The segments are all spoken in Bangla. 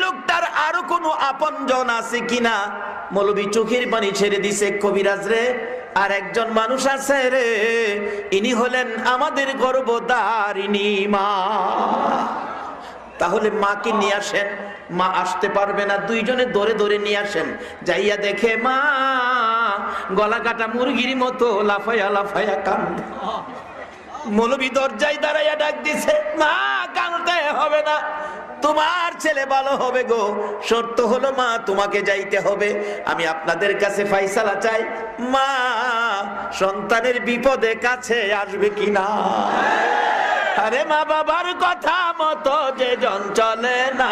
লোকটার আরো কোনো আপনজন আছে কিনা। মৌলবী চোখের পানি ছেড়ে দিছে, কবিরাজ রে আর একজন মানুষ আছে রে, ইনি হলেন আমাদের গর্ভধারিণী মা। তাহলে মাকে নিয়ে আসেন। মা আসতে পারবে না, দুইজনে ধরে ধরে নিয়ে আসেন। যাইয়া দেখে মা গলা কাটা মুরগির মতো লাফায়া লাফায়া কান্দে। মৌলবী দরজায় দাঁড়াইয়া ডাক দিছে, মা কাঁদতে হবে না, তোমার ছেলে ভালো হবে গো। শর্ত হলো মা তোমাকে যাইতে হবে। আমি আপনাদের কাছে ফাইসালা চাই, মা সন্তানের বিপদে কাছে আসবে কিনা। আরে মা বাবার কথা মতো যে জন চলে না,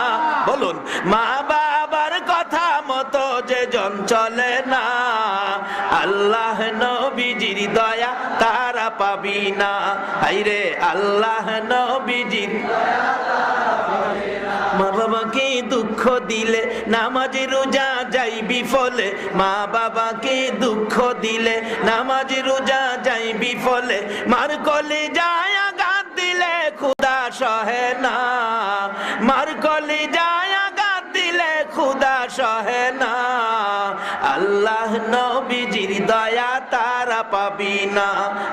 বলুন মা বাবার কথা মতো যে জন চলে না, আল্লাহ নবীজির দয়া তারা পাবি না। হাইরে আল্লাহ নবীজির দয়া। মা বাবাকে দুঃখ দিলে নামাজ রোজা যাই বিফলে, মা বাবাকে দুঃখ দিলে নামাজ রোজা যাই বিফলে, মার কলে যায় আঘাত দিলে খুদা সহে না, মার কলে যায় আঘাত দিলে খুদা সহে না, আল্লাহ নবীজির দয়া তারা পাবি না।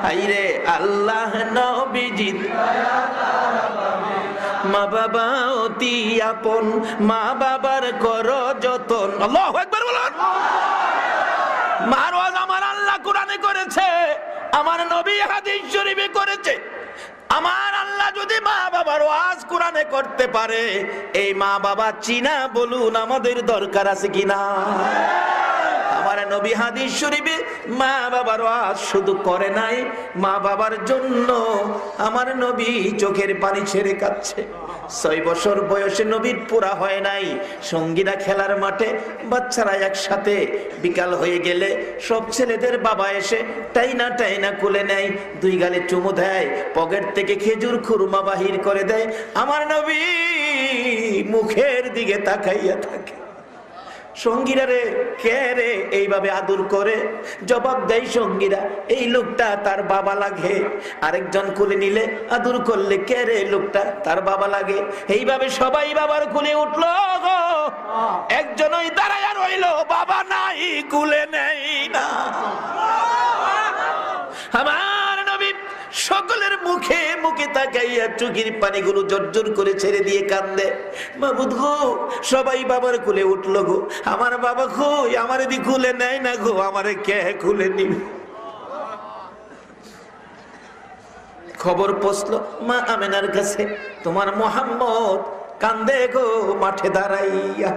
আইরে আল্লাহ নবীজির দয়া তারা পাবি না। মা বাবা অতি আপন, মা বাবার করো যতন। আল্লাহু আকবার বলুন। মার ওয়াজ আমার আল্লাহ কোরআনে করেছে, আমার নবী হাদিস শরীফে করেছে। আমার আল্লাহ যদি মা বাবার ওয়াজ কোরআনে করতে পারে, এই মা বাবা চিনা বলুন আমাদের দরকার আছে কিনা। আমার নবী হাদিস শরীফে মা বাবার ওয়াজ শুধু করে নাই, মা বাবার জন্য আমার নবী চোখের পানি ছেড়ে কাঁদছে। 6 বছর বয়সে নবীর পুরা হয় নাই, সঙ্গীরা খেলার মাঠে, বাচ্চারা একসাথে। বিকাল হয়ে গেলে সব ছেলেদের বাবা এসে টাইনা টাইনা কোলে নেয়, 2 গালে চুমু দেয়, পকেট থেকে খেজুর খুরমা বাহির করে দেয়। আমার নবী মুখের দিকে তাকাইয়া থাকে। সঙ্গীরা রে কে রে এইভাবে আদর করে? জবাব দেয় সঙ্গীরা, এই লোকটা তার বাবা লাগে। আরেকজন কোলে নিলে আদর করলে, কে রে লোকটা তার বাবা লাগে। এইভাবে সবাই বাবার কোলে উঠলো গো। একজন ওই দাঁড়ায়া রইলো, বাবা নাই, কোলে নেই না। আমার নবী সকলের মুখে মুখে তাকাইয়া চোখের পানিগুলো জর্জর করে ছেড়ে দিয়ে কান্দে। মাবুদ গো, সবাই বাবার কোলে উঠলো গো, আমার বাবা কই, আমার এদি কোলে নেয় না গো, আমারে কে কোলে নিবে। খবর পৌঁছলো মা আমেনার কাছে, তোমার মোহাম্মদ কান্দে গো মাঠে দাঁড়াইয়া।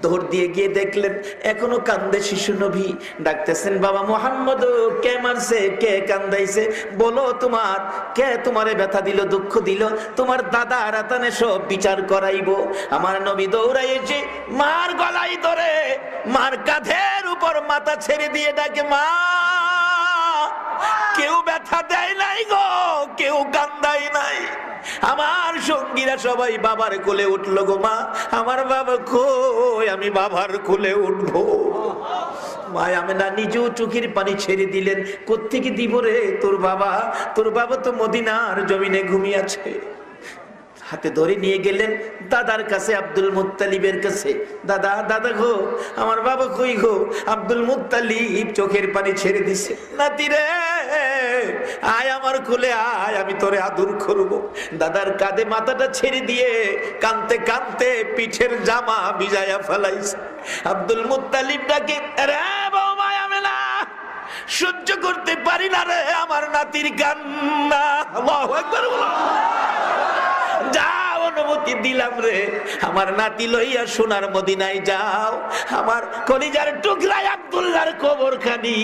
দৌড় দিয়ে গিয়ে দেখলেন এখনো কান্দে শিশু নবী। ডাকতেছেন, বাবা মোহাম্মদ কে মারছে, কে কান্দাইছে, বলো তোমার কে তোমারে ব্যথা দিল, দুঃখ দিল, তোমার দাদা রাতানে সব বিচার করাইবো। আমার নবী দৌড়াইছে, মার গলায় ধরে মার কাঁধের উপর মাথা ছেড়ে দিয়ে ডাকে, মা কেউ ব্যথা দেয় নাই গো, কেউ কান্দাই নাই। আমার সঙ্গীরা সবাই বাবার কোলে উঠলো গো। মা আমার বাবা কই, আমি বাবার কোলে উঠবো। মা আমেনা নিজেও চোখের পানি ছেড়ে দিলেন। কোত্থেকে দিব রে তোর বাবা, তোর বাবা তো মদিনার জমিনে ঘুমিয়ে আছে। হাতে ধরে নিয়ে গেলেন দাদার কাছে, আব্দুল মুত্তালিবের কাছে। দাদা দাদা গো, আমার বাবা কই গো? আব্দুল মুত্তালিব চোখের পানি ছেড়ে দিছে, নাতি রে আয় আমার কোলে আয়, আমি তোরে আদর করবো। দাদার কাঁধে মাথাটা ছেড়ে দিয়ে কাঁদতে কাঁদতে পিঠের জামা ভিজায়া ফেলাইছে। আব্দুল মুত্তালিব ডাকে, রে বৌমা আমেনা, সহ্য করতে পারি না রে আমার নাতির কান্না। আল্লাহু আকবার বলো। যাও, অনুমতি দিলাম রে, আমার নাতি লইয়া সোনার মদিনায় যাও। আমার কলিজার টুকরায় আব্দুল্লাহর কবর খানি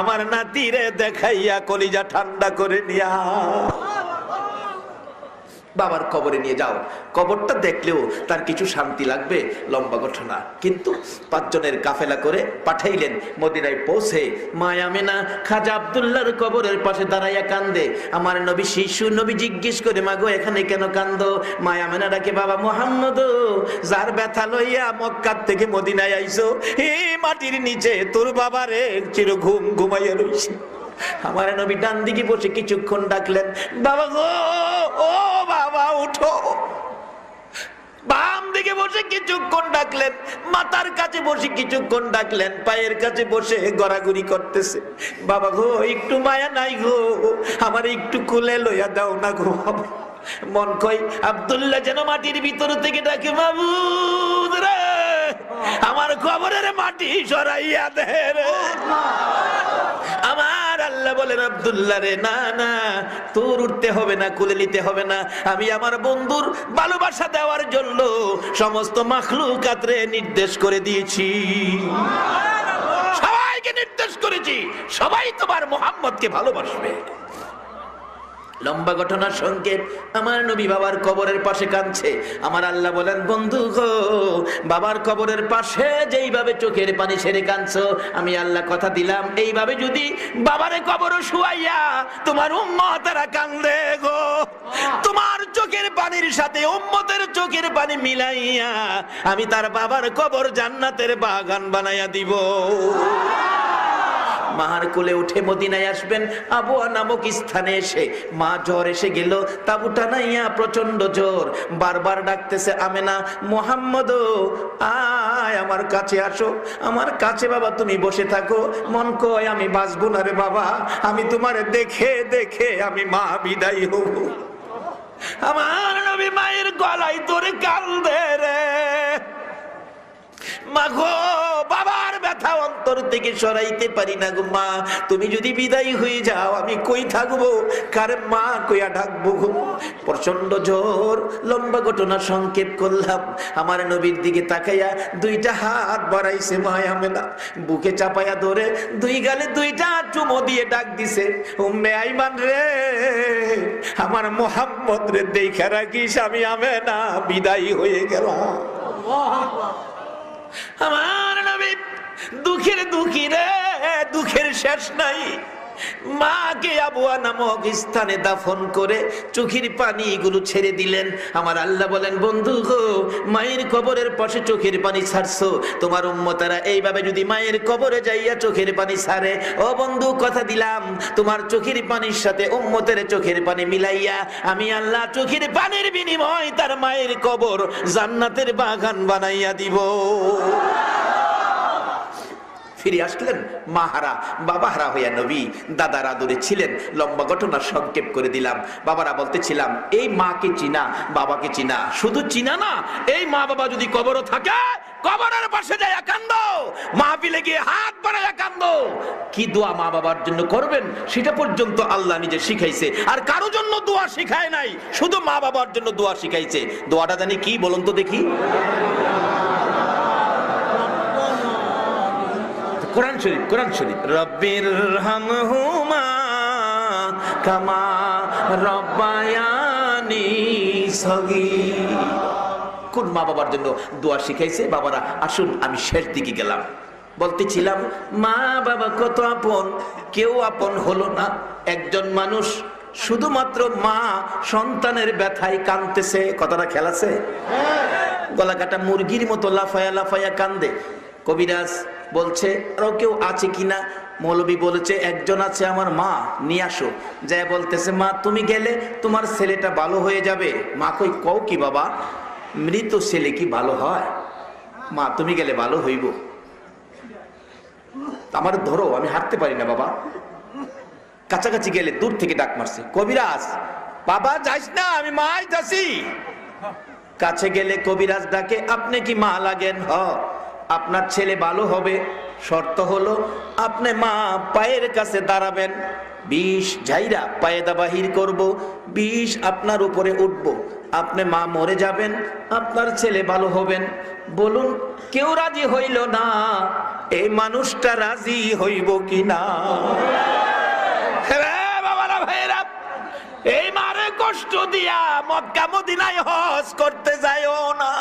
আমার নাতি রে দেখাইয়া কলিজা ঠান্ডা করে নিয়া বাবার কবরে নিয়ে যাও। কবরটা দেখলেও তার কিছু শান্তি লাগবে। লম্বা ঘটনা, কিন্তু 5 জনের কাফেলা করে পাঠাইলেন। মদিনায় পৌঁছে মা আমেনা খাজা আব্দুল্লাহর কবরের পাশে দাঁড়াইয়া কান্দে। আমার নবী শিশু নবী জিজ্ঞেস করে, মা গো এখানে কেন কান্দো? মা আমেনা ডাকে, বাবা মুহাম্মদ, যার ব্যথা লইয়া মক্কার থেকে মদিনায় আইছো, এই মাটির নিচে তোর বাবারে চির ঘুম ঘুমাইয়া রইছে। আমার নবী ডান দিকে বসে কিছুক্ষণ ডাকলেন, বাবা গো, ও বাবা উঠো। বাম দিকে বসে বসে কিছুক্ষণ ডাকলেন, মাথার কাছে বসে কিছুক্ষণ ডাকলেন, পায়ের কাছে বসে গড়াগড়ি করতেছে। বাবা গো, একটু মায়া নাই গো, আমার একটু কোলে লইয়া দাও না গো বাবা। মন কই আব্দুল্লাহ যেন মাটির ভিতর থেকে ডাকে, মাবুদ রে, আমার কবরের মাটি সরাইয়া দে রে। আমার আল্লাহ বলেন, আব্দুল্লাহ রে, না না, তোর উঠতে হবে না, কোলে নিতে হবে না, আমি আমার বন্ধুর ভালোবাসা দেওয়ার জন্য সমস্ত মাখলুকাতরে নির্দেশ করে দিয়েছি, সবাইকে নির্দেশ করেছি, সবাই তোমার মুহাম্মদকে ভালোবাসবে। লম্বা ঘটনার সংক্ষেপ, আমার নবী বাবার কবরের পাশে কাঁদছে। আমার আল্লাহ বলেন, বন্ধু গো, বাবার কবরের পাশে যেইভাবে চোখের পানি ছেড়ে কাঁদছো, আমি আল্লাহ কথা দিলাম, এইভাবে যদি বাবারে কবর শুয়াইয়া তোমার উম্মতেরা কান্দে গো, তোমার চোখের পানির সাথে উম্মতের চোখের পানি মিলাইয়া আমি তার বাবার কবর জান্নাতের বাগান বানাইয়া দিব। মার কোলে উঠে মদিনায় আসবেন, আবুয়া নামক স্থানে এসে মা জ্বর এসে গেল, তাবুটা নাইয়া প্রচন্ড জ্বর, বারবার ডাকতেছে, আমেনা, মুহাম্মদ আয় আমার কাছে আসো, আমার কাছে বাবা তুমি বসে থাকো। মন কয় আমি বাঁচবো না রে বাবা, আমি তোমারে দেখে দেখে আমি মা বিদায় হব। আমার নবী মায়ের গলায় ধরে কান্দে রে, মা গো, বাবার ব্যথা অন্তর থেকে সরাইতে পারি না গো মা, তুমি যদি বিদায় হয়ে যাও আমি কই থাকবো, কারে মা কইয়া ডাকবো গো। প্রচন্ড জ্বর। লম্বা ঘটনা সংক্ষেপ করলাম। আমার নবীর দিকে তাকাইয়া দুইটা হাত বাড়াইছে মা আমেনা, বুকে চাপাইয়া ধরে দুই গালে দুইটা চুমো দিয়ে ডাক দিছে, উম্মে আইমান রে, আমার মুহাম্মদ রে দেখা রাখিস, আমি আমেনা বিদায় হয়ে গেলাম। আমার নবী দুঃখের দুঃখী রে, দুঃখের শেষ নাই। মাকে আবুয়া নামক স্থানে দাফন করে চোখের পানি গুলো ছেড়ে দিলেন। আমার আল্লাহ বলেন, বন্ধু গো, মায়ের কবরের পাশে চোখের পানি ছাড়ছো, তোমার উম্মতেরা এইভাবে যদি মায়ের কবরে যাইয়া চোখের পানি ছাড়ে, ও বন্ধু কথা দিলাম, তোমার চোখের পানির সাথে উম্মতের চোখের পানি মিলাইয়া আমি আল্লাহ চোখের পানির বিনিময় তার মায়ের কবর জান্নাতের বাগান বানাইয়া দিব। ফিরে আসলেন মাহারা, বাবাহারা হইয়া নবী দাদার আদরে ছিলেন। লম্বা ঘটনা সংক্ষেপ করে দিলাম। বাবারা বলতেছিলাম, এই মাকে চিনা, বাবাকে চিনা, শুধু চিনা না, এই মা বাবা যদি কবরও থাকে, কবরের পাশে যায় কান্দো, মাহফিলে গিয়ে হাত বাড়াইয়া কান্দো। কি দোয়া মা বাবার জন্য করবেন সেটা পর্যন্ত আল্লাহ নিজে শিখাইছে, আর কারো জন্য দোয়া শিখায় নাই, শুধু মা বাবার জন্য দোয়া শিখাইছে। দোয়াটা জানি কি বলুন তো দেখি? কোরআন শরীফ, কোরআন শরীফ, রব্বির হামহুমা কামা রব্বায়ানি সগীর। কোন মা বাবার জন্য দোয়া শিখাইছে? বাবারা আসুন, আমি শেষ দিকে গেলাম। বলতেছিলাম, মা বাবা কত আপন, কেউ আপন হলো না। একজন মানুষ শুধুমাত্র মা সন্তানের ব্যথায় কাঁদতেছে, কথাটা খেয়াল আছে? গলা কাটা মুরগির মতো লাফায়া লাফায়া কান্দে। কবিরাজ বলছে আরো কেউ আছে কিনা? মৌলবী বলেছে একজন আছে, আমার মা, নিয়ে আসো। যাই বলতেছে, মা তুমি গেলে তোমার ছেলেটা ভালো হয়ে যাবে। মা কই, কও কি বাবা, মৃত ছেলে কি ভালো হয়? মা তুমি গেলে ভালো হইব। আমার ধরো, আমি হাঁটতে পারি না বাবা। কাছাকাছি গেলে দূর থেকে ডাক মারছে, কবিরাজ বাবা যাইস না, আমি মা যাচ্ছি। কাছে গেলে কবিরাজ ডাকে, আপনি কি মা লাগেন? হ, আপনার ছেলে ভালো হবে, শর্ত হলো আপনি মা পায়ের কাছে দাঁড়াবেন, ২০ ঝাইরা পায়দা বাহির করব, ২০ আপনার উপরে উঠব, আপনি মা মরে যাবেন, আপনার ছেলে ভালো হবেন। বলুন, কেউ রাজি হইল না, এই মানুষটা রাজি হইব কিনা? বাবারা ভাইরা, এই মারে কষ্ট দিয়া মক্কা মদিনায় হজ করতে যায়ও না।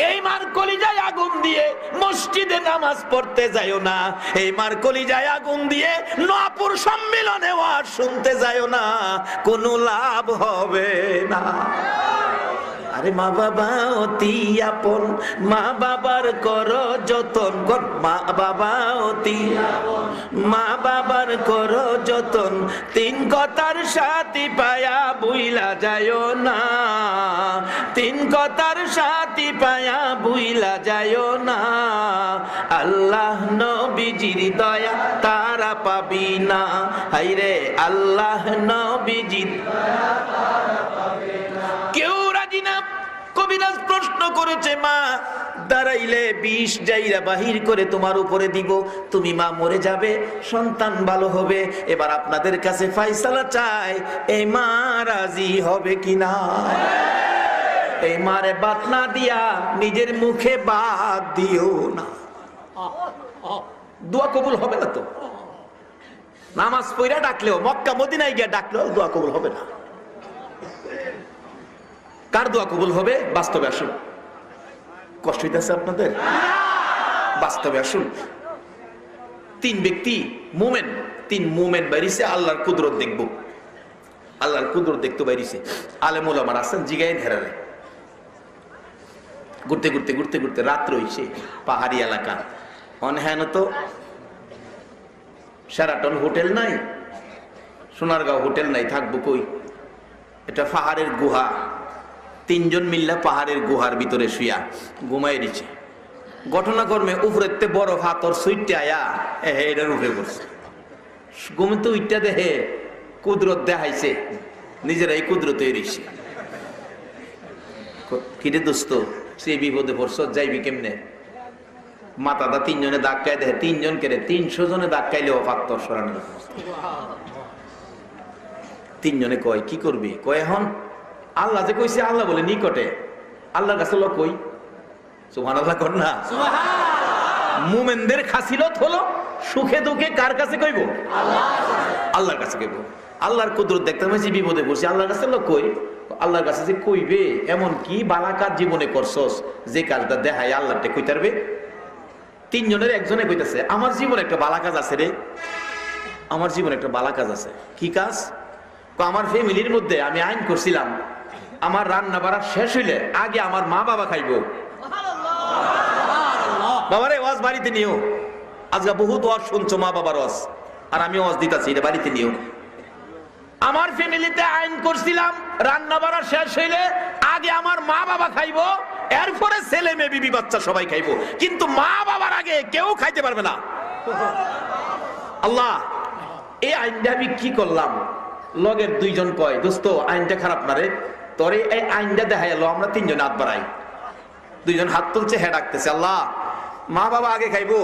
এই মার কলিজায় আগুন দিয়ে মসজিদে নামাজ পড়তে যায়ও না। এই মার কলিজায় আগুন দিয়ে নূপুর সম্মেলনে ওয়াজ শুনতে যায়ও না, কোনো লাভ হবে না। আরে মা বাবা অতি আপন, মা বাবার করো যতন, মা বাবা অতি আপন, মা বাবার করো যতন, তিন কথার সাথী পায়া বুইলা যায়ও না, তিন কথার সাথী পায়া ভুইলা যায়ও না, আল্লাহ নবীজির দয়া তারা পাবি না। হাইরে আল্লাহ নবীজির দয়া তারা পাবে না। কেউ রাজি না। কবিরাজ প্রশ্ন করেছে, মা দাঁড়াইলে বিষ যাইরা বাহির করে তোমার উপরে দিব, তুমি মা মরে যাবে, সন্তান ভালো হবে। এবার আপনাদের কাছে ফয়সালা চাই, এই মা রাজি হবে কিনা? এই মারে বাত না দিয়া নিজের মুখে বাদ দিও না। দোয়া কবুল হবে না তো। নামাজ পড়া ডাকলেও, মক্কা মদিনায় গিয়ে ডাকলেও দোয়া কবুল হবে না। কার দোয়া কবুল হবে? বাস্তবে আসুন। কষ্ট হইতেছে আপনাদের? বাস্তবে আসুন। তিন ব্যক্তি মুমেন, তিন মুমেন বাইরিছে, আল্লাহর কুদরত দেখবো, আল্লাহর কুদরত দেখতে বাইরিছে। আলেম ওলামার আছেন, জিগাই ধেরারে ঘুরতে ঘুরতে ঘুরতে ঘুরতে রাত রয়েছে, পাহাড়ি এলাকা। অনহ্যান তো শেরাটন হোটেল নাই, সোনারগাঁও হোটেল নাই, থাকবো কই? এটা পাহাড়ের গুহা। তিনজন মিল্লা পাহাড়ের গুহার ভিতরে শুয়া ঘুমাই দিচ্ছে। ঘটনাক্রমে উপরেতে বড় হাতর সুইটে আয়া এটার উঠে পড়ছে। ঘুমে তো উইটা দেহে কুদরত দেখাইছে, নিজেরাই কুদরত এরিছে। কিরে দোস্ত, সে বিপদে পড়ছ, যাইবি কেমনে? মাথাটা তিনজনে ধাক্কায় দেয়, তিনজন কেড়ে 300 জনে ধাক্কাইলেও পাত্তর সরানো। তিনজনে কয় কি করবি? কয় এখন আল্লাহ যে কইছে, আল্লাহ বলে নিকটে, আল্লাহর কাছে লোক কই। সুবহানাল্লাহ কর না। মুমিনদের খাসিলত হলো সুখে দুঃখে কার কাছে কইব? আল্লাহর কাছে কইব। আল্লাহর কুদরত দেখতে হয়েছে, বিপদে পড়ছি, আল্লাহর কাছে লোক কই। আল্লাহর কাছে যে কইবে, এমন কি বালাকার জীবনে করছস যে কাজটা দেখায় আল্লাহটা কইতারবে? তিনজনের একজনে কইতাছে, আমার জীবনে একটা বালা কাজ আছে রে, আমার জীবনে একটা বালা কাজ আছে। কি কাজ? আমার ফ্যামিলির মধ্যে আমি আইন করছিলাম, আমার রান্না বাড়া শেষ হইলে আগে আমার মা বাবা খাইবো। বাবারে ওয়াজ বাড়িতে নিও, আজকে বহুত ওয়াজ শুনছো মা বাবার ওয়াজ, আর আমি ওয়াজ দিতাছি, এটা বাড়িতে নিও। আমার ফ্যামিলিতে আইন করছিলাম, রান্না বাড়া শেষ হইলে আগে আমার মা বাবা খাইবো, এরপরে ছেলে মেয়ে বিবি বাচ্চা সবাই খাইবো, কিন্তু মা বাবার আগে কেউ খাইতে পারবে না। আল্লাহ, এই আইনটা আমি কি করলাম? লগের দুইজন কয়, দোস্ত আইনটা খারাপ না রে, তোরে এই আইনটা দেখাই এলো, আমরা তিনজন হাত বাড়াই। দুইজন হাত তুলছে, হ্যাঁ ডাকতেছে, আল্লাহ মা বাবা আগে খাইবো,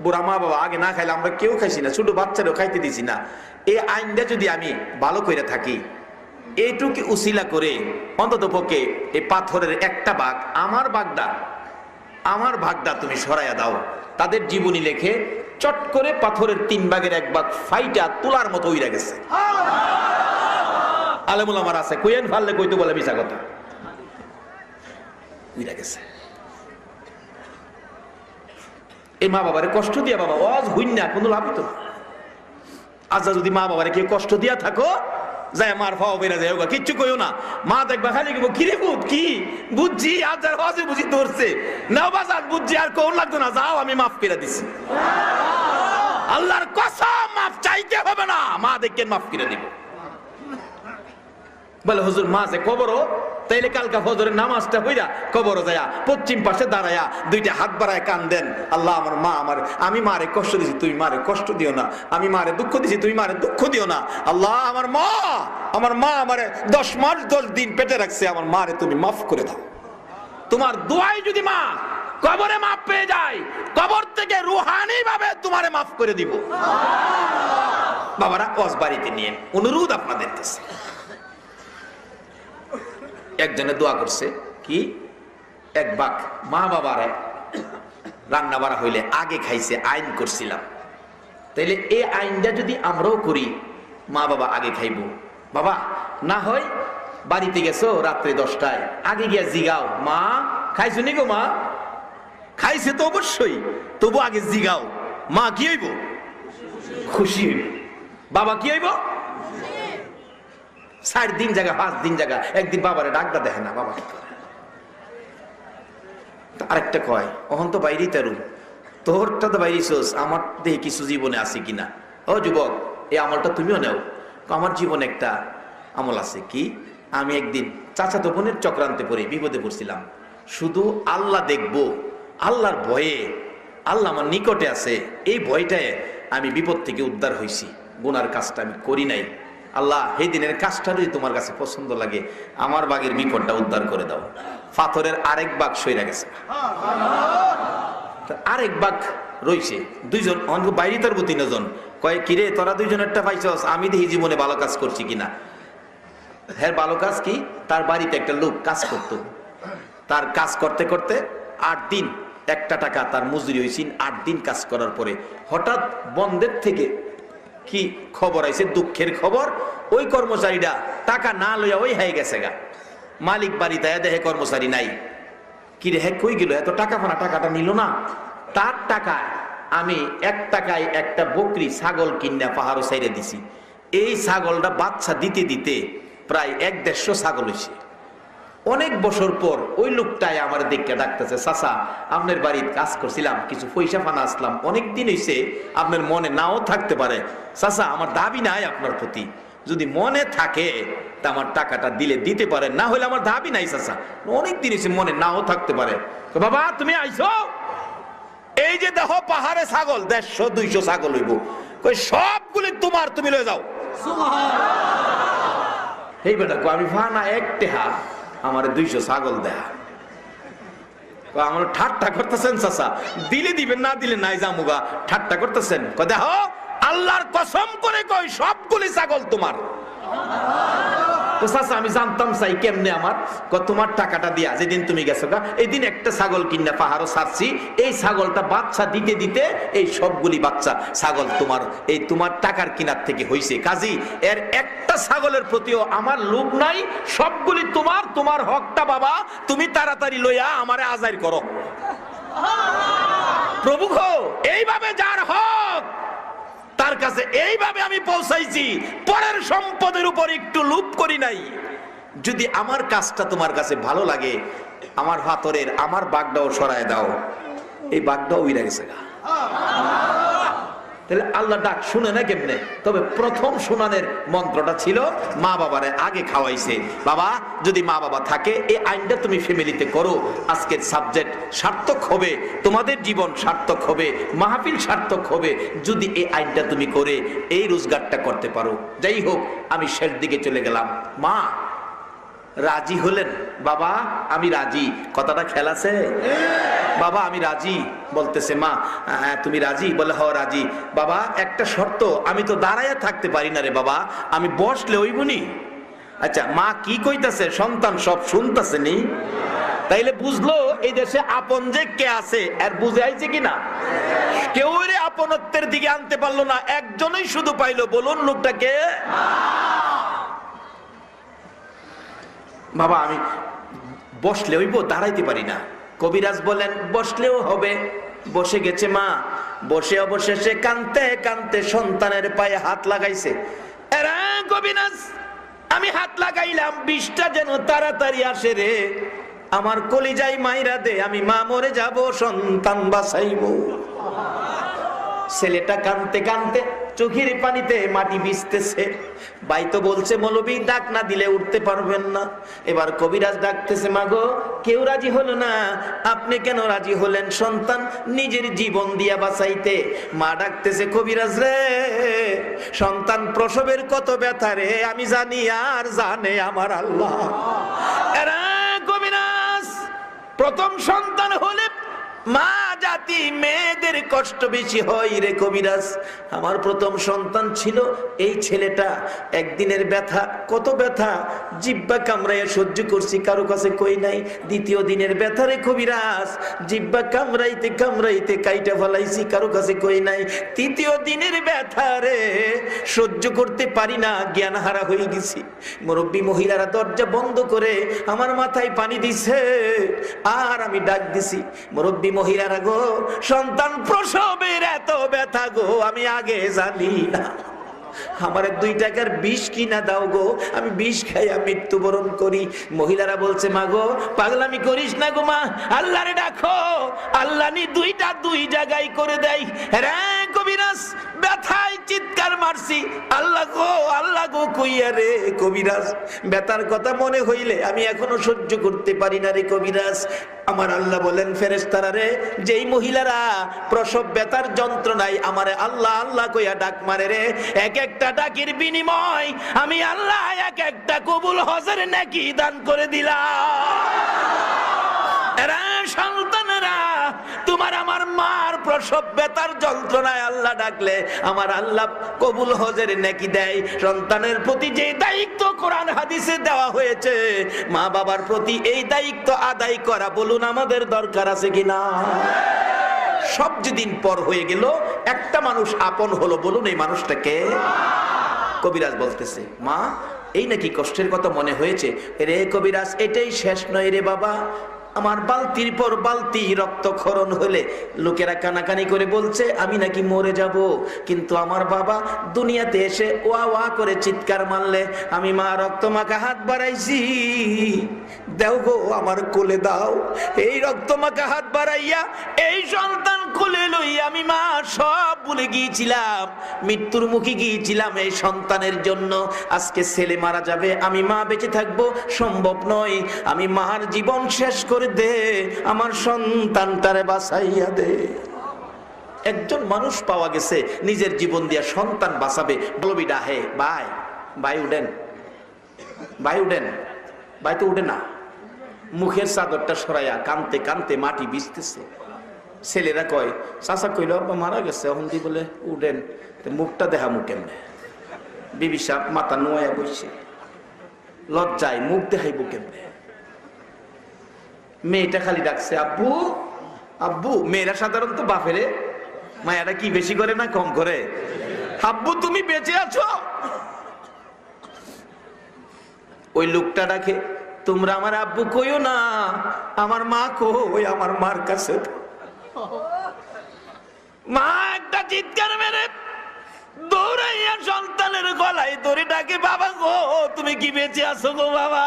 বুড়া মা বাবা আগে না খাইলে আমরা কেউ খাইছি না, ছোট বাচ্চারও খাইতে দিছি না। এই আইনটা যদি আমি ভালো করে থাকি, এইটুকু উসিলা করে অন্তত পক্ষে এই পাথরের একটা ভাগ, আমার ভাগটা তুমি সরাইয়া দাও। তাদের জীবনী লেখে চট করে পাথরের 3 ভাগের 1 ভাগ ফাইটা তোলার মতো উইরা গেছে। আলেমুল আমার আছে, কইয়েন ফাললে কইতে বলে মিছা কথা, উইরা গেছে। এই মা বাবারে কষ্ট দিয়া, বাবা ওয়াজ হইন না, কোনো লাভ হইতো না। আচ্ছা যদি মা বাবারে কেউ কষ্ট দিয়া থাকো, যায় মার ফাও বেরা যায়, কিচ্ছু কইও না। মা দেখবা খালি কিরে বুঝ কি বুঝছি, আজ যার হজে বুঝি ধরছে নাও বাজার বুঝছি, আর কোন লাগতো না, যাও আমি মাফ করে দিছি। আল্লাহর কসম মাফ চাইতে হবে না, মা দেখেন মাফ করে দিব। বলে হুজুর মা যে কবরও, তাইলে কালকা ফজরের নামাজটা হইরা কবরও যায় পশ্চিম পাশে দাঁড়ায়া 2টা হাত বাড়ায় কান দেন, আল্লাহ আমার মা, আমি মারে কষ্ট দিছি, তুমি মারে কষ্ট দিও না, আমি মারে দুঃখ দিছি, তুমি মারে দুঃখ দিও না। আল্লাহ আমার মা আমারে 10 মাস 10 দিন পেটে রাখছে, আমার মারে তুমি মাফ করে দাও। তোমার দোয়াই যদি মা কবরে মাফ পেয়ে যায়, কবর থেকে রুহানি ভাবে তোমারে মাফ করে দিব। বাবারা ওয়াজ বাড়িতে নিয়ে অনুরোধ আপনাদের কাছে। একজনে দোয়া করছে কি, 1 ভাগ মা বাবারে রান্না বাড়া হইলে আগে খাইছে, আইন করছিলাম, তাইলে এই আইনটা যদি আমরাও করি, মা বাবা আগে খাইব। বাবা না হয় বাড়িতে গেছো রাত্রে 10টায়, আগে গিয়া জিগাও, মা খাইছো নি গো? মা খাইছে তো অবশ্যই, তবু আগে জিগাও, মা কি হইব? খুশি হইব। বাবা কি হইব? 4 দিন জায়গা 5 দিন জায়গা, একদিন বাবারে ডাকটা দেখে না, বাবা আরেকটা কয়, ওখান তো বাইরেই তারুম, তোরটা তো বাইরেছোস, আমার দেহে কিছু জীবনে আছে কিনা। ও যুবক, এই আমলটা তুমিও নেও। আমার জীবনে একটা আমল আছে, কি আমি একদিন চাচাতো বোনের চক্রান্তে পড়ে বিপদে পড়ছিলাম। শুধু আল্লাহ দেখবো, আল্লাহর ভয়ে, আল্লাহ আমার নিকটে আছে, এই ভয়টায় আমি বিপদ থেকে উদ্ধার হয়েছি। গুনার কাজটা আমি করি নাই। আল্লাহ, এই দিনের কাজটা যদি তোমার কাছে পছন্দ লাগে, আমার বাগের বিপদটা উদ্ধার করে দাও। পাথরের আরেক বাঘ সইরা গেছে, আরেক বাঘ রইছে। দুইজন বাইরে তার 3 জন কয়, কিরে তোরা দুইজন একটা পাইছস, আমি দেখি জীবনে ভালো কাজ করছি কিনা। হ্যাঁ, ভালো কাজ কি? তার বাড়িতে একটা লোক কাজ করত, তার কাজ করতে করতে 8 দিন একটা টাকা তার মজুরি হয়েছে। 8 দিন কাজ করার পরে হঠাৎ বন্ধের থেকে কি খবর আইছে, দুঃখের খবর। ওই কর্মচারীরা টাকা না লইয়া ওই হয়ে গেছে গা। মালিক বাড়িতে দেখে কর্মচারী নাই। কি রে, হ্যাঁ কই গেল? এত টাকা ফানা, টাকাটা নিল না। তার টাকায় আমি 1 টাকায় একটা বকরি ছাগল কিনা পাহাড়ও সাইরে দিছি। এই ছাগলটা বাচ্চা দিতে দিতে প্রায় 1-150 ছাগল হয়েছে। অনেক বছর পর ওই লোকটাই আমার দেখে ডাকতেছে, চাচা আপনার বাড়িতে কাজ করছিলাম, কিছু পয়সা ফানা আসলাম, অনেক দিন হয়েছে, আপনার মনে নাও থাকতে পারে। চাচা আমার দাবি নাই আপনার প্রতি, যদি মনে থাকে তা আমার টাকাটা দিলে দিতে পারেন, না হলে আমার দাবি নাই চাচা, অনেক দিন হয়েছে, মনে নাও থাকতে পারে। তো বাবা তুমি আইছো, এই যে দেখো পাহাড়ে ছাগল 150-200 ছাগল হইব, কই সবগুলি তোমার, তুমি লয়ে যাও। এই বেটা আমি ফানা একটেহা আমার 200 ছাগল দেয়া। আমার ঠাট্টা করতেছেন চাচা, দিলে দিবেন, না দিলে নাই জামুগা, ঠাট্টা করতেছেন। দেখো আল্লাহর কসম করে কই সবগুলি ছাগল তোমার। তো চাচা আমি জানতাম চাই কেমনে আমার, তোমার টাকাটা দিয়া যেদিন তুমি গেছো গা, এই দিন একটা ছাগল কিনা পাহাড়ও ছাড়ছি, এই ছাগলটা বাচ্চা দিতে দিতে এই সবগুলি বাচ্চা ছাগল তোমার, এই তোমার টাকার কিনার থেকে হইছে। কাজী এর একটা ছাগলের প্রতিও আমার লোভ নাই, সবগুলি তোমার, তোমার হকটা বাবা তুমি তাড়াতাড়ি লইয়া আমারে আজাইর করো। প্রভু গো, এইভাবে যার হক তার কাছে এইভাবে আমি পৌঁছাইছি, পরের সম্পদের উপর একটু লোভ করি নাই। যদি আমার কাজটা তোমার কাছে ভালো লাগে, আমার হাতরের আমার বাগটাও সরায় দাও। এই বাগটাও উইরা গেছে গা। তাহলে আল্লাহ ডাক শুনে না কেমনে? তবে প্রথম শুনানের মন্ত্রটা ছিল মা বাবারে আগে খাওয়াইছে। বাবা যদি মা বাবা থাকে, এই আইনটা তুমি ফ্যামিলিতে করো, আজকের সাবজেক্ট সার্থক হবে, তোমাদের জীবন সার্থক হবে, মাহফিল সার্থক হবে যদি এই আইনটা তুমি করে এই রোজগারটা করতে পারো। যাই হোক, আমি শেষ দিকে চলে গেলাম। মা রাজি হলেন, বাবা আমি রাজি। কথাটা খেয়াল আছে? বাবা আমি রাজি বলতেছে। মা হ্যাঁ তুমি রাজি? বলে হ রাজি। বাবা একটা শর্ত, আমি তো দাঁড়াইয়া থাকতে পারি না রে বাবা, আমি বসলে হইবনি। আচ্ছা মা কি কইতাছে? সন্তান সব শুনতেছে নি? তাইলে বুঝলো এই দেশে আপন যে কে আছে, আর বুঝে আইছে কিনা? কেউ রে আপনত্বের দিকে আনতে পারলো না, একজনই শুধু পাইলো। বলুন লোকটাকে। বাবা আমি বসলে হইব, দাঁড়াইতে পারি না। কবিরাজ বলেন বসলেও হবে। বসে গেছে মা, বসে অবশেষে কানতে কানতে সন্তানের পায়ে হাত লাগাইছে। এরা কবিরাজ আমি হাত লাগাইলাম, বিষটা যেন তাড়াতাড়ি আসে রে, আমার কলিজায় মাইরা দে, আমি মা মরে যাব, সন্তান বাঁচাইব। ছেলেটা কানতে কানতে চোখের পানিতে মাটি ভিজতেছে। ভাই তো বলছে মৌলবী ডাক না দিলে উঠতে পারবেন না। এবার কবিরাজ ডাকতেছে, মাগো কেউ রাজি হলো না, আপনি কেন রাজি হলেন সন্তান নিজের জীবন দিয়া বাঁচাইতে? মা ডাকতেছে, কবিরাজ রে সন্তান প্রসবের কত ব্যথা রে আমি জানি, আর জানে আমার আল্লাহ। এরা কবিরাজ প্রথম সন্তান হলে মা জাতি মেয়েদের কষ্ট বেশি হয় রে কবিরাজ। আমার প্রথম সন্তান ছিল এই ছেলেটা, একদিনের ব্যথা, কত ব্যথা, জিব্বা কামড়াইয়া সহ্য করছি, কারো কাছে কই নাই। দ্বিতীয় দিনের ব্যথা রে কবিরাজ, জিব্বা কামড়াইতে কামড়াইতে কাইটা ফেলাইছি, কারো কাছে কই নাই। তৃতীয় দিনের ব্যথা রে সহ্য করতে পারি না, জ্ঞান হারা হয়ে গেছি। মুরব্বী মহিলারা দরজা বন্ধ করে আমার মাথায় পানি দিছে, আর আমি ডাক দিছি, মুরব্বী মহিলারা গো, সন্তান প্রসবের এত ব্যথা গো আমি আগে জানি না। আমারে 2 টাকার বিষ কিনা দাও গো, আমি বিষ খাইয়া মৃত্যুবরণ করি। মহিলারা বলছে মা গো পাগলামি করিস না গো মা, আল্লাহরে ডাকো, আল্লাহ নি 2টা 2 জায়গায় করে দেয়। রে কবিরাজ ব্যথায় চিৎকার মারছি, আল্লাহ গো কইয়া রে কবিরাজ, ব্যথার কথা মনে হইলে আমি এখনো সহ্য করতে পারি না রে কবিরাজ। আমার আল্লাহ বলেন ফেরেশতারা রে, যেই মহিলারা প্রসব ব্যথার যন্ত্রণায় আমারে আল্লাহ আল্লাহ কইয়া ডাক মারে রে, এক একটা ডাকের বিনিময় আমি আল্লাহ এক একটা কবুল হজের নেকি দান করে দিলাম। এরা সন্তানেরা, তোমার আমার মার প্রসব ব্যথার যন্ত্রণায় আল্লাহ ডাকলে আমার আল্লাহ কবুল হজের নেকি দেয়। সন্তানের প্রতি যে দায়িত্ব কোরআন হাদিসে দেওয়া হয়েছে, মা বাবার প্রতি এই দায়িত্ব আদায় করা বলুন আমাদের দরকার আছে কিনা? সব যেদিন পর হয়ে গেল, একটা মানুষ আপন হলো, বলুন এই মানুষটাকে? কবিরাজ বলতেছে মা এই নাকি কষ্টের কথা মনে হয়েছে? রে কবিরাজ এটাই শেষ নয় রে বাবা, আমার বালতির পর বালতি রক্তক্ষরণ হলে লোকেরা কানাকানি করে বলছে আমি নাকি মরে যাব, কিন্তু আমার বাবা দুনিয়াতে এসে ওয়া ওয়া করে চিৎকার মারলে আমি মা রক্তমাখা হাত বাড়াইছি, দাও গো আমার কোলে দাও। এই রক্তমাখা হাত বাড়াইয়া এই সন্তান কোলে লইয়া আমি মা সব ভুলে গিয়েছিলাম, মৃত্যুর মুখে গিয়েছিলাম এই সন্তানের জন্য। আজকে ছেলে মারা যাবে, আমি মা বেঁচে থাকবো সম্ভব নয়, আমি মার জীবন শেষ করে দে, আমার সন্তানটারে বাঁচাইয়া দে। একজন মানুষ পাওয়া গেছে নিজের জীবন দিয়া সন্তান বাঁচাবে। বলবি ডাহে ভাই, ভাই উঠেন, ভাই উঠেন, ভাই তো উঠে না, মুখের চাদরটা সরাইয়া কানতে কানতে মাটি ভিজতেছে। ছেলেরা কয় চাচা কইল আব্বা মারা গেছে, এখন দি বলে উঠেন, মুখটা দেখা মুখেন। বিবি সাহেব মাথা নোয়া বইছে, লজ্জায় মুখ দেখাইব কেমনে? মেয়েটা খালি ডাকছে আব্বু আব্বু। মেয়েরা সাধারণত বাপেরে মায়াটা কি বেশি করে না কম করে? আব্বু তুমি বেঁচে আছো? ওই লোকটা ডাকে তোমরা আমার আব্বু কইও না, আমার মা কই, আমার মার কাছে। মা একটা চিৎকার মেরে দৌড়াইয়া সন্তানের গলায় ধরে ডাকে বাবা গো তুমি কি বেঁচে আছো গো বাবা?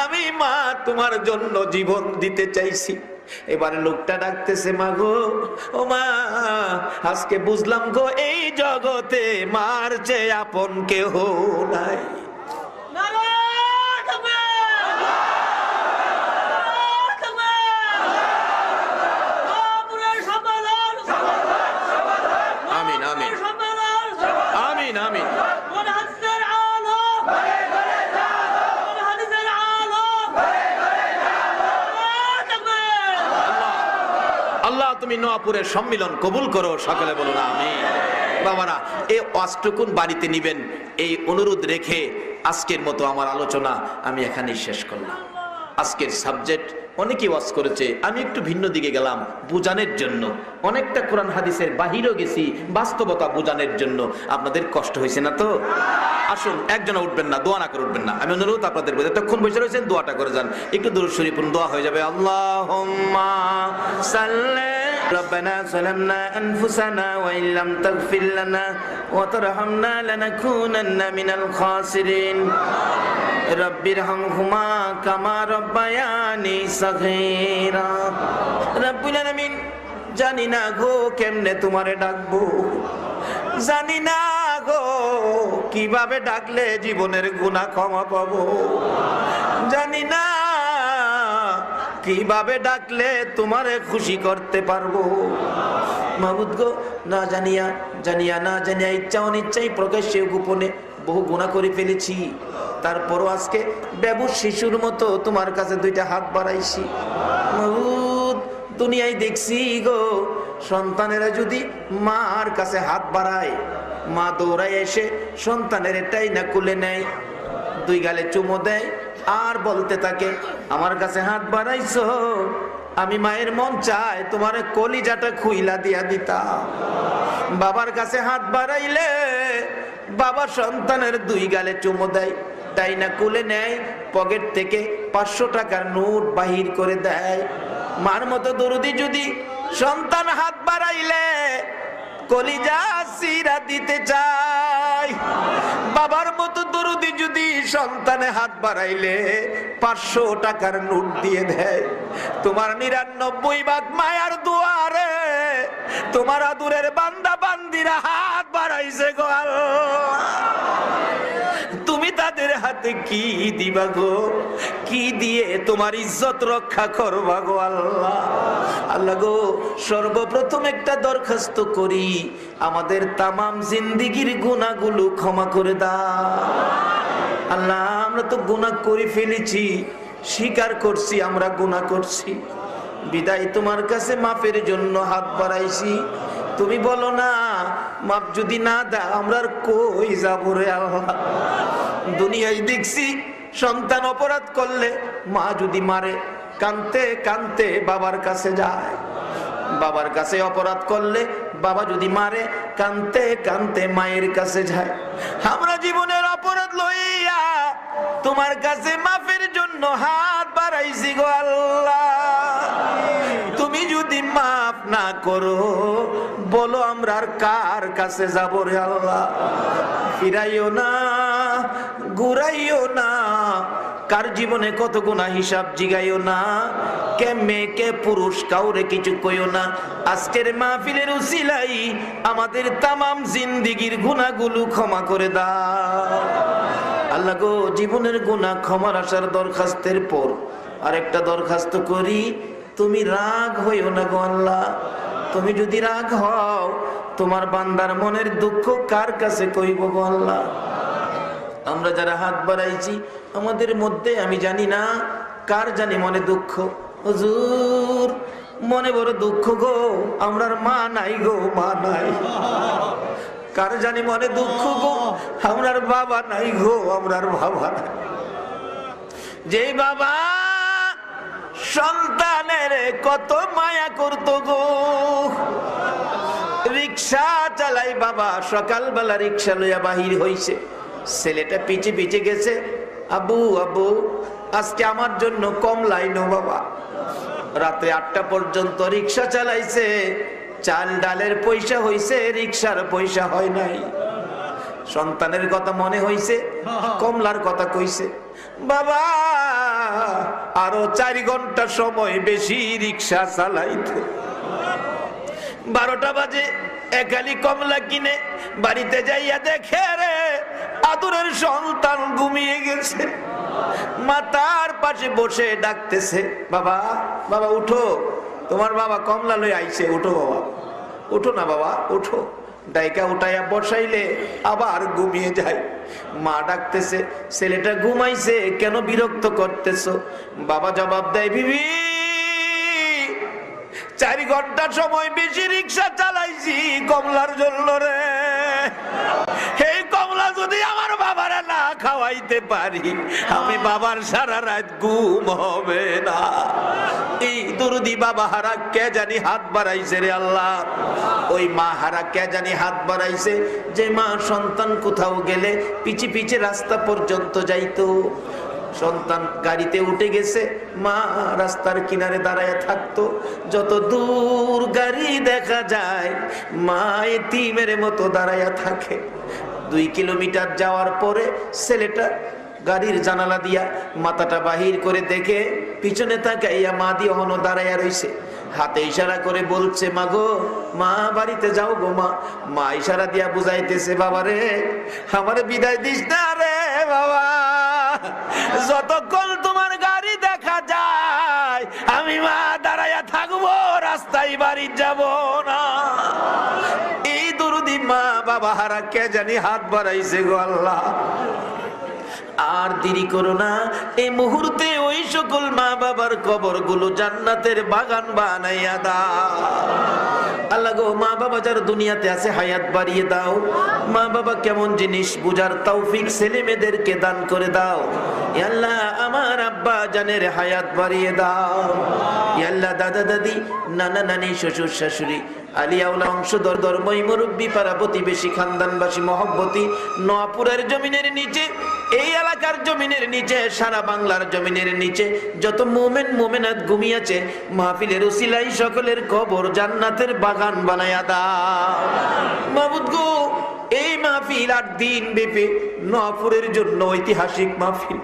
আমি মা তোমার জন্য জীবন দিতে চাইছি। এবারে লোকটা ডাকতেছে মা গো, ও মা আজকে বুঝলাম গো এই জগতে মার চেয়ে আপন কেহ নাই। আমিন আমিন আমিন আমিন। আল্লাহ তুমি নোয়াপুরের সম্মিলন কবুল করো, সকলে বলুন আমিন। বাবারা এই ওয়াজটুকুন বাড়িতে নিবেন, এই অনুরোধ রেখে আজকের মতো আমার আলোচনা আমি এখানেই শেষ করলাম। আজকের সাবজেক্ট অনেকে ওয়াজ করেছে, আমি একটু ভিন্ন দিকে গেলাম বুঝানোর জন্য, অনেকটা কোরআন হাদিসের বাহিরেও গেছি বাস্তবতা বুঝানোর জন্য। আপনাদের কষ্ট হয়েছে না তো? আসুন একজন উঠবেন না, দোয়া না করে উঠবেন না, আমি অনুরোধ আপনাদের এতক্ষণ বসে রয়েছেন দোয়াটা করে যান, একটু দুরূদ শরীফ দোয়া হয়ে যাবে। আল্লাহুম্মা সাল্লি ربنا ظلمنا أنفسنا وإن لم تغفر لنا وترحمنا لنكونن من الخاسرين رب ارحمهما كما ربياني صغيرا رب العالمين জানি না গো কেমনে তোমারে ডাকবো, জানি না গো কিভাবে ডাকলে জীবনের গুনাহ ক্ষমা পাবো, জানি না কিভাবে ডাকলে তোমারে খুশি করতে পারবো। মাবুদ গো না জানিয়া জানিয়া না জানিয়া ইচ্ছা অনিচ্ছাই প্রকাশ্যে গোপনে বহু গুনাহ করে ফেলেছি, তারপরও আজকে বেবুস শিশুর মতো তোমার কাছে দুইটা হাত বাড়াইছি। মাবুদ দুনিয়ায় দেখছি গো সন্তানেরা যদি মার কাছে হাত বাড়ায়, মা দৌড়ায় এসে সন্তানের এটাই না কুলে নেয়, দুই গালে চুমো দেয় আর বলতে থাকে আমার কাছে হাত বাড়াইছো, আমি মায়ের মন চায় তোমার কলিজাটা খুইলা দিয়া দিতাম। বাবার কাছে হাত বাড়াইলে বাবা সন্তানের দুই গালে চুমো দেয়, তাই না কুলে নেয়, পকেট থেকে 500 টাকার নোট বাহির করে দেয়। মার মতো দরদি যদি সন্তান হাত বাড়াইলে কলিজা সিরা দিতে চাই। বাবার মতো দরদি যদি সন্তানে হাত বাড়াইলে 500 টাকার নোট দিয়ে দেয়। তোমার 99 ভাগ মায়ার দুয়ারে তোমার আদুরের বান্দা বান্দিরা হাত বাড়াইছে গো আল্লাহ, তুমি তাদের হাতে কি দিবা গো? কি দিয়ে তোমার ইজ্জত রক্ষা করবা গো আল্লাহ? আল্লাহ গো, সর্বপ্রথম একটা দরখাস্ত করি, আমাদের তামাম জিন্দেগির গুনাহগুলো ক্ষমা করে দাও আল্লাহ। আমরা তো গুনাহ করে ফেলেছি, স্বীকার করছি আমরা গুনাহ করছি, বিদায় তোমার কাছে মাফের জন্য হাত বাড়াইছি। তুমি বলো না মাপ যদি না দাও আমরা আর কই যাব রে আল্লাহ? দুনিয়ায় দেখছি সন্তান অপরাধ করলে মা যদি মারে কানতে কানতে বাবার কাছে যায়, বাবার কাছে অপরাধ করলে বাবা যদি মারে কানতে কানতে মায়ের কাছে যায়। আমরা জীবনের অপরাধ লইয়া তোমার কাছে মাফের জন্য হাত বাড়াইছি গো আল্লাহ। তুমি যদি মাফ না করো বলো আমরা আর কার কাছে যাব রে আল্লাহ? ফিরাইও না, ঘুরাইও না, কার জীবনে কত গুনাহ হিসাব জিগাইও না, কে মেয়ে কে পুরুষ কাউরে কিছু কইও না। আজকের মাহফিলের উসিলাই আমাদের তামাম জিন্দেগির গুনাহগুলো ক্ষমা করে দাও আল্লাহ গো। জীবনের গুনাহ ক্ষমার আসার দরখাস্তের পর আরেকটা দরখাস্ত করি, তুমি রাগ হইও না গো আল্লাহ। তুমি যদি রাগ হও তোমার বান্দার মনের দুঃখ কার কাছে কইব গো আল্লাহ? আমরা যারা হাত বাড়াইছি আমাদের মধ্যে আমি জানি না কার জানি মনে দুঃখ। হুজুর মনে বড় দুঃখ গো, আমরার মা নাই গো, মা নাই। কার জানি মনে দুঃখ গো, আমরার বাবা নাই গো, আমরার বাবা নাই। যে বাবা সন্তানের কত মায়া করতো গো, রিক্সা চালাই বাবা, সকালবেলা রিক্সা লইয়া বাহির হইছে, ছেলেটা পিছে পিছে গেছে, আবু আবু আজকে আমার জন্য কমলা আইনো বাবা। রাতে 8টা পর্যন্ত রিক্সা চালাইছে, চাল ডালের পয়সা হইছে, রিক্সার পয়সা হয় নাই। সন্তানের কথা মনে হইছে, কমলার কথা কইছে, বাবা আরো 4 ঘন্টা সময় বেশি রিক্সা চালাইতে। 12টা বাজে একালি কমলা কিনে বাড়িতে যাইয়া দেখে রে আদরের সন্তান ঘুমিয়ে গেছে। মাতার পাশে বসে ডাকতেছে, বাবা বাবা উঠো, তোমার বাবা কমলা লই আইছে, উঠো বাবা, উঠো না বাবা উঠো। ডাইকা উঠাইয়া বসাইলে আবার ঘুমিয়ে যায়। মা ডাকতেছে, ছেলেটা ঘুমাইছে কেন বিরক্ত করতেছো? বাবা জবাব দেয়, বিবি 4 ঘন্টা সময় বেশি রিক্সা চালাইছি কমলার জন্য রে। এই কমলা যদি আমার বাবারা না খাওয়াইতে পারি আমি বাবার সারা রাত ঘুম হবে না। এই দরদি বাবা হারা কে জানি হাত বাড়াইছে রে আল্লাহ। ওই মা হারা কে জানি হাত বাড়াইছে, যে মা সন্তান কোথাও গেলে পিছে পিছে রাস্তা পর্যন্ত যাইতো। সন্তান গাড়িতে উঠে গেছে, মা রাস্তার কিনারে দাঁড়ায় থাকতো। যত দূর গাড়ি দেখা যায় মা এতিমের মতো দাঁড়ায় থাকে। 2 কিলোমিটার যাওয়ার পরে ছেলেটা গাড়ির জানালা দিয়া মাথাটা বাহির করে দেখে পিছনে তাকাইয়া মা দিয়ে হনো দাঁড়াইয়া রইছে। হাতে ইশারা করে বলছে, মা গো মা বাড়িতে যাও গো মা। মা ইশারা দিয়া বুঝাইতেছে, বাবা রে আমারে বিদায় দিস না রে বাবা, যতক্ষণ তোমার গাড়ি দেখা যায় আমি মা দাঁড়াইয়া থাকবো, রাস্তায় বাড়ি যাব না। এই দরদি মা বাবা হারা কে জানি হাত বাড়াইছে গো আল্লাহ। আর দেরি করো না, এই মুহূর্তে ওই সকল মা বাবার কবর গুলো জান্নাতের বাগান বানাইয়া দাও আল্লাহ গো। মা বাবা যার দুনিয়াতে আছে হায়াত বাড়িয়ে দাও। মা বাবা কেমন জিনিস বুঝার তৌফিক ছেলে মেয়েদেরকে দান করে দাও। ইয়া আল্লাহ আমার আব্বা জানের হায়াত বাড়িয়ে দাও। ইয়া আল্লাহ দাদা দাদি নানা নানি শ্বশুর শাশুড়ি আলিয়াউলা অংশধর ধর্মই মুরব্বী পাড়া প্রতিবেশী খানদানবাসী মহব্বতী নোয়াপুরের জমিনের নিচে, এই এলাকার জমিনের নিচে, সারা বাংলার জমিনের নিচে যত মোমেন মোমেনাত ঘুমিয়েছে, মাহফিলের উসিলাই সকলের কবর জান্নাতের বাগান বানায়া দাও মাবুদ গো। এই মাহফিল 8 দিন ব্যাপী নোয়াপুরের জন্য ঐতিহাসিক মাহফিল,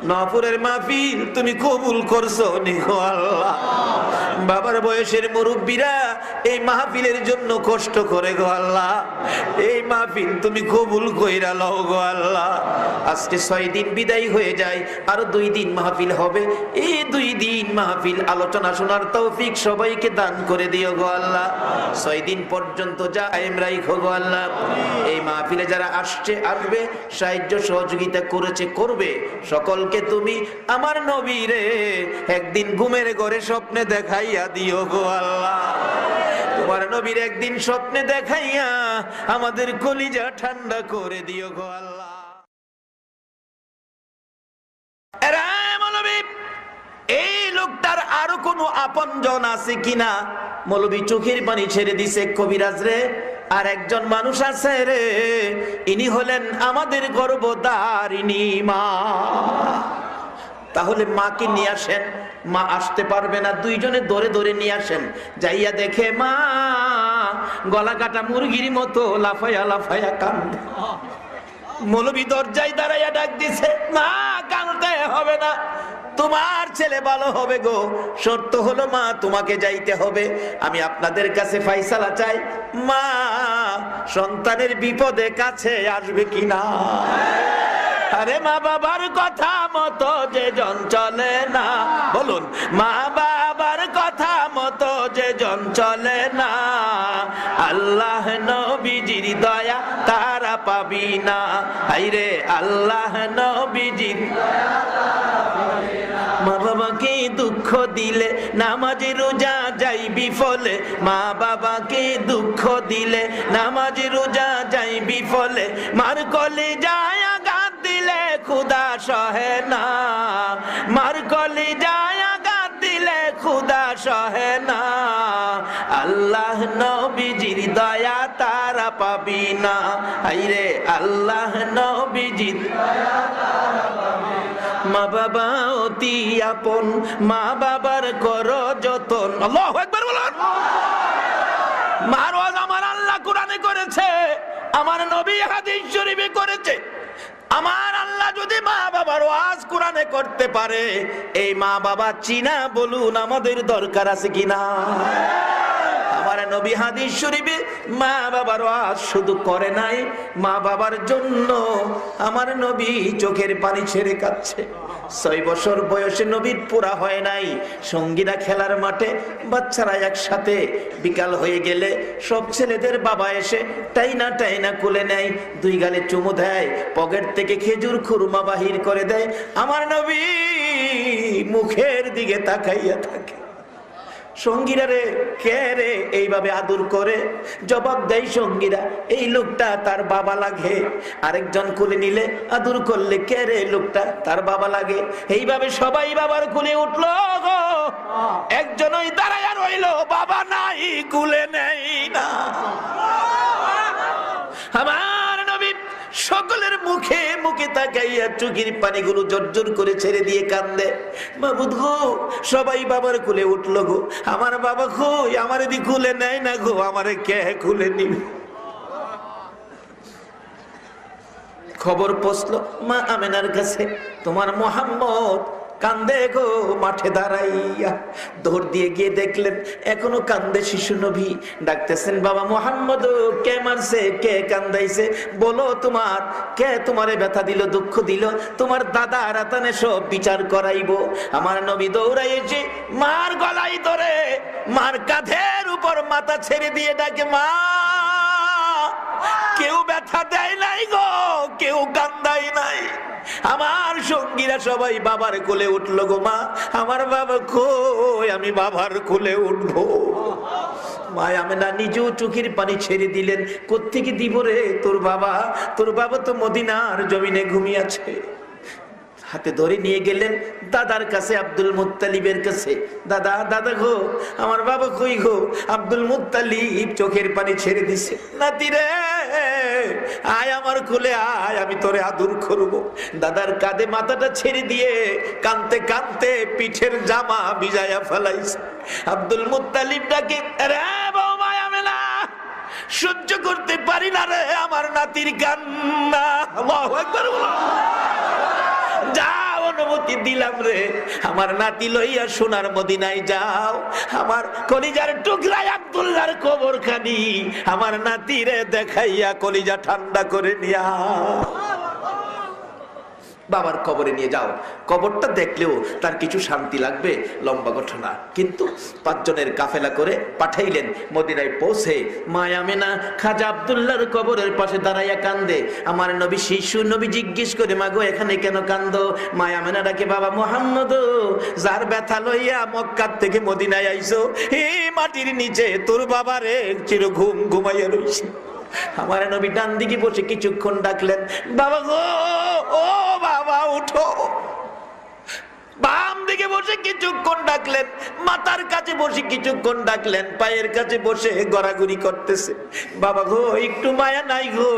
নোয়াপুরের মাহফিল তুমি কবুল করছো নিগো আল্লাহ। বাবার বয়সের মুরব্বীরা এই মাহফিলের জন্য কষ্ট করে গো আল্লাহ, এই মাহফিল তুমি কবুল কইরা লও গো আল্লাহ। আজকে 6 দিন বিদায় হয়ে যায়, আরো 2 দিন মাহফিল হবে। এই 2 দিন মাহফিল আলোচনা শোনার তৌফিক সবাইকে দান করে দিও গো আল্লাহ। 6 দিন পর্যন্ত যা কায়েম রাখো গো আল্লাহ। এই মাহফিলে যারা আসবে, সাহায্য সহযোগিতা করেছে, করবে, সকলকে তুমি আমার নবীরে একদিন ঘুমের ঘরে স্বপ্নে দেখাইয়া দিও গো আল্লাহ। তোমার নবীর একদিন স্বপ্নে দেখাইয়া আমাদের কলিজা ঠান্ডা করে দিও গো আল্লাহ। এই লোকটার আরো কোনো আপনজন আছে কিনা? মৌলবী চোখের পানি ছেড়ে দিছে, কবিরাজ রে আর একজন মানুষ আছে রে, ইনি হলেন আমাদের গর্ভধারিণী মা। তাহলে মাকে নিয়ে আসেন। মা আসতে পারবে না, 2 জনে ধরে ধরে নিয়ে আসেন। যাইয়া দেখে মা গলা কাটা মুরগির মতো লাফায়া লাফায়া কান্দে। মৌলবী দরজায় দাঁড়াইয়া ডাক দিছে, মা কাঁদতে হবে না, তোমার ছেলে ভালো হবে গো। শর্ত হলো মা তোমাকে যাইতে হবে। আমি আপনাদের কাছে ফাইসালা চাই, মা সন্তানের বিপদে কাছে আসবে কিনা? আরে মা বাবার কথা মতো যে জন চলে না, বলুন মা বাবার কথা মতো যে জন চলে না, আল্লাহ নবীজির দয়া তারা পাবি না। হাইরে আল্লাহ নবীজির মা বাবাকে দুঃখ দিলে নামাজে রোজা যাই বিফলে, মা বাবাকে দুঃখ দিলে নামাজে রোজা যাই বিফলে, মার কলে যায় আঘাত দিলে খুদা সহে না, মার কলে যায় আঘাত দিলে খুদা সহে না, আল্লাহ নবীজির দয়া তারা পাবি না। হাইরে আল্লাহ নবীজির দয়া তারা পাবি না। মা বাবা অতি আপন, মা বাবার করো যতন। আল্লাহু আকবার বলুন। মারওয়াজ আমার আল্লাহ কোরআনে করেছে, আমার নবী হাদিস শরীফে করেছে। আমার আল্লাহ যদি মা বাবার ওয়াজ কোরআনে করতে পারে, এই মা বাবা চিনা বলুন আমাদের দরকার আছে কিনা? আমার নবী হাদিস শরীফে মা বাবার ওয়াজ শুধু করে নাই, মা বাবার জন্য আমার নবী চোখের পানি ছেড়ে কাঁদছে। 6 বছর বয়সে নবীর পুরা হয় নাই, সঙ্গীরা খেলার মাঠে, বাচ্চারা একসাথে, বিকাল হয়ে গেলে সব ছেলেদের বাবা এসে টাইনা টাইনা কোলে নেয়, 2 গালে চুমু দেয়, পকেট থেকে খেজুর খুরমা বাহির করে দেয়। আমার নবী মুখের দিকে তাকাইয়া থাকে। সঙ্গীরা রে কে রে এইভাবে আদর করে? জবাব দেয় সঙ্গীরা, এই লোকটা তার বাবা লাগে। আরেকজন কোলে নিলে আদর করলে, কে রে লোকটা তার বাবা লাগে। এইভাবে সবাই বাবার কোলে উঠলো গো, একজন ওই দাঁড়ায়া রইলো, বাবা নাই, কোলে নেই না। আমার নবী সকলের মুখে মুখে তাকাইয়া চোখের পানিগুলো জর্জর করে ছেড়ে দিয়ে কান্দে। মাবুদ গো, সবাই বাবার কোলে উঠলো গো, আমার বাবা কই, আমার এদিকে কোলে নেয় না গো, আমারে কে কোলে নিবে? খবর পৌঁছলো মা আমেনার কাছে, তোমার মোহাম্মদ কান্দে গো মাঠে দাঁড়াইয়া। দৌড় দিয়ে গিয়ে দেখলেন এখনো কান্দে শিশু নবী। ডাকতেছেন, বাবা মোহাম্মদ কে মারছে, কে কান্দাইছে, বলো তোমার কে তোমারে ব্যথা দিল, দুঃখ দিল, তোমার দাদা রাতানে সব বিচার করাইবো। আমার নবী দৌড়াই এসে মার গলায় ধরে, মার কাঁধের উপর মাথা ছেড়ে দিয়ে ডাকে, মা কেউ ব্যথা দেয় নাই গো, কেউ কান্দাই নাই। আমার সঙ্গীরা সবাই বাবার কোলে উঠলো গো, মা আমার বাবা কই, আমি বাবার কোলে উঠবো। মা আমেনা নিজেও চোখের পানি ছেড়ে দিলেন, কোত্থেকে দিব রে তোর বাবা, তোর বাবা তো মদিনার জমিনে ঘুমিয়েছে। হাতে ধরে নিয়ে গেলেন দাদার কাছে, আব্দুল মুত্তালিবের কাছে। দাদা, দাদা গো, আমার বাবা কই গো? আব্দুল মুত্তালিব চোখের পানি ছেড়ে দিছে। নাতি রে, আয় আমার কোলে আয়, আমি তোরে আদর করব। দাদার কাঁধে মাথাটা ছেড়ে দিয়ে কাঁদতে কাঁদতে পিঠের জামা ভিজায়া ফেলাইছে। আব্দুল মুত্তালিব ডাকে, রে বৌমা আমেনা, সহ্য করতে পারি না রে আমার নাতির কান্না। আল্লাহু আকবার। যাও, অনুমতি দিলাম রে, আমার নাতি লইয়া সোনার মদিনায় যাও। আমার কলিজার টুকরা আব্দুল্লাহর কবর খানি আমার নাতিরে দেখাইয়া কলিজা ঠান্ডা করে নিয়া বাবার কবরে নিয়ে যাও। কবরটা দেখলেও তার কিছু শান্তি লাগবে। লম্বা ঘটনা। কিন্তু 5 জনের কাফেলা করে পাঠাইলেন। মদিনায় পৌঁছে মা আমেনা খাজা আব্দুল্লাহর কবরের পাশে দাঁড়াইয়া কান্দে। আমার নবী শিশু, নবী জিজ্ঞেস করে, মা গো এখানে কেন কান্দো? মা আমেনা ডাকে, বাবা মুহাম্মদ, যার ব্যথা লইয়া মক্কার থেকে মদিনায় আইছো, এই মাটির নিচে তোর বাবারে চির ঘুম ঘুমাইয়া রইছে। আমার নবী ডান দিকে বসে কিছুক্ষণ ডাকলেন, বাবা গো, ও বাবা উঠো। বাম দিকে বসে কিছুক্ষণ ডাকলেন, মাথার কাছে বসে কিছুক্ষণ ডাকলেন, পায়ের কাছে বসে গড়াগড়ি করতেছে। বাবা গো, একটু মায়া নাই গো,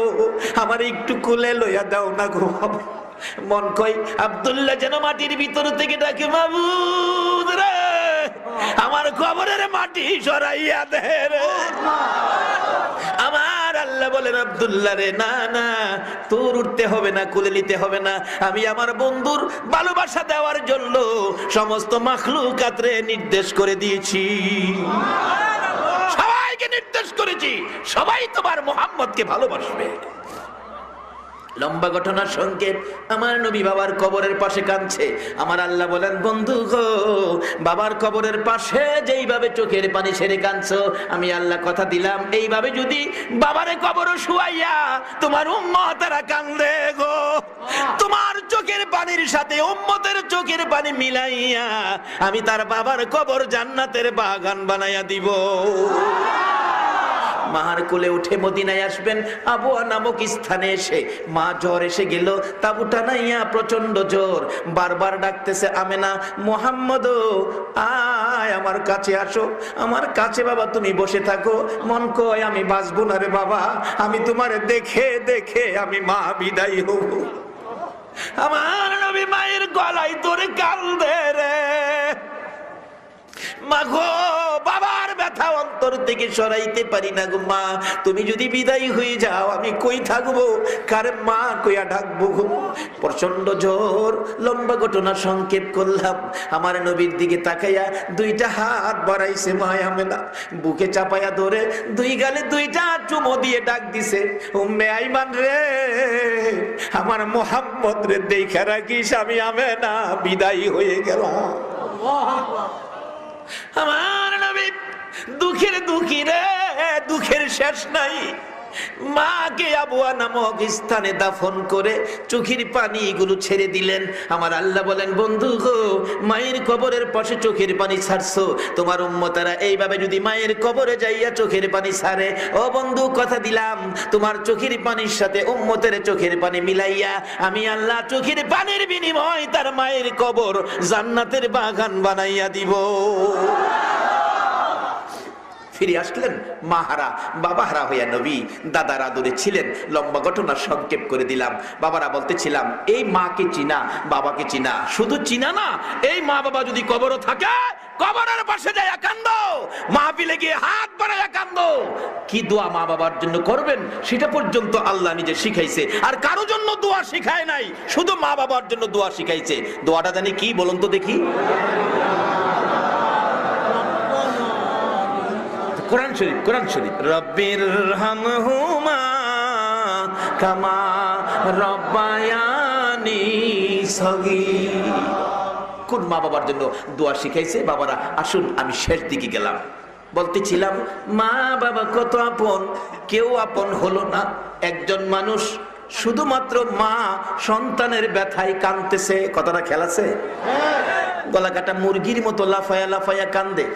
আমার একটু কোলে লইয়া দাও না গো বাবা। মন কই আব্দুল্লাহ যেন মাটির ভিতর থেকে ডাকে, মাবুদ রে, আমার কবরের মাটি সরাইয়া দে রে। আমার আল্লাহ বলেন, আব্দুল্লাহ রে, না না, তোর উঠতে হবে না, কোলে নিতে হবে না। আমি আমার বন্ধুর ভালোবাসা দেওয়ার জন্য সমস্ত মাখলুকাতরে নির্দেশ করে দিয়েছি, সবাইকে নির্দেশ করেছি, সবাই তোমার মুহাম্মদকে ভালোবাসবে। লম্বা ঘটনার সংক্ষেপ। আমার নবী বাবার কবরের পাশে কাঁদছে। আমার আল্লাহ বলেন, বন্ধু গো, বাবার কবরের পাশে যেইভাবে চোখের পানি ছেড়ে কাঁদছো, আমি আল্লাহ কথা দিলাম, এইভাবে যদি বাবারে কবরে শুয়াইয়া তোমার উম্মতেরা কান্দে গো, তোমার চোখের পানির সাথে উম্মতের চোখের পানি মিলাইয়া আমি তার বাবার কবর জান্নাতের বাগান বানাইয়া দিব। মার কোলে উঠে মদিনায় আসবেন। আবওয়া নামক স্থানে এসে মা জ্বর এসে গেল, তাবুটা নাইয়া প্রচন্ড জ্বর, বারবার ডাকতেছে, আমেনা, মুহাম্মদ আয় আমার কাছে আসো, আমার কাছে বাবা তুমি বসে থাকো। মন কয় আমি বাঁচবো না রে বাবা, আমি তোমারে দেখে দেখে আমি মা বিদায় হব। আমার নবী মায়ের গলায় ধরে কান্দে রে, মা গো, বাবার ব্যথা অন্তর থেকে সরাইতে পারি না গো মা, তুমি যদি বিদায় হয়ে যাও আমি কই থাকবো, কারে মা কইয়া ডাকবো গো। প্রচন্ড জ্বর। লম্বা ঘটনা সংক্ষেপ করলাম। আমার নবীর দিকে তাকাইয়া 2টা হাত বাড়াইছে মা আমেনা, বুকে চাপাইয়া ধরে 2 গালে 2টা চুমো দিয়ে ডাক দিছে, উম্মে আইমান রে, আমার মুহাম্মদ রে দেখা রাখিস, আমি আমেনা বিদায় হয়ে গেলাম। আমার নবী দুঃখের দুঃখী রে, দুঃখের শেষ নাই। মাকে আবওয়া নামক স্থানে দাফন করে চোখের পানি গুলো ছেড়ে দিলেন। আমার আল্লাহ বলেন, বন্ধু গো, মায়ের কবরের পাশে চোখের পানি ছাড়ছো, তোমার উম্মতেরা এইভাবে যদি মায়ের কবরে যাইয়া চোখের পানি ছাড়ে, ও বন্ধু কথা দিলাম, তোমার চোখের পানির সাথে উম্মতের চোখের পানি মিলাইয়া আমি আল্লাহ চোখের পানির বিনিময় তার মায়ের কবর জান্নাতের বাগান বানাইয়া দিব। ফিরে আসলেন মাহারা, বাবাহারা হইয়া নবী দাদার আদরে ছিলেন। লম্বা ঘটনা সংক্ষেপ করে দিলাম। বাবারা বলতেছিলাম, এই মাকে চিনা, বাবাকে চিনা, শুধু চিনা না, এই মা বাবা যদি কবরও থাকে, কবরের পাশে যায় কান্দো, মাহফিলে গিয়ে হাত বাড়াইয়া কান্দো। কি দোয়া মা বাবার জন্য করবেন সেটা পর্যন্ত আল্লাহ নিজে শিখাইছে, আর কারো জন্য দোয়া শিখায় নাই, শুধু মা বাবার জন্য দোয়া শিখাইছে। দোয়াটা জানি কি বলুন তো দেখি? কোরআন শরীফ, কোরআন শরীফ, রব্বির হামহুমা কামা রব্বায়ানি সগীর। কোন মা বাবার জন্য দোয়া শিখাইছে? বাবারা আসুন, আমি শেষ দিকে গেলাম। বলতেছিলাম, মা বাবা কত আপন, কেউ আপন হলো না। একজন মানুষ শুধুমাত্র মা সন্তানের ব্যথায় কাঁদতেছে, কথাটা খেয়াল আছে? গলা কাটা মুরগির মতো লাফায়া লাফায়া কান্দে।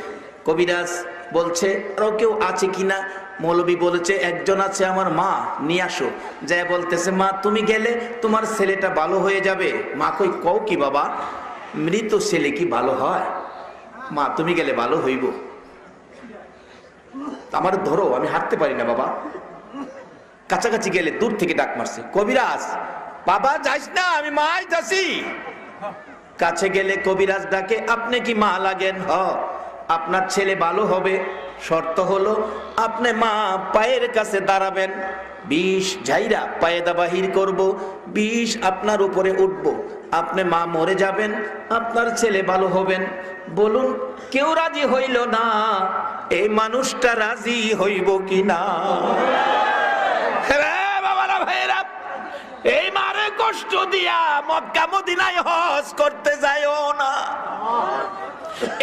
কবিরাজ বলছে আরো কেউ আছে কিনা, মৌলবী বলেছে একজন আছে, আমার মা, নিয়ে আসো। যা বলতেছে মা তুমি গেলে তোমার ছেলেটা ভালো হয়ে যাবে। মা কই কও কি বাবা, মৃত ছেলে কি ভালো হয়? মা তুমি গেলে ভালো হইব। আমার ধরো, আমি হাঁটতে পারি না বাবা। কাছাকাছি গেলে দূর থেকে ডাক মারছে, কবিরাজ বাবা যাইস না, আমি মা আইতাছি। কাছে গেলে কবিরাজ ডাকে, আপনি কি মা লাগেন? হ, আপনার ছেলে ভালো হবে, শর্ত হলো আপনি মা পায়ের কাছে দাঁড়াবেন, 20 ঝাইরা পায়েদা বাহির করব, 20 আপনার উপরে উঠবো, আপনি মা মরে যাবেন, আপনার ছেলে ভালো হবেন। বলুন কেউ রাজি হইল না, এই মানুষটা রাজি হইব কিনা? বাবারা ভাইরা, এই মারে কষ্ট দিয়া মক্কা মদিনায় হজ করতে যায়ও না।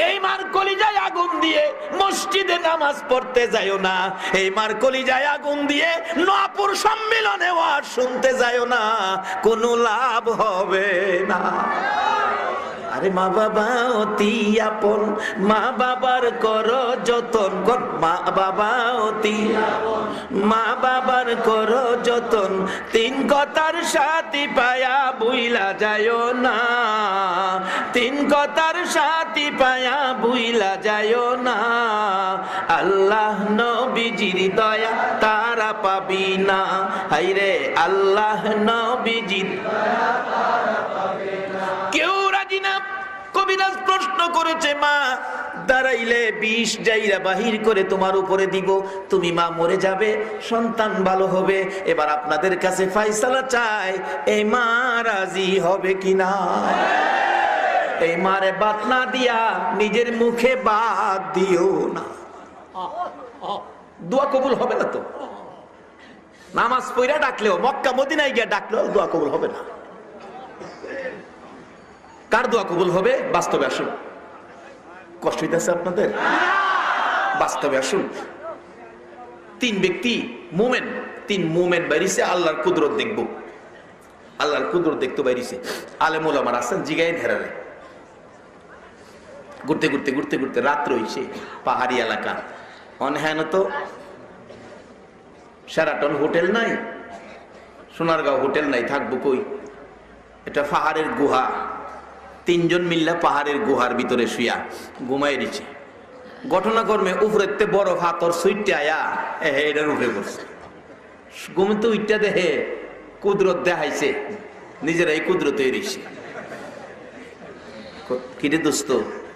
এই মার কলিজায় আগুন দিয়ে মসজিদে নামাজ পড়তে যায়ও না। এই মার কলিজায় আগুন দিয়ে নূপুর সম্মেলনে ওয়াজ শুনতে যায়ও না, কোনো লাভ হবে না। আরে মা বাবা অতি আপন, মা বাবার করো যতন, মা বাবা অতি আপন, মা বাবার করো যতন, 3 কথার সাথী পায়া বুইলা যায়ও না, 3 কথার সাথী পায়া বুইলা যায়ও না। আল্লাহ নবীজির দয়া তারা পাবি না, হাইরে আল্লাহ নবীজির দয়া তারা পাবে না। কেউ রাজি না। কবিরাজ প্রশ্ন করেছে, মা দাঁড়াইলে 20 জাইরা বাহির করে তোমার উপরে দিব, তুমি মা মরে যাবে, সন্তান ভালো হবে। এবার আপনাদের কাছে ফয়সালা চাই, এই মা রাজি হবে কিনা? এই মারে বাত না দিয়া নিজের মুখে বাদ দিও না, দোয়া কবুল হবে না তো। নামাজ পড়া ডাকলেও, মক্কা মদিনায় গিয়া ডাকলেও দোয়া কবুল হবে না। কার দোয়া কবুল হবে? বাস্তবে আসুন। কষ্ট হইতেছে আপনাদের? বাস্তবে আসুন। 3 ব্যক্তি মুমিন, 3 মুমিন বাইরিছে, আল্লাহর কুদরত দেখব, আল্লাহর কুদরত দেখতে বাইরিছে। আলেম ওলামার আছেন, জিগায় ধেরারে ঘুরতে ঘুরতে ঘুরতে ঘুরতে রাত্র হইছে, পাহাড়ি এলাকা, অনহ্যান তো শেরাটন হোটেল নাই, সোনারগাঁও হোটেল নাই, থাকবো কই? এটা পাহাড়ের গুহা। 3 জন মিল্লা পাহাড়ের গুহার ভিতরে শুয়া ঘুমাই দিচ্ছে। ঘটনাক্রমে উপরেতে বড় হাতর সুইটে আয়া এটার উপরে পড়ছে। ঘুমতে উইটা দেহে কুদরত দেখাইছে, নিজেরাই কুদরত এরিছে। কিরে দোস্ত,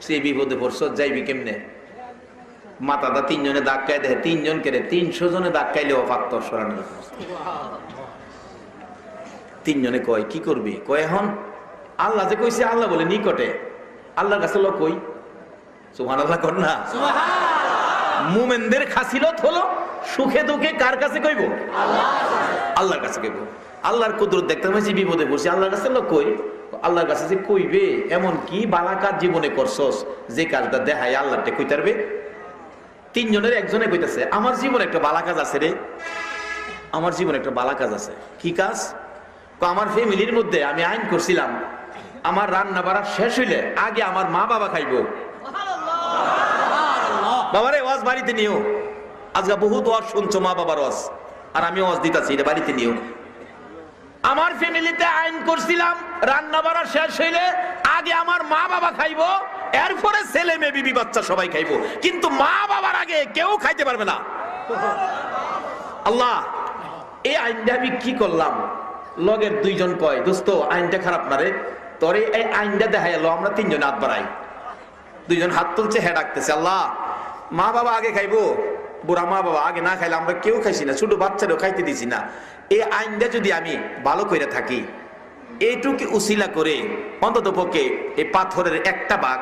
সে বিপদে পড়ছ, যাইবি কেমনে? মাথাটা 3 জনে ধাক্কায় দেহে, 3 জন কেড়ে 300 জনে ধাক্কাইলেও পাত্তর সরানোর। 3 জনে কয় কি করবি? কয় এখন আল্লাহ যে কইছে, আল্লাহ বলে নিকটে, আল্লাহর কাছে লোক কই। সুবহানাল্লাহ কর না। মুমিনদের খাসিলত হলো সুখে দুঃখে কার কাছে কইব? আল্লাহর কাছে কইব। আল্লাহর কুদরত দেখতে পাইছি, বিপদে পড়ছি, আল্লাহর কাছে লোক কই। আল্লাহর কাছে যে কইবে, এমন কি বালাকাত জীবনে করছস যে কাজটা দেখায় আল্লাহতে কইতে পারবে? 3 জনের একজনে কইতাছে, আমার জীবনে একটা বালা কাজ আছে রে, আমার জীবনে একটা বালা কাজ আছে। কি কাজ? আমার ফ্যামিলির মধ্যে আমি আইন করছিলাম, আমার রান্না বাড়া শেষ হইলে আগে আমার মা বাবা খাইবো। বাবারে ওয়াজ বাড়িতে নিও, আজকে বহুত ওয়াজ শুনছো, মা বাবার ওয়াজ, আর আমি ওয়াজ দিতাছি, এটা বাড়িতে নিও। আমার ফ্যামিলিতে আইন করছিলাম, রান্না বাড়া শেষ হইলে আগে আমার মা বাবা খাইবো, এরপরে ছেলে মেয়ে বিবি বাচ্চা সবাই খাইবো, কিন্তু মা বাবার আগে কেউ খাইতে পারবে না। আল্লাহ, এই আইনটা আমি কি করলাম? লগের 2 জন কয়, দোস্ত আইনটা খারাপ না রে, তোরে এই আইনটা দেখা এলো, আমরা 3 জন হাত বাড়াই। 2 জন হাত তুলছে, হ্যাঁ ডাকতেছে, আল্লাহ মা বাবা আগে খাইবো, বুড়া মা বাবা আগে না খাইলে আমরা কেউ খাইছি না, ছোট বাচ্চারও খাইতে দিছি না। এই আইনটা যদি আমি ভালো করে থাকি, এইটুকু উসিলা করে অন্তত পক্ষে এই পাথরের একটা ভাগ,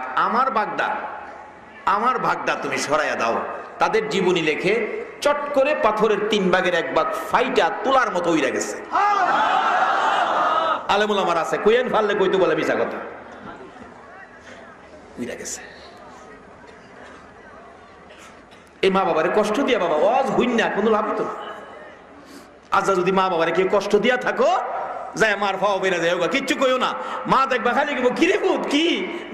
আমার ভাগটা তুমি সরাইয়া দাও। তাদের জীবনী লেখে চট করে পাথরের 3 ভাগের 1 ভাগ ফাইটা তোলার মতো উইরা গেছে। আলেমুল আমার আছে, কইয়েন ফাললে কইতে বলে মিছা কথা, উইরা গেছে। এই মা বাবারে কষ্ট দিয়া বাবা ওয়াজ হইন না, কোনো লাভ তো। আজ যদি মা বাবারে কেউ কষ্ট দিয়া থাকো, যায় মার ফাও বেরা যায় কিচ্ছু কইও না। মা দেখবা খালি কিরে ভূত কি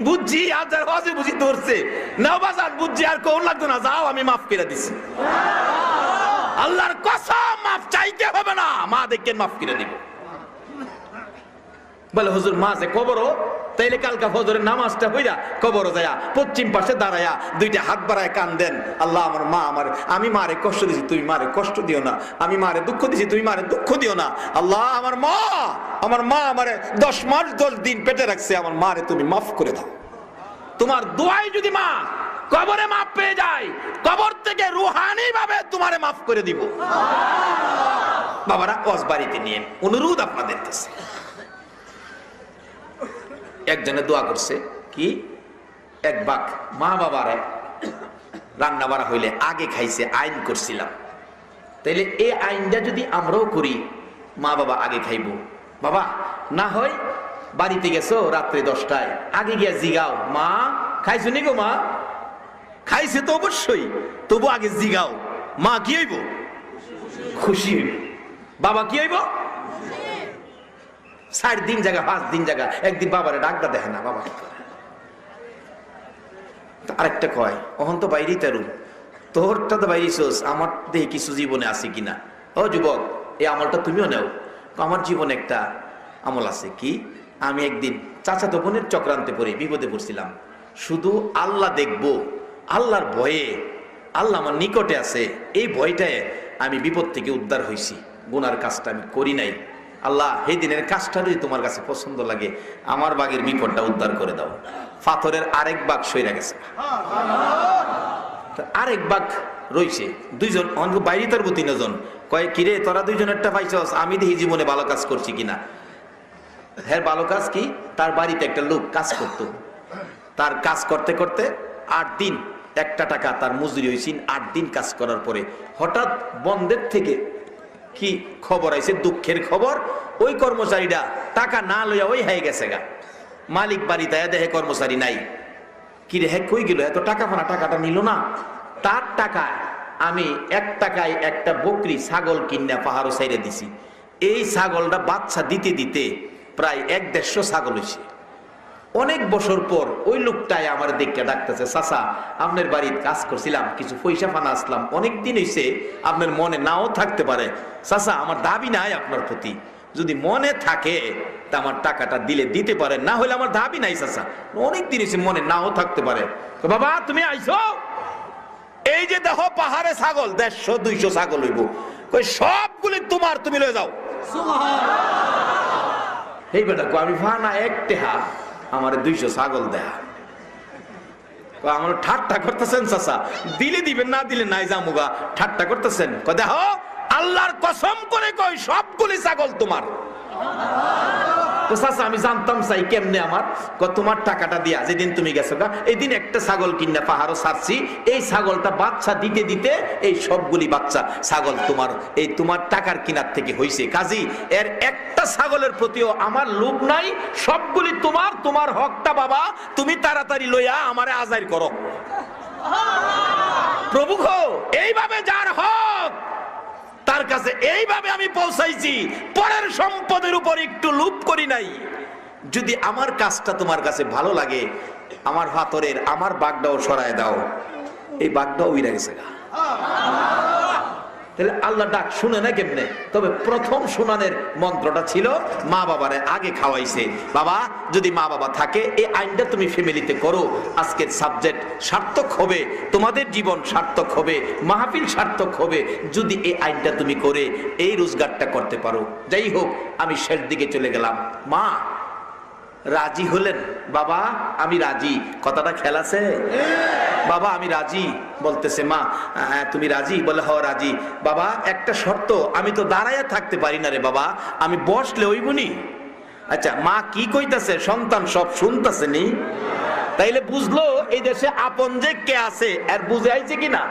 বুঝছি আজার হজে বুঝি ধরছে নাও বাজান বুঝছি আর কোন লাগতো না, যাও আমি মাফ করে দিছি। আল্লাহর কসম মাফ চাইতে হবে না, মা দেখেন মাফ করে দিব। বলে হুজুর মা যে কবরও, তাইলে কালকা ফজরের নামাজটা হইরা কবরও যায়া পশ্চিম পাশে দাঁড়ায়া দুইটা হাত বাড়ায় কান্দেন, আল্লাহ আমার মা আমি মারে কষ্ট দিছি তুমি মারে কষ্ট দিও না, আমি মারে দুঃখ দিছি তুমি মারে দুঃখ দিও না। আল্লাহ আমার মা আমারে 10 মাস 10 দিন পেটে রাখছে, আমার মারে তুমি মাফ করে দাও। তোমার দোয়াই যদি মা কবরে মাফ পেয়ে যায়, কবর থেকে রুহানি ভাবে তোমারে মাফ করে দিব। বাবারা ওয়াজ বাড়িতে নিয়ে অনুরোধ আপনাদের কাছে। একজনে দোয়া করছে কি, এক বাক মা বাবারে রান্না বাড়া হইলে আগে খাইছে, আইন করছিলাম, তাইলে এই আইনটা যদি আমরাও করি, মা বাবা আগে খাইব। বাবা না হয় বাড়িতে গেছো রাত্রে 10টায়, আগে গিয়া জিগাও মা খাইছো নি গো, মা খাইছে তো অবশ্যই, তবু আগে জিগাও, মা কি হইব খুশি হইব, বাবা কি হইব 4 দিন জায়গা 5 দিন জায়গা একদিন বাবারে ডাকটা দেখে না, বাবা কি করে। আরেকটা কয় ওহন তো বাইরেই তারু, তোরটা তো বাইরেছোস, আমার দেহে কিছু জীবনে আছে কিনা। ও যুবক এই আমলটা তুমিও নেও। আমার জীবনে একটা আমল আছে কি, আমি একদিন চাচাতো বোনের চক্রান্তে পড়ে বিপদে পড়ছিলাম, শুধু আল্লাহ দেখবো, আল্লাহর ভয়ে, আল্লাহ আমার নিকটে আছে এই ভয়টায় আমি বিপদ থেকে উদ্ধার হয়েছি, গুনার কাজটা আমি করি নাই। আল্লাহ এই দিনের কাজটা যদি তোমার কাছে পছন্দ লাগে, আমার বাগের বিপদটা উদ্ধার করে দাও। পাথরের আরেক বাঘ সইরা গেছে, আরেক বাঘ রইছে, 2 জন বাইরে তার 3 জন কয় কিরে তোরা 2 জনেরটা পাইছস, আমি দেখি জীবনে ভালো কাজ করছি কিনা। হ্যাঁ ভালো কাজ কি, তার বাড়িতে একটা লোক কাজ করত, তার কাজ করতে করতে 8 দিন একটা টাকা তার মজুরি হয়েছিল। 8 দিন কাজ করার পরে হঠাৎ বন্ধের থেকে কি খবর আইছে, দুঃখের খবর, ওই কর্মচারীটা টাকা না লইয়া ওই হয়ে গেছে গা। মালিক বাড়িতে দেখে কর্মচারী নাই, কি রে হ্যাঁ কই গেল, এত টাকা ফানা টাকাটা নিল না। তার টাকায় আমি 1 টাকায় একটা বকরি ছাগল কিনা পাহাড়ও সাইরে দিছি। এই ছাগলটা বাচ্চা দিতে দিতে প্রায় 1-150 ছাগল হয়েছে। অনেক বছর পর ওই লোকটাই আমার দেখে ডাকতেছে, চাচা আপনার বাড়ির কাজ করছিলাম, কিছু পয়সা ফানা আসলাম, অনেক দিন হয়েছে, আপনার মনে নাও থাকতে পারে, চাচা আমার দাবি নাই আপনার প্রতি, যদি মনে থাকে তা আমার টাকাটা দিলে দিতে পারে, না হলে আমার দাবি নাই চাচা, অনেক দিন হয়েছে, মনে নাও থাকতে পারে। বাবা তুমি আইছো, এই যে দেখো পাহাড়ে ছাগল 150-200 ছাগল হইব, ওই সবগুলি তোমার, তুমি লয়ে যাও। এই বেটা আমি ফানা 1 টাকা আমার 200 ছাগল দেয়া, আমার ঠাট্টা করতেছেন চাচা, দিলে দিবেন না দিলে নাই জামুগা, ঠাট্টা করতেছেন। দেখো আল্লাহর কসম করে কই সবগুলি ছাগল তোমার। তো চাচা আমি জানতাম চাই কেমনে আমার, তোমার টাকাটা দিয়া যেদিন তুমি গেছো গা, এই দিন একটা ছাগল কিনা পাহাড়ও ছাড়ছি, এই ছাগলটা বাচ্চা দিতে দিতে এই সবগুলি বাচ্চা ছাগল তোমার, এই তোমার টাকার কিনার থেকে হইছে, কাজী এর একটা ছাগলের প্রতিও আমার লোভ নাই, সবগুলি তোমার, তোমার হকটা বাবা তুমি তাড়াতাড়ি লইয়া আমারে আজাইর করো। প্রভু গো এইভাবে যার হক তার কাছে এইভাবে আমি পৌঁছাইছি, পরের সম্পদের উপর একটু লোভ করি নাই। যদি আমার কাজটা তোমার কাছে ভালো লাগে, আমার হাতরের আমার বাগটাও সরায় দাও, এই বাগটাও উইরা গেছে গা। তাহলে আল্লাহ ডাক শুনে না কেমনে? তবে প্রথম শুনানের মন্ত্রটা ছিল মা বাবারে আগে খাওয়াইছে। বাবা যদি মা বাবা থাকে, এই আইনটা তুমি ফ্যামিলিতে করো, আজকের সাবজেক্ট সার্থক হবে, তোমাদের জীবন সার্থক হবে, মাহফিল সার্থক হবে, যদি এই আইনটা তুমি করে এই রোজগারটা করতে পারো। যাই হোক আমি শেষ দিকে চলে গেলাম, মা রাজি হলেন, বাবা আমি রাজি, কথাটা খেলাছে, বাবা আমি রাজি, বলতেছে মা হ্যাঁ তুমি রাজি, বলে হ রাজি। বাবা একটা শর্ত, আমি তো দাঁড়াইয়া থাকতে পারি না রে বাবা, আমি বসলে হইবনি। আচ্ছা মা কি কইতাছে, সন্তান সব শুনতেছে নি, তাইলে বুঝলো এই দেশে আপন যে কে আছে, আর বুঝে আইছে কিনা,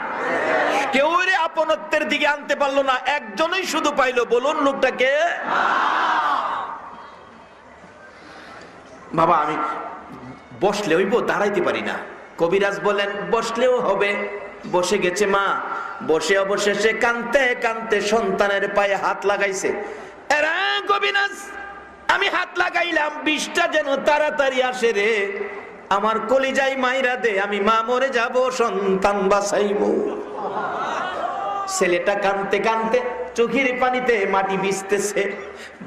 কেউ রে আপনত্বের দিকে আনতে পারলো না, একজনই শুধু পাইলো, বলুন লোকটাকে। বাবা আমি বসলে হইব, দাঁড়াইতে পারি না। কবিরাজ বলেন বসলেও হবে, বসে গেছে মা, বসে অবশেষে কানতে কানতে সন্তানের পায়ে হাত লাগাইছে। এরা কবিরাজ আমি হাত লাগাইলাম, বিষটা যেন তাড়াতাড়ি আসে রে, আমার কলিজায় মাইরা দে, আমি মা মরে যাব, সন্তান বাঁচাইব। ছেলেটা কাঁদতে কাঁদতে চোখের পানিতে মাটি ভিজতেছে।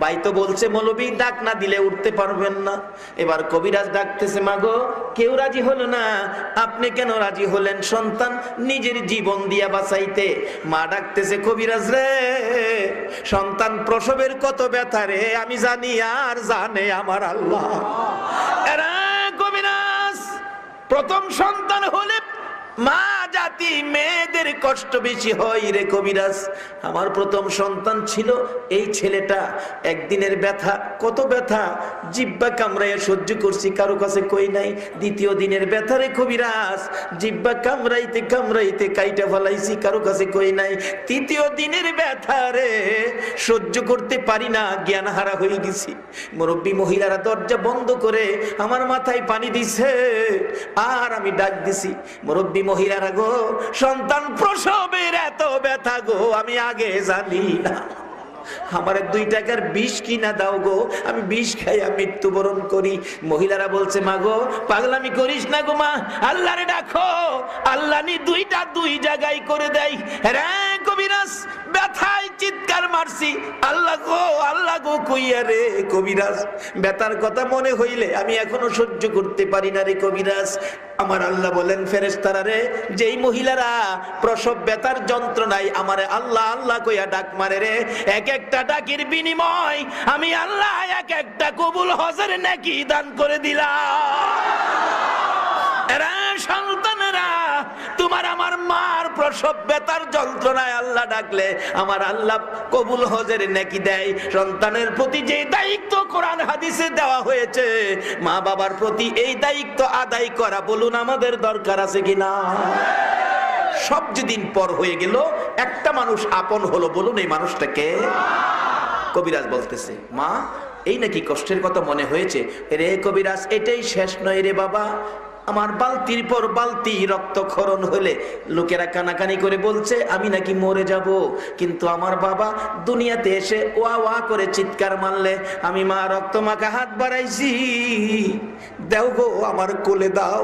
ভাই তো বলছে মৌলবী ডাক না দিলে উঠতে পারবেন না। এবার কবিরাজ ডাকতেছে, মাগো কেউ রাজি হলো না, আপনি কেন রাজি হলেন সন্তান নিজের জীবন দিয়া বাঁচাইতে? মা ডাকতেছে, কবিরাজ রে, সন্তান প্রসবের কত ব্যথা রে আমি জানি, আর জানে আমার আল্লাহ। এরা কবিরাজ, প্রথম সন্তান হলে মা জাতি মেয়েদের কষ্ট বেশি হয় রে কবিরাজ। আমার প্রথম সন্তান ছিল এই ছেলেটা, একদিনের ব্যথা, কত ব্যথা, জিব্বা কামড়াইয়া সহ্য করছি, কারো কাছে কই নাই। দ্বিতীয় দিনের ব্যথা রে কবিরাজ, জিব্বা কামড়াইতে কামড়াইতে কাইটা ফেলাইছি, কারো কাছে কই নাই। তৃতীয় দিনের ব্যথা রে সহ্য করতে পারি না, জ্ঞান হারা হয়ে গেছি। মুরব্বী মহিলারা দরজা বন্ধ করে আমার মাথায় পানি দিছে, আর আমি ডাক দিছি, মুরব্বী মহিলারা গো, সন্তান প্রসবের এত ব্যথা গো আমি আগে জানি না, আমার 2 টাকার বিষ কিনা দাও গো, আমি বিষ খাইয়া মৃত্যুবরণ করি। মহিলারা বলছে, মা গো পাগলামি করিস না গো মা, আল্লাহরে ডাকো, আল্লাহ নি 2টা 2 জায়গায় করে দেয় রে কবিরাজ। ব্যথায় চিৎকার মারছি, আল্লাহ গো কইয়া রে কবিরাজ, ব্যথার কথা মনে হইলে আমি এখনো সহ্য করতে পারি না রে কবিরাজ। আমার আল্লাহ বলেন, ফেরেশতারা রে, যেই মহিলারা প্রসব ব্যথার যন্ত্রণায় আমারে আল্লাহ আল্লাহ কইয়া ডাক মারে রে, এক একটা ডাকের বিনিময় আমি আল্লাহ এক একটা কবুল হজের নেকি দান করে দিলাম। এরা সন্তানেরা, তোমার আমার মার প্রসব ব্যথার যন্ত্রণায় আল্লাহ ডাকলে আমার আল্লাহ কবুল হজের নেকি দেয়। সন্তানের প্রতি যে দায়িত্ব কোরআন হাদিসে দেওয়া হয়েছে, মা বাবার প্রতি এই দায়িত্ব আদায় করা, বলুন আমাদের দরকার আছে কিনা? সব যেদিন পর হয়ে গেল, একটা মানুষ আপন হলো, বলুন এই মানুষটাকে? কবিরাজ বলতেছে, মা এই নাকি কষ্টের কথা মনে হয়েছে রে কবিরাজ, এটাই শেষ নয় রে বাবা, আমার বালতির পর বালতি রক্তক্ষরণ হলে লোকেরা কানাকানি করে বলছে আমি নাকি মরে যাব, কিন্তু আমার বাবা দুনিয়াতে এসে ওয়া ওয়া করে চিৎকার মারলে আমি মা রক্ত মাখা হাত বাড়াইছি, দাও গো আমার কোলে দাও।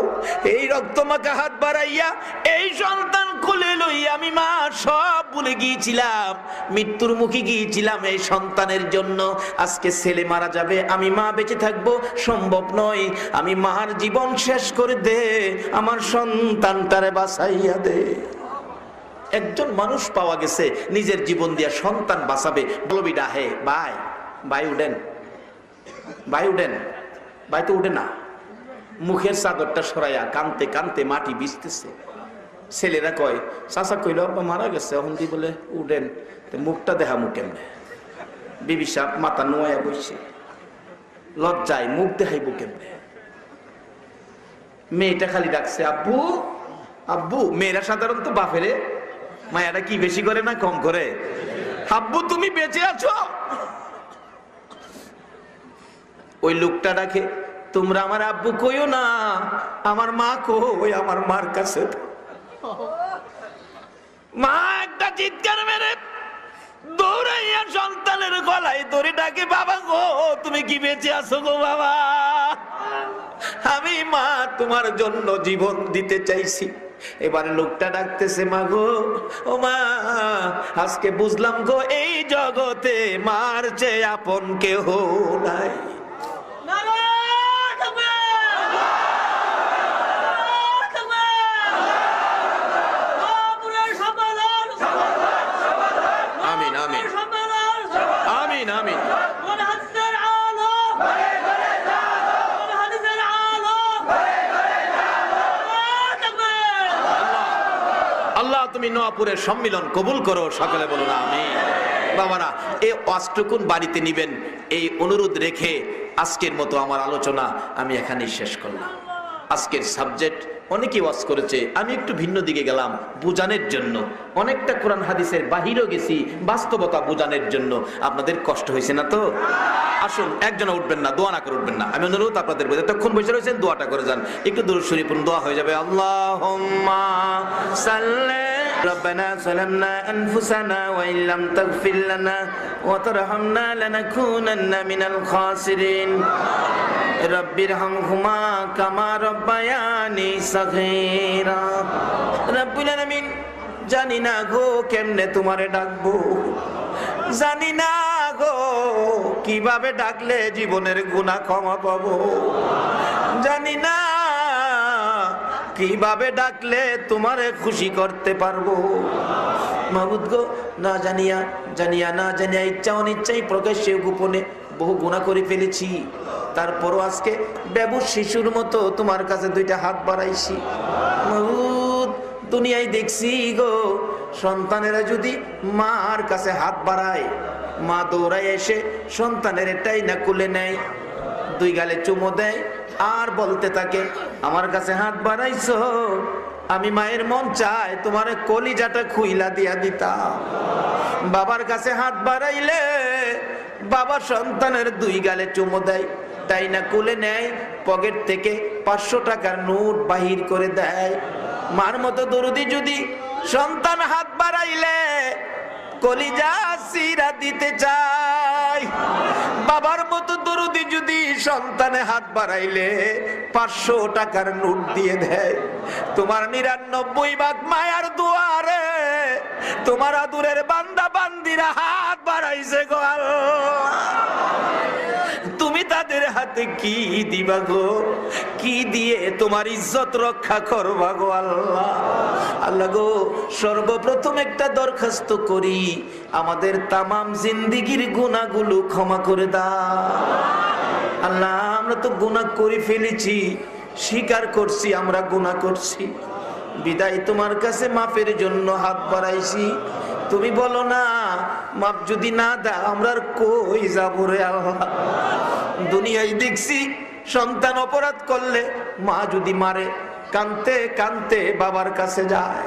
এই রক্ত মাখা হাত বাড়াইয়া এই সন্তান কোলে লইয়া আমি মা সব ভুলে গিয়েছিলাম, মৃত্যুর মুখে গিয়েছিলাম এই সন্তানের জন্য। আজকে ছেলে মারা যাবে, আমি মা বেঁচে থাকবো সম্ভব নয়, আমি মার জীবন শেষ করে দে, আমার সন্তানটারে বাঁচাইয়া দে। একজন মানুষ পাওয়া গেছে নিজের জীবন দিয়া সন্তান বাঁচাবে। বলবি ডাহে, ভাই ভাই উঠেন, ভাই উঠেন, ভাই তো উঠে না, মুখের চাদরটা সরাইয়া কানতে কানতে মাটি ভিজতেছে। ছেলেরা কয়, চাচা কইল আব্বা মারা গেছে, এখন দি বলে উঠেন, মুখটা দেখা মুখ কেমনে? বিবি সাহেব মাথা নোয়া বসে, লজ্জায় মুখ দেখাইব কেমনে? মেয়েটা খালি ডাকছে আব্বু আব্বু। মেয়েরা সাধারণত বাপেরে মায়াটা কি বেশি করে না কম করে? আব্বু তুমি বেঁচে আছো? ওই লোকটা ডাকে, তোমরা আমার আব্বু কইও না, আমার মা কই, আমার মার কাছে। মা একটা চিৎকার মেরে দৌড়াইয়া সন্তানের গলায় ধরে ডাকে, বাবা গো তুমি কি বেঁচে আছো গো বাবা? আমি মা তোমার জন্য জীবন দিতে চাইছি। এবারে লোকটা ডাকতেছে, মা গো ও মা, আজকে বুঝলাম গো এই জগতে মার চেয়ে আপন কেহ নাই। আমিন আমিন আমিন আমিন। আল্লাহ তুমি নোয়াপুরের সম্মিলন কবুল করো, সকলে বলুন আমিন। বাবারা, এই ওয়াজটুকুন বাড়িতে নিবেন, এই অনুরোধ রেখে আজকের মতো আমার আলোচনা আমি এখানেই শেষ করলাম। আজকের সাবজেক্ট অনেকে ওয়াজ করেছে, আমি একটু ভিন্ন দিকে গেলাম বোঝানোর জন্য, অনেকটা কোরআন হাদিসের বাহিরেও গেছি বাস্তবতা বোঝানোর জন্য। আপনাদের কষ্ট হয়েছে না তো? আসুন, একজন উঠবেন না, দোয়া না করে উঠবেন না, আমি অনুরোধ আপনাদের বলে, তখন বসে রয়েছেন দোয়াটা করে যান, একটু দরুদ শরীফ দোয়া হয়ে যাবে। আল্লাহুম্মা সাল্লি ربنا ظلمنا أنفسنا وإن لم تغفر لنا وترحمنا لنكونن من الخاسرين رب ارحمهما كما ربياني صغيرا رب العالمين জানি না গো কেমনে তোমারে ডাকবো, জানি না গো কিভাবে ডাকলে জীবনের গুনাহ ক্ষমা পাবো, জানি না কিভাবে ডাকলে তোমারে খুশি করতে পারবো। মাবুদ গো, না জানিয়া না জানিয়া ইচ্ছা অনিচ্ছায় প্রকাশ্যে গোপনে বহু গুনাহ করে ফেলেছি, তারপরও আজকে বেবুর শিশুর মতো তোমার কাছে দুইটা হাত বাড়াইছি। মাবুদ, দুনিয়ায় দেখছি গো, সন্তানেরা যদি মার কাছে হাত বাড়ায়, মা দৌড়ায় এসে সন্তানের এটাই না কুলে নেয়, দুই গালে চুমো দেয় আর বলতে থাকে আমার কাছে হাত বাড়াইছো, আমি মায়ের মন চায় তোমার কলিজাটা খুইলা দিয়া দিতাম। বাবার কাছে হাত বাড়াইলে বাবা সন্তানের দুই গালে চুমো দেয়, তাই না কুলে নেয়, পকেট থেকে 500 টাকার নোট বাহির করে দেয়। মার মতো দরদি যদি সন্তান হাত বাড়াইলে কলিজা সিরা দিতে চায়, বাবার মতো দরদি যদি সন্তানে হাত বাড়াইলে 500 টাকার নোট দিয়ে দেয়। তোমার 99 ভাগ মায়ার দুয়ারে তোমার আদুরের বান্দা বান্দিরা হাত বাড়াইছে গো আল্লাহ, তুমি তাদের হাতে কি দিবা গো, কি দিয়ে তোমার ইজ্জত রক্ষা করবা গো আল্লাহ। আল্লাহ গো, সর্বপ্রথম একটা দরখাস্ত করি, আমাদের তামাম জিন্দেগির গুনাহগুলো ক্ষমা করে দাও আল্লাহ। আমরা তো গুনাহ করে ফেলেছি, স্বীকার করছি আমরা গুনাহ করছি, বিদায় তোমার কাছে মাফের জন্য হাত বাড়াইছি। তুমি বলো না মাপ যদি না দাও আমরা আর কই যাবো রে আল্লাহ। দুনিয়ায় দেখছি সন্তান অপরাধ করলে মা যদি মারে কানতে কানতে বাবার কাছে যায়,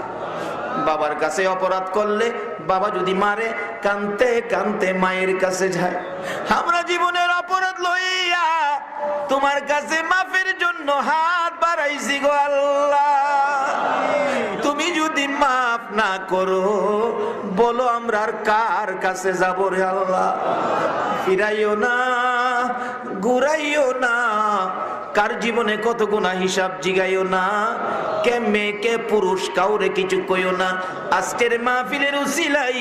বাবার কাছে অপরাধ করলে বাবা যদি মারে কানতে কানতে মায়ের কাছে যায়। আমরা জীবনের অপরাধ লইয়া তোমার কাছে মাফের জন্য হাত বাড়াইছি গো আল্লাহ। তুমি যদি মাফ না করো বলো আমরা আর কার কাছে যাব রে আল্লাহ। ফিরাইও না, ঘুরাইও না, কার জীবনে কত গুনাহ হিসাব জিগাইও না, কে মেয়ে কে পুরুষ কাউরে কিছু কইও না। আজকের মাহফিলের উসিলাই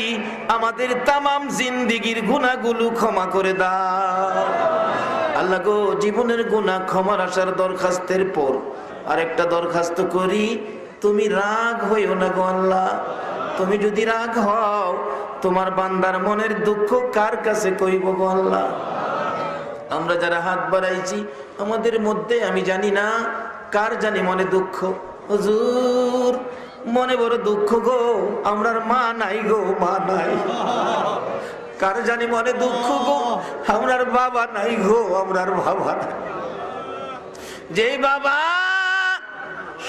আমাদের তামাম জিন্দেগির গুনাহগুলো ক্ষমা করে দাও আল্লাহ গো। জীবনের গুনাহ ক্ষমার আসার দরখাস্তের পর আরেকটা দরখাস্ত করি, তুমি রাগ হইও না গো আল্লাহ। তুমি যদি রাগ হও তোমার বান্দার মনের দুঃখ কার কাছে কইব গো আল্লাহ। আমরা যারা হাত বাড়াইছি আমাদের মধ্যে আমি জানি না কার জানি মনে দুঃখ, হুজুর মনে বড় দুঃখ গো, আমরার মা নাই গো, মা নাই। কার জানি মনে দুঃখ গো, আমরার বাবা নাই গো, আমরার বাবা নাই। যে বাবা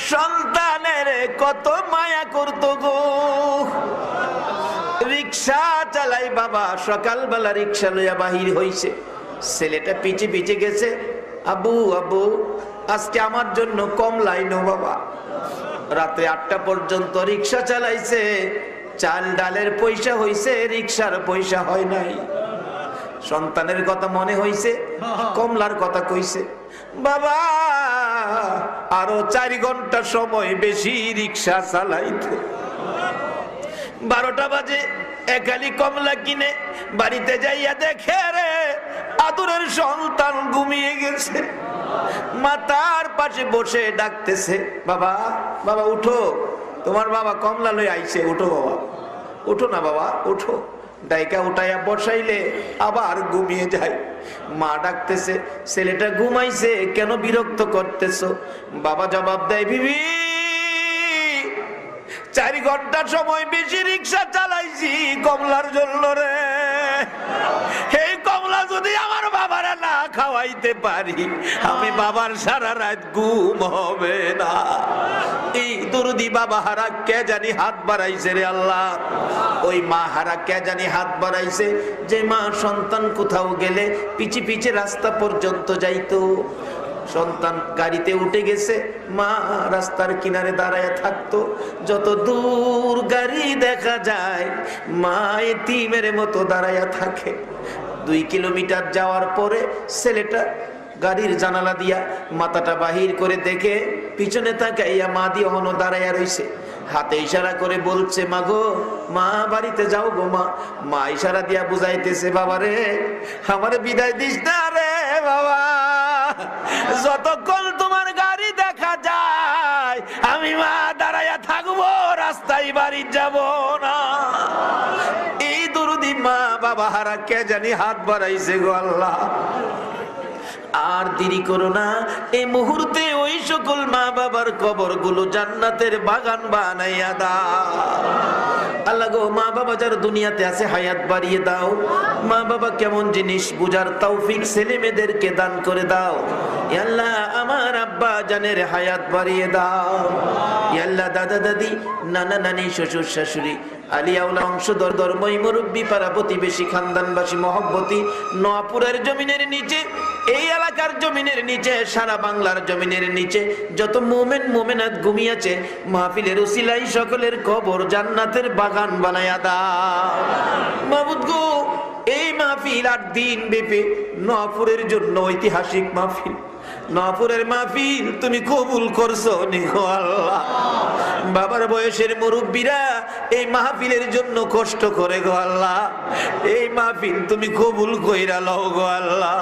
সন্তানের কত মায়া করতো গো, রিক্সা চালাই বাবা, সকালবেলা রিক্সা লইয়া বাহির হইছে, ছেলেটা পিছে পিছে গেছে, আবু আবু আজকে আমার জন্য কমলা আইনো বাবা। রাতে 8টা পর্যন্ত রিক্সা চালাইছে, চাল ডালের পয়সা হইছে, রিক্সার পয়সা হয় নাই। সন্তানের কথা মনে হইছে, কমলার কথা কইছে, বাবা আরো 4 ঘন্টা সময় বেশি রিক্সা চালাইতে। 12টা বাজে একালি কমলা কিনে বাড়িতে যাইয়া দেখে রে আদরের সন্তান ঘুমিয়ে গেছে, মাতার পাশে বসে ডাকতেছে, বাবা বাবা উঠো, তোমার বাবা কমলা লই আইছে, উঠো বাবা, উঠো না বাবা উঠো। ডাইকা উঠাইয়া বসাইলে আবার ঘুমিয়ে যায়। মা ডাকতেছে, ছেলেটা ঘুমাইছে কেন বিরক্ত করতেছো? বাবা জবাব দেয়, বিবি 4 ঘন্টা সময় বেশি রিক্সা চালাইছি কমলার জন্য রে। এই কমলা যদি আমার বাবারা না খাওয়াইতে পারি আমি বাবার সারা রাত ঘুম হবে না। এই দরদি বাবা হারা কে জানি হাত বাড়াইছে রে আল্লাহ। ওই মা হারা কে জানি হাত বাড়াইছে, যে মা সন্তান কোথাও গেলে পিছে পিছে রাস্তা পর্যন্ত যাইতো। সন্তান গাড়িতে উঠে গেছে, মা রাস্তার কিনারে দাঁড়ায় থাকতো। যত দূর গাড়ি দেখা যায় মা এতিমের মতো দাঁড়ায় থাকে। 2 কিলোমিটার যাওয়ার পরে ছেলেটা গাড়ির জানালা দিয়া মাথাটা বাহির করে দেখে পিছনে তাকাইয়া মা দিয়ে হনো দাঁড়াইয়া রইছে। হাতে ইশারা করে বলছে, মা গো, মা বাড়িতে যাও গো মা। মা ইশারা দিয়া বুঝাইতেছে, বাবা রে আমার বিদায় দিস না রে বাবা, যতক্ষণ তোমার গাড়ি দেখা যায় আমি মা দাঁড়াইয়া থাকবো, রাস্তায় বাড়ি যাব না। এই দরুদি মা বাবা হারা কে জানি হাত বাড়াইছে গো আল্লাহ। আর দেরি করো না, এই মুহূর্তে ওই সকল মা বাবার কবরগুলো জান্নাতের বাগান বানাইয়া দাও। আল্লাহ গো, মা বাবা যারা দুনিয়াতে আছে হায়াত বাড়িয়ে দাও। মা বাবা কেমন জিনিস বুঝার তৌফিক ছেলে মেয়েদেরকে দান করে দাও। ইয়া আল্লাহ আমার আব্বা জানের হায়াত বাড়িয়ে দাও। ইয়া আল্লাহ দাদা দাদি, নানা নানি, শ্বশুর শাশুড়ি, আলিয়াউলা, অংশধর, ধর্মই মুরব্বী, পাড়া প্রতিবেশী, খানদানবাসী, মহব্বতী, নোয়াপুরের জমিনের নিচে, এই এলাকার জমিনের নিচে, সারা বাংলার জমিনের নিচে যত মুমিন মুমিনাত ঘুমিয়েছে মাহফিলের উসিলাই সকলের কবর জান্নাতের বাগান বানায়া দাও। মাবুদ গো, এই মাহফিল 8 দিন ব্যাপী নোয়াপুরের জন্য ঐতিহাসিক মাহফিল। নোয়াপুরের মাহফিল তুমি কবুল করছো নিগো আল্লাহ। বাবার বয়সের মুরব্বীরা এই মাহফিলের জন্য কষ্ট করে গো আল্লাহ, এই মাহফিল তুমি কবুল কইরা লও গো আল্লাহ।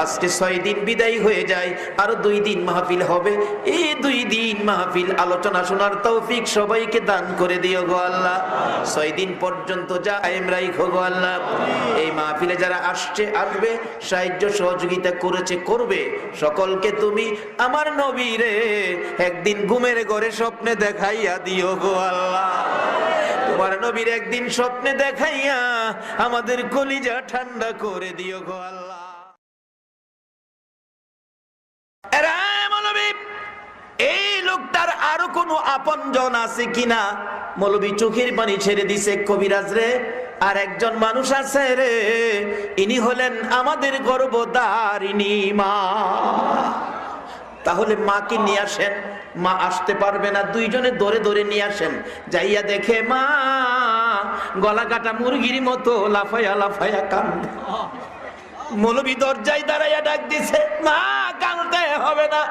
আজকে 6 দিন বিদায় হয়ে যায়, আরো 2 দিন মাহফিল হবে। এই 2 দিন মাহফিল আলোচনা শোনার তৌফিক সবাইকে দান করে দিও গো আল্লাহ। 6 দিন পর্যন্ত যা কায়েম রাখো গো আল্লাহ। এই মাহফিলে যারা আসবে, সাহায্য সহযোগিতা করেছে, করবে, সকলকে তুমি আমার নবীরে একদিন ঘুমের ঘরে স্বপ্নে দেখাইয়া দিও গো আল্লাহ। তোমার নবীর একদিন স্বপ্নে দেখাইয়া আমাদের কলিজা ঠান্ডা করে দিও গো আল্লাহ। এই লোকটার আরো কোনো আপনজন আছে কিনা? মৌলবী চোখের পানি ছেড়ে দিছে, কবিরাজ রে আর একজন মানুষ আছে রে, ইনি হলেন আমাদের গর্ভধারিণী মা। তাহলে মাকে নিয়ে আসেন। মা আসতে পারবে না, 2 জনে ধরে ধরে নিয়ে আসেন। যাইয়া দেখে মা গলা কাটা মুরগির মতো লাফায়া লাফায়া কান্দে। মৌলবী দরজায় দাঁড়াইয়া ডাক দিছে, মা কাঁদতে হবে না,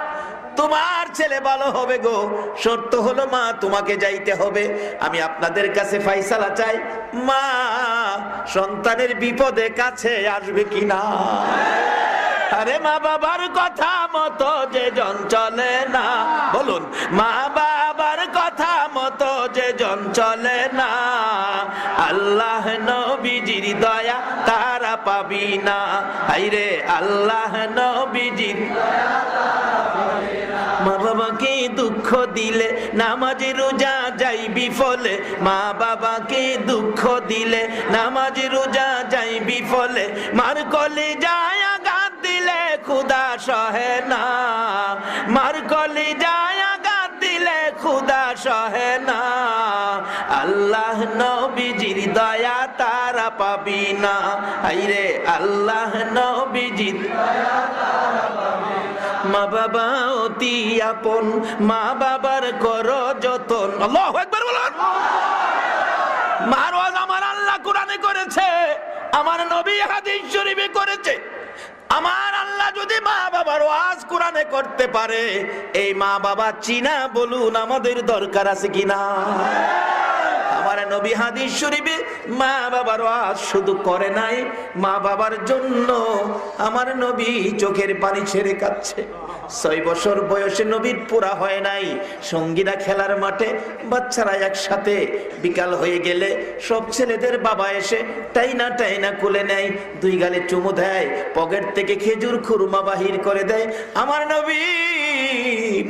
তোমার ছেলে ভালো হবে গো। শর্ত হলো মা তোমাকে যাইতে হবে। আমি আপনাদের কাছে ফাইসালা চাই, মা সন্তানের বিপদে কাছে আসবে কিনা? আরে মা বাবার কথা মতো যে জন চলে না, বলুন, মা বাবার কথা মতো যে জন চলে না, আল্লাহ নবীজির দয়া তারা পাবি না। হাইরে আল্লাহ নবীজির মা বাবাকে দুঃখ দিলে নামাজে রোজা যাইবি ফলে, মা বাবাকে দুঃখ দিলে নামাজে রোজা যাইবি ফলে, মার কলে যায় আঘাত দিলে খুদা সহে না, মার কলে যায় আঘাত দিলে খুদা সহে না, আল্লাহ নবীজির দয়া তারা পাবি না। হাইরে আল্লাহ নবীজির দয়া তারা পাবি না। মা বাবা অতি আপন, মা বাবার করো যতন। আল্লাহু আকবার বলুন। মার ওয়াজ আমার আল্লাহ কোরআনে করেছে, আমার নবী হাদিস শরীফে করেছে। আমার আল্লাহ যদি মা বাবার ওয়াজ কোরআনে করতে পারে, এই মা বাবা চিনা বলুন আমাদের দরকার আছে কিনা? আমার নবী হাদিস শরীফে মা বাবার ওয়াজ শুধু করে নাই, মা বাবার জন্য আমার নবী চোখের পানি ছেড়ে কাঁদছে। 6 বছর বয়সে নবীর পুরা হয় নাই, সঙ্গীরা খেলার মাঠে, বাচ্চারা একসাথে, বিকাল হয়ে গেলে সব ছেলেদের বাবা এসে টাইনা টাইনা কোলে নেয়, 2 গালে চুমু দেয়, পকেট থেকে খেজুর খুরমা বাহির করে দেয়। আমার নবী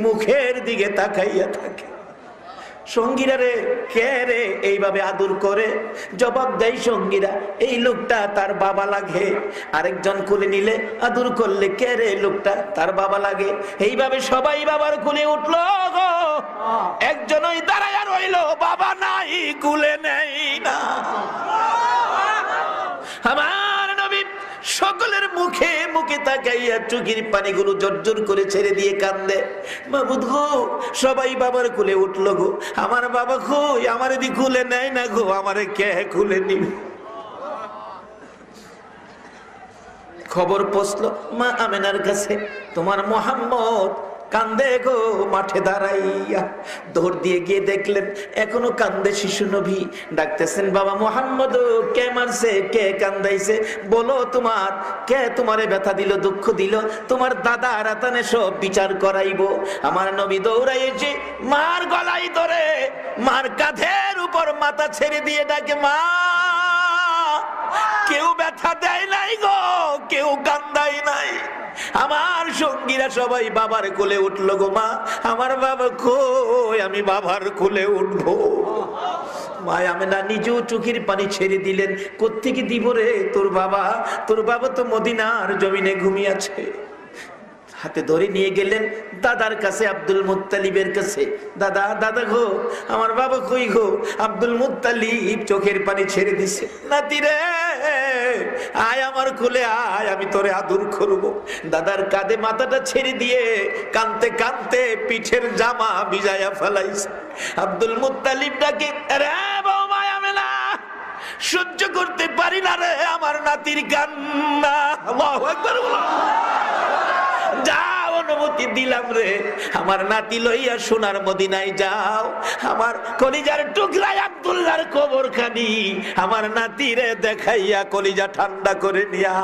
মুখের দিকে তাকাইয়া থাকে। সঙ্গীরা রে, কে রে এইভাবে আদর করে? জবাব দেয় সঙ্গীরা, এই লোকটা তার বাবা লাগে। আরেকজন কোলে নিলে আদর করলে, কে রে লোকটা? তার বাবা লাগে। এইভাবে সবাই বাবার কোলে উঠলো গো, একজন ওই দাঁড়ায় রইলো, বাবা নাই, কোলে নেই না। আমার নবী সকলের মুখে মুখ দিকে তাকাইয়া চোখের পানিগুলো জর্জর করে ছেড়ে দিয়ে কান্দে। মাবুদ গো, সবাই বাবার কোলে উঠলো গো, আমার বাবা কই, আমার দি খুলে নেয় না গো, আমারে কে খুলে নিবে? খবর পৌঁছলো মা আমেনার কাছে, তোমার মোহাম্মদ কান্দে গো মাঠে দাঁড়াইয়া। দৌড় দিয়ে গিয়ে দেখলেন এখনো কান্দে শিশু নবী। ডাকতেছেন, বাবা মোহাম্মদ, কে মারছে, কে কান্দাইছে, বলো তোমার কে তোমারে ব্যথা দিল, দুঃখ দিল, তোমার দাদা রাতানে সব বিচার করাইবো। আমার নবী দৌড়াইছে, মার গলায় ধরে মার কাঁধের উপর মাথা ছেড়ে দিয়ে ডাকে, মা কেউ ব্যথা দেয় নাই গো, কেউ কান্দাই নাই। আমার সঙ্গীরা সবাই বাবার কোলে উঠলো গো, মা আমার বাবা কই, আমি বাবার কোলে উঠবো। মা আমেনা নিজেও চোখের পানি ছেড়ে দিলেন। কোত্থেকে দিব রে তোর বাবা তো মদিনার জমিনে ঘুমিয়ে আছে। হাতে ধরে নিয়ে গেলেন দাদার কাছে, আব্দুল মুত্তালিবের কাছে। দাদা দাদা গো, আমার বাবা কই গো? আব্দুল মুত্তালিব চোখের পানি ছেড়ে দিছে। নাতি রে আয় আমার কোলে আয়, আমি তোরে আদর করব। দাদার কাঁধে মাথাটা ছেড়ে দিয়ে কাঁদতে কাঁদতে পিঠের জামা ভিজায়া ফেলাইছে। আব্দুল মুত্তালিব ডাকে, রে বৌমা আমেনা, সহ্য করতে পারি না রে আমার নাতির কান্না। আল্লাহু আকবার। যাও, অনুমতি দিলাম রে, আমার নাতি লইয়া সোনার মদিনায় যাও। আমার কলিজার টুকরায় আব্দুল্লাহর কবর খানি আমার নাতি রে দেখাইয়া কলিজা ঠান্ডা করে নিয়া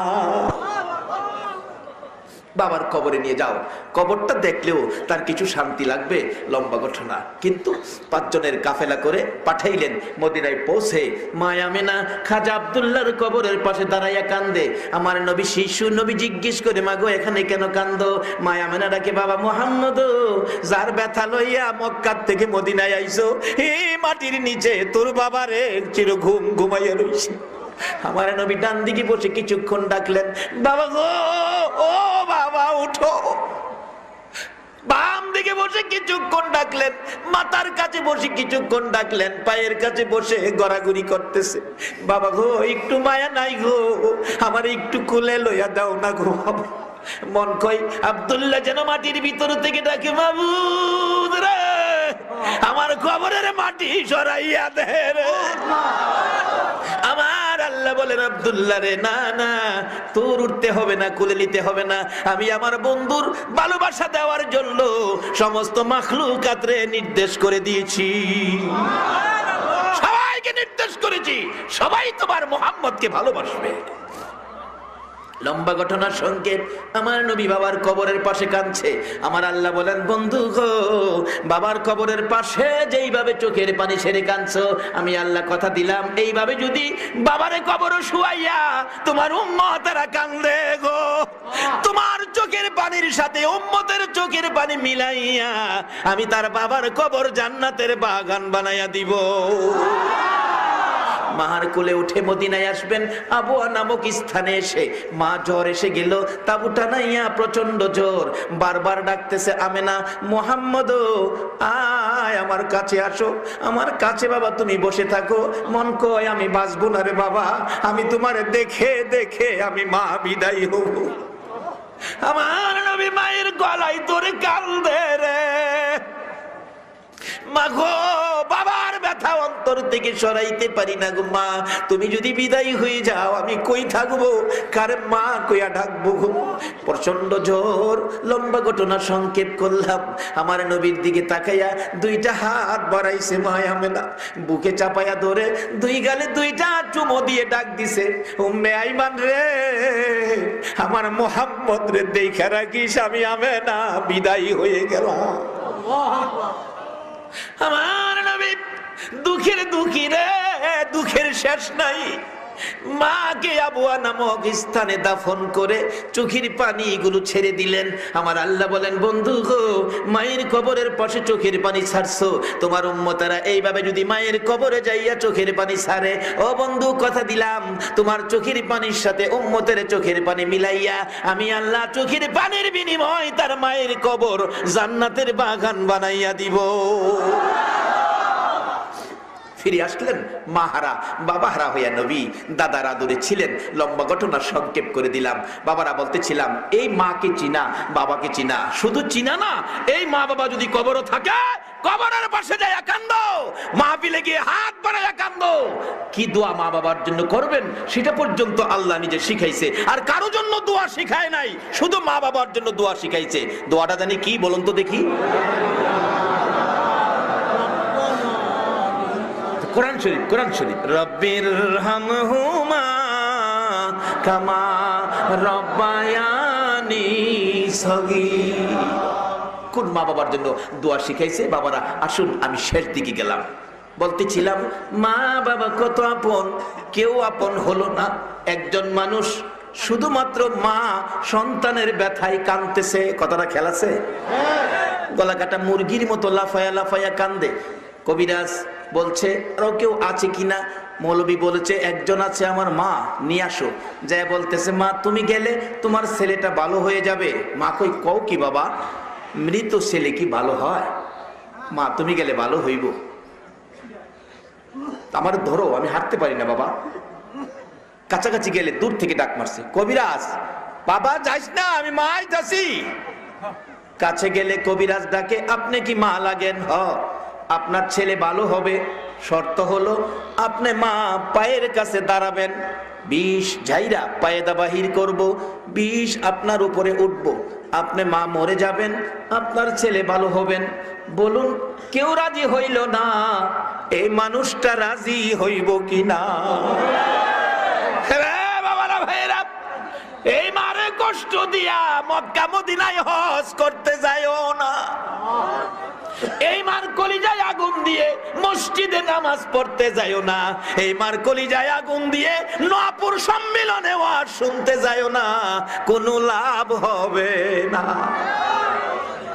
বাবার কবরে নিয়ে যাও। কবরটা দেখলেও তার কিছু শান্তি লাগবে, লম্বা ঘটনা। কিন্তু 5 জনের কাফেলা করে পাঠাইলেন। মদিনায় পৌঁছে মা আমেনা খাজা আব্দুল্লাহর কবরের পাশে দাঁড়াইয়া কান্দে। আমার নবী শিশু নবী জিজ্ঞেস করে, মাগো এখানে কেন কান্দো? মা আমেনা ডাকে, বাবা মুহাম্মদ, যার ব্যথা লইয়া মক্কা থেকে মদিনায় আইছো, এই মাটির নিচে তোর বাবারে চির ঘুম ঘুমাইয়া রইছে। আমার নবী ডান দিকে বসে কিছুক্ষণ ডাকলেন, বাবা গো, ও বাবা উঠো। বাম দিকে বসে কিছুক্ষণ ডাকলেন, মাথার কাছে বসে কিছুক্ষণ ডাকলেন, পায়ের কাছে বসে গড়াগড়ি করতেছে। বাবা গো, একটু মায়া নাই গো, আমার একটু কোলে লইয়া দাও না গো বাবা। মন কই আব্দুল্লাহ যেন মাটির ভিতর থেকে ডাকে, মাবুদ রে, আমার কবরের মাটি সরাইয়া দে রে। আমার আল্লাহ বলেন, আব্দুল্লাহ রে, না না, তোর উঠতে হবে না, কোলে নিতে হবে না। আমি আমার বন্ধুর ভালোবাসা দেওয়ার জন্য সমস্ত মাখলুকাতরে নির্দেশ করে দিয়েছি, সবাইকে নির্দেশ করেছি, সবাই তোমার মুহাম্মদকে ভালোবাসবে। লম্বা ঘটনার সংক্ষেপ, আমার নবী বাবার কবরের পাশে কাঁদছে। আমার আল্লাহ বলেন, বন্ধু গো, বাবার কবরের পাশে যেইভাবে চোখের পানি ছেড়ে কাঁদছো, আমি আল্লাহ কথা দিলাম, এইভাবে যদি বাবারে কবর শুয়াইয়া তোমার উম্মতেরা কান্দে গো, তোমার চোখের পানির সাথে উম্মতের চোখের পানি মিলাইয়া আমি তার বাবার কবর জান্নাতের বাগান বানাইয়া দিব। মার কোলে উঠে মদিনায় আসবেন। আবুয়া নামক স্থানে এসে মা জ্বর এসে গেল, তাবুটা নাইয়া প্রচন্ড জ্বর। বারবার ডাকতেছে, আমেনা, মোহাম্মদ আয় আমার কাছে আসো, আমার কাছে বাবা তুমি বসে থাকো। মন কয় আমি বাঁচবো না রে বাবা, আমি তোমার দেখে দেখে আমি মা বিদায় হব। আমার নবী মায়ের গলায় ধরে কান্দে রে, মা গো, বাবার ব্যথা অন্তর থেকে সরাইতে পারি না গো মা, তুমি যদি বিদায় হয়ে যাও আমি কই থাকবো, কারে মা কইয়া ডাকবো গো। প্রচন্ড জ্বর। লম্বা ঘটনা সংক্ষেপ করলাম। আমার নবীর দিকে তাকাইয়া 2টা হাত বাড়াইছে মা আমেনা, বুকে চাপাইয়া ধরে 2 গালে 2টা চুমো দিয়ে ডাক দিছে, উম্মে আইমান রে, আমার মুহাম্মদ রে দেখা রাখিস, আমি আমেনা বিদায় হয়ে গেলাম। আমার নবী দুঃখের দুঃখী রে, দুঃখের শেষ নাই। মাকে আবুয়া নামক স্থানে দাফন করে চোখের পানি গুলো ছেড়ে দিলেন। আমার আল্লাহ বলেন, বন্ধু গো, মায়ের কবরের পাশে চোখের পানি ছাড়ছো, তোমার উম্মতেরা এইভাবে যদি মায়ের কবরে যাইয়া চোখের পানি ছাড়ে, ও বন্ধু কথা দিলাম, তোমার চোখের পানির সাথে উম্মতের চোখের পানি মিলাইয়া আমি আল্লাহ চোখের পানির বিনিময় তার মায়ের কবর জান্নাতের বাগান বানাইয়া দিব। ফিরে আসলেন মাহারা বাবাহারা হইয়া নবী দাদার আদরে ছিলেন। লম্বা ঘটনা সংক্ষেপ করে দিলাম। বাবারা বলতেছিলাম এই মাকে চিনা বাবাকে চিনা, শুধু চিনা না, এই মা বাবা যদি কবরও থাকে কবরের পাশে যায় কান্দো, মাহফিলে গিয়ে হাত বাড়াইয়া কান্দো। কি দোয়া মা বাবার জন্য করবেন সেটা পর্যন্ত আল্লাহ নিজে শিখাইছে, আর কারো জন্য দোয়া শিখায় নাই, শুধু মা বাবার জন্য দোয়া শিখাইছে। দোয়াটা জানি কি বলুন তো দেখি? কোরআন শরীফ, কোরআন শরীফ, রব্বির হামহুমা কামা রব্বায়ানি সগীর। কোন মা বাবার জন্য দোয়া শিখাইছে? বাবারা আসুন, আমি শেষ দিকে গেলাম, বলতেছিলাম মা বাবা কত আপন, কেউ আপন হলো না। একজন মানুষ শুধুমাত্র মা সন্তানের ব্যথায় কাঁদতেছে, কথাটা খেলাছে, গলা কাটা মুরগির মতো লাফায়া লাফায়া কান্দে। কবিরাজ বলছে আরো কেউ আছে কিনা? মৌলবী বলেছে একজন আছে, আমার মা, নিয়ে আসো। যাই বলতেছে মা তুমি গেলে তোমার ছেলেটা ভালো হয়ে যাবে। মা কই কও কি বাবা, মৃত ছেলে কি ভালো হয়? মা তুমি গেলে ভালো হইব। আমার ধরো, আমি হাঁটতে পারি না বাবা। কাছাকাছি গেলে দূর থেকে ডাক মারছে, কবিরাজ বাবা যাইস না, আমি মা আইতাছি। কাছে গেলে কবিরাজ ডাকে আপনি কি মা লাগেন? হ, আপনার ছেলে ভালো হবে, শর্ত হলো আপনি মা পায়ের কাছে দাঁড়াবেন, ২০ ঝাইরা পায়েদা বাহির করব, ২০ আপনার উপরে উঠবো, আপনি মা মরে যাবেন, আপনার ছেলে ভালো হবেন। বলুন কেউ রাজি হইল না, এই মানুষটা রাজি হইব কি না? বাবারা ভাইরা, এই মারে কষ্ট দিয়া মক্কা মদিনায় হজ করতে যায়ও না। এই মার কলিজায় আগুন দিয়ে মসজিদে নামাজ পড়তে যায়ও না। এই মার কলিজায় আগুন দিয়ে নূপুর সম্মেলনে ওয়াজ শুনতে যায়ও না, কোনো লাভ হবে না।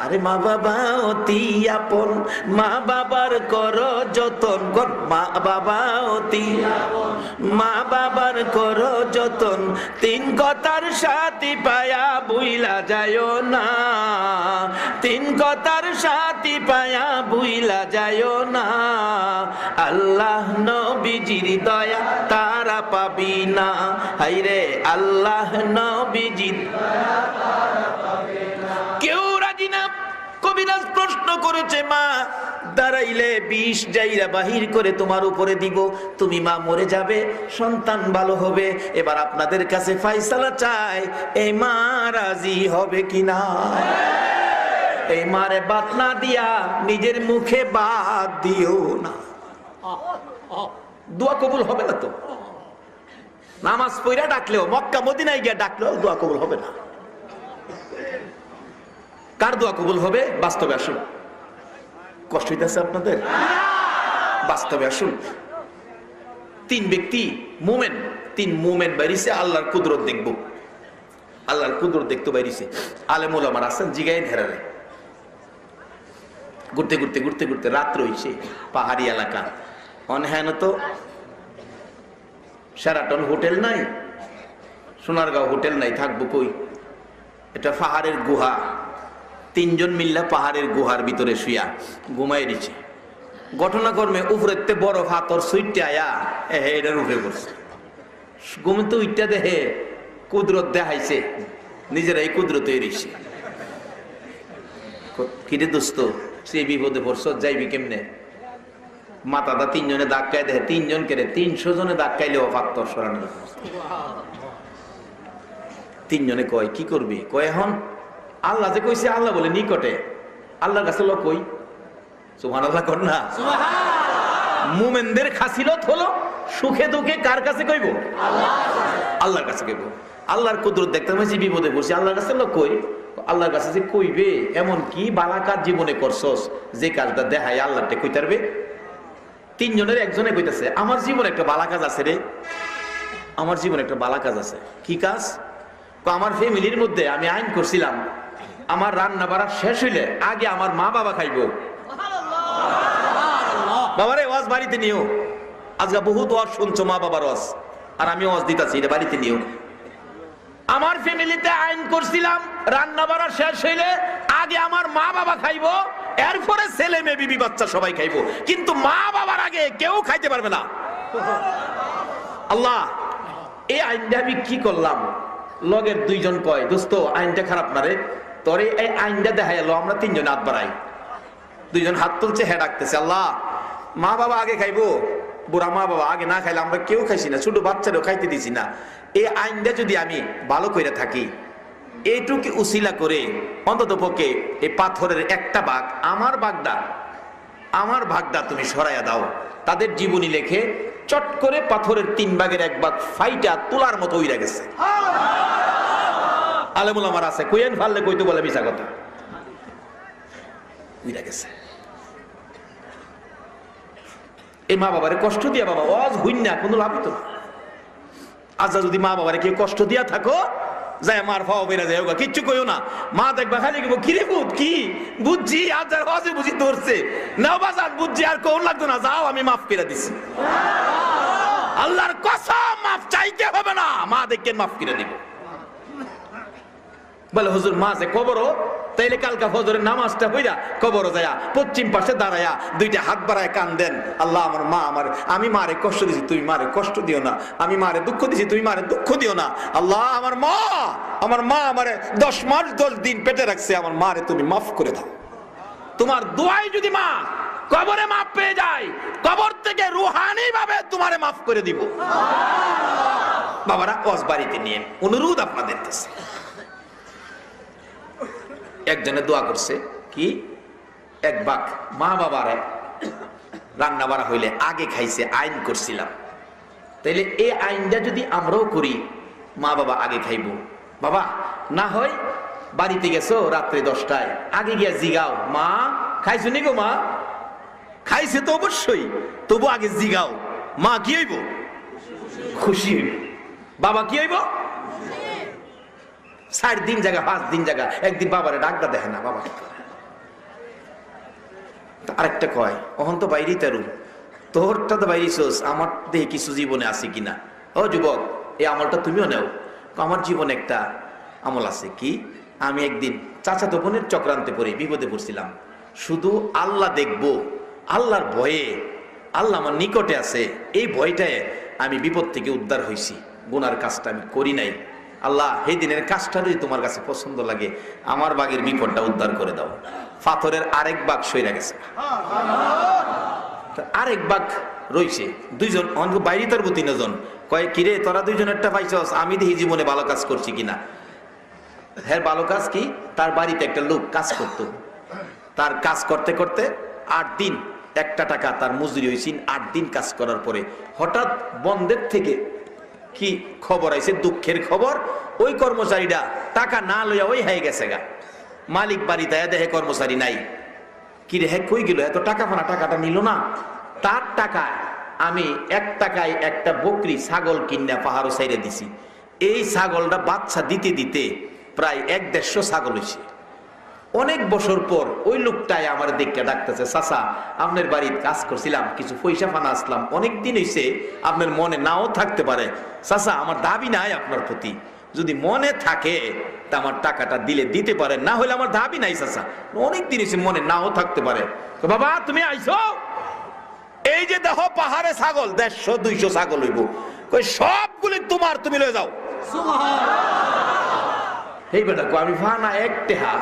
আরে মা বাবা অতি আপন, মা বাবার করো যতন, মা বাবা অতি আপন, মা বাবার করো যতন, তিন কথার সাথী পায়া বুইলা যায়ও না, তিন কথার সাথী পায়া বুইলা যায়ও না। আল্লাহ নবীজির দয়া তারা পাবি না, হাইরে আল্লাহ নবীজির দয়া তারা পাবে না। কেউ রাজি না। কবিরাজ প্রশ্ন করেছে মা দাঁড়াইলে ২০ জাইরা বাহির করে তোমার উপরে দিব, তুমি মা মরে যাবে, সন্তান ভালো হবে। এবার আপনাদের কাছে ফায়সালা চাই, এই মা রাজি হবে কিনা? এই মারে বাদ না দিয়া নিজের মুখে বাদ দিও না। দোয়া কবুল হবে না তো। নামাজ পড়া ডাকলেও, মক্কা মদিনায় গিয়ে ডাকলেও দোয়া কবুল হবে না। কার দোয়া কবুল হবে? বাস্তবে আসুন। কষ্ট হইতেছে আপনাদের? বাস্তবে আসুন। ৩ ব্যক্তি মুমিন, ৩ মুমিন বাইরিছে আল্লাহর কুদরত দেখব, আল্লাহর কুদরত দেখতে বাইরিছে। আলেম ওলামার আছেন, জিগাইন হেরারে ঘুরতে ঘুরতে ঘুরতে ঘুরতে রাত্র হইছে, পাহাড়ি এলাকা, অনহ্যান তো শেরাটন হোটেল নাই, সোনারগাঁও হোটেল নাই, থাকবো কই? এটা পাহাড়ের গুহা। ৩ জন মিল্লা পাহাড়ের গুহার ভিতরে শুয়া ঘুমাই দিচ্ছে। ঘটনাক্রমে উপরেতে বড় হাতর সুইটে আয়া এটার উপরে পড়ছে। ঘুমতে উইটা দেহে কুদরত দেখাইছে, নিজেরাই কুদরত এরিছে। কিরে দোস্ত, সে বিপদে পড়ছ, যাইবি কেমনে? মাথাটা ৩ জনে ধাক্কায় দেহে, ৩ জন কেড়ে ৩০০ জনে ধাক্কাইলেও ফাত্তর সরানো। ৩ জনে কয় কি করবি? কয় এখন আল্লাহ যে কইছে, আল্লাহ বলে নিকটে, আল্লাহর কাছে লোক কই। সুবহানাল্লাহ কর না। মুমিনদের খাসিলত হলো সুখে দুঃখে কার কাছে কইব? আল্লাহর কাছে কইব। আল্লাহর কুদরত দেখতে হয়েছে, বিপদে পড়ছি, আল্লাহর কাছে লোক কই। আল্লাহর কাছে যে কইবে, এমন কি বালা কাজ জীবনে করছস যে কাজটা দেখায় আল্লাহতে কইতে পারবে? ৩ জনের একজনে কইতাছে আমার জীবনে একটা বালা কাজ আছে রে, আমার জীবনে একটা বালা কাজ আছে। কি কাজ? আমার ফ্যামিলির মধ্যে আমি আইন করছিলাম, আমার রান্না বাড়া শেষ হইলে আগে আমার মা বাবা খাইবো। বাবারে ওয়াজ বাড়িতে নিও, আজকে বহুত ওয়াজ শুনছো মা বাবার ওয়াজ, আর আমি ওয়াজ দিতাছি, এটা বাড়িতে নিও। আমার ফ্যামিলিতে আইন করছিলাম রান্না বাড়া শেষ হইলে আগে আমার মা বাবা খাইবো, এরপরে ছেলে মেয়ে বিবি বাচ্চা সবাই খাইবো, কিন্তু মা বাবার আগে কেউ খাইতে পারবে না। আল্লাহ, এই আইনটা আমি কি করলাম? লগের দুইজন কয়, দোস্ত আইনটা খারাপ না রে, তোরে এই আইনটা দেখা এলো, আমরা তিনজন হাত বাড়াই। দুইজন হাত তুলছে, হ্যাঁ ডাকতেছে, আল্লাহ মা বাবা আগে খাইবো, বুড়া মা বাবা আগে না খাইলে আমরা কেউ খাইছি না, ছোট বাচ্চারও খাইতে দিছি না। এই আইনটা যদি আমি ভালো করে থাকি, এইটুকু উসিলা করে অন্তত পক্ষে এই পাথরের একটা ভাগ, আমার ভাগটা তুমি সরাইয়া দাও। তাদের জীবনী লেখে চট করে পাথরের 3 ভাগের 1 ভাগ ফাইটা তোলার মতো উইরা গেছে। আলেমুল আমার আছে, কইয়েন ফাললে কইতে বলে মিছা কথা, উইরা গেছে। এই মা বাবারে কষ্ট দিয়া বাবা ওয়াজ হইন না, কোনো লাভ হইতো না। আচ্ছা যদি মা বাবারে কেউ কষ্ট দিয়া থাকো, যায় মার ফাও বেরা যায়, কিচ্ছু কইও না। মা দেখবা খালি কি রে বুঝ, কি বুঝছি আজ আর ওয়াজে বুঝি ধরছে নাও বাজার বুঝছি, আর কোন লাগতো না, যাও আমি মাফ করে দিছি। আল্লাহর কসম মাফ চাইতে হবে না, মা দেখেন মাফ করে দিব। বলে হুজুর মা যে কবরও, তাইলে কালকা ফজরের নামাজটা হইরা কবরও যায়া পশ্চিম পাশে দাঁড়ায়া 2টা হাত বাড়ায় কান্দেন, আল্লাহ আমার মা, আমি মারে কষ্ট দিছি, তুমি মারে কষ্ট দিও না, আমি মারে দুঃখ দিছি, তুমি মারে দুঃখ দিও না। আল্লাহ আমার মা আমারে 10 মাস 10 দিন পেটে রাখছে, আমার মারে তুমি মাফ করে দাও। তোমার দোয়াই যদি মা কবরে মাফ পেয়ে যায়, কবর থেকে রুহানি ভাবে তোমারে মাফ করে দিব। বাবারা ওয়াজ বাড়িতে নিয়ে অনুরোধ আপনাদের কাছে, একজনে দোয়া করছে কি, 1 ভাগ মা বাবারে রান্না বাড়া হইলে আগে খাইছে, আইন করছিলাম, তাইলে এই আইনটা যদি আমরাও করি, মা বাবা আগে খাইবো। বাবা না হয় বাড়িতে গেছো রাত্রে 10টায়, আগে গিয়া জিগাও, মা খাইছো নি গো? মা খাইছে তো অবশ্যই, তবু আগে জিগাও, মা কি হইব? খুশি হইব। বাবা কি হইব? 4 দিন জায়গা 5 দিন জায়গা একদিন বাবারে ডাকটা দেখে না, বাবা আরেকটা কয়, অহন তো বাইরেই তারু, তোরটা তো বাইরেছোস, আমার দেহে কিছু জীবনে আছে কিনা। ও যুবক, এই আমলটা তুমিও নেও। আমার জীবনে একটা আমল আছে কি, আমি একদিন চাচাতো বোনের চক্রান্তে পড়ে বিপদে পড়ছিলাম, শুধু আল্লাহ দেখবো, আল্লাহর ভয়ে, আল্লাহ আমার নিকটে আছে, এই ভয়টায় আমি বিপদ থেকে উদ্ধার হয়েছি, গুনার কাজটা আমি করি নাই। আল্লাহ এই দিনের কাজটা যদি তোমার কাছে পছন্দ লাগে, আমার বাগের বিপদটা উদ্ধার করে দাও। পাথরের আরেক ভাগ সইরা গেছে, আরেক ভাগ রইছে। 2জন বাইরে তার 3জন কয়, কিরে তোরা 2জনেরটা পাইছস, আমি দেখি জীবনে ভালো কাজ করছি কিনা। হ্যাঁ ভালো কাজ কি, তার বাড়িতে একটা লোক কাজ করতো, তার কাজ করতে করতে 8 দিন একটা টাকা তার মজুরি হয়েছিল। 8 দিন কাজ করার পরে হঠাৎ বন্ধের থেকে কি খবর আইছে, দুঃখের খবর, ওই কর্মচারীটা টাকা না লইয়া ওই হয়ে গেছে গা। মালিক বাড়িতে দেখে কর্মচারী নাই, কি রে হ্যাঁ কই গেল, এত টাকা ফানা, টাকাটা নিল না। তার টাকায় আমি 1 টাকায় একটা বকরি ছাগল কিনা পাহাড়ও সাইরে দিছি। এই ছাগলটা বাচ্চা দিতে দিতে প্রায় 1-150 ছাগল হয়েছে। অনেক বছর পর ওই লোকটাই আমার দেখে ডাকতেছে, চাচা আপনার বাড়ির কাজ করছিলাম, কিছু পয়সা ফানা আসলাম, অনেক দিন হয়েছে, আপনার মনে নাও থাকতে পারে, চাচা আমার দাবি নাই আপনার প্রতি, যদি মনে থাকে তা আমার টাকাটা দিলে দিতে পারেন, না হলে আমার দাবি নাই চাচা, অনেক দিন হয়েছে, মনে নাও থাকতে পারে। বাবা তুমি আইছো, এই যে দেখো পাহাড়ে ছাগল 150-200 ছাগল হইব, কই সবগুলি তোমার, তুমি লয়ে যাও। এই বেটা আমি ফানা 1 টাকা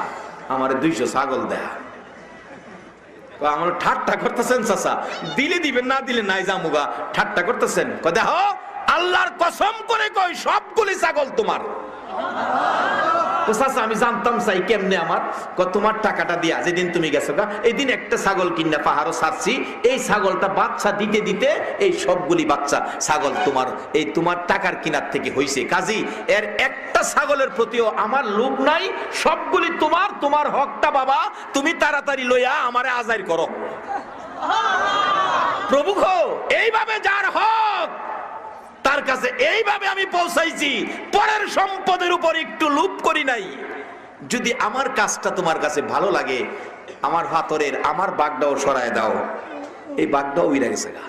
আমার 200 ছাগল দেয়া, আমার ঠাট্টা করতেছেন চাচা, দিলে দিবেন না দিলে নাই জামুগা, ঠাট্টা করতেছেন। দেখো আল্লাহর কসম করে কই সবগুলি ছাগল তোমার। চাচা আমি জানতাম চাই কেমনে আমার, তোমার টাকাটা দিয়া যেদিন তুমি গেছো গা, এই দিন একটা ছাগল কিনা পাহাড়ও ছাড়ছি, এই ছাগলটা বাচ্চা দিতে দিতে এই সবগুলি বাচ্চা ছাগল তোমার, এই তোমার টাকার কিনার থেকে হইছে, কাজী এর একটা ছাগলের প্রতিও আমার লোভ নাই, সবগুলি তোমার, তোমার হকটা বাবা তুমি তাড়াতাড়ি লইয়া আমারে আজাইর করো। প্রভু গো, এইভাবে যার হক তার কাছে এইভাবে আমি পৌঁছাইছি, পরের সম্পদের উপর একটু লোভ করি নাই। যদি আমার কাজটা তোমার কাছে ভালো লাগে, আমার হাতরের আমার বাগটাও সরায় দাও, এই বাগটাও উইরা গেছে গা।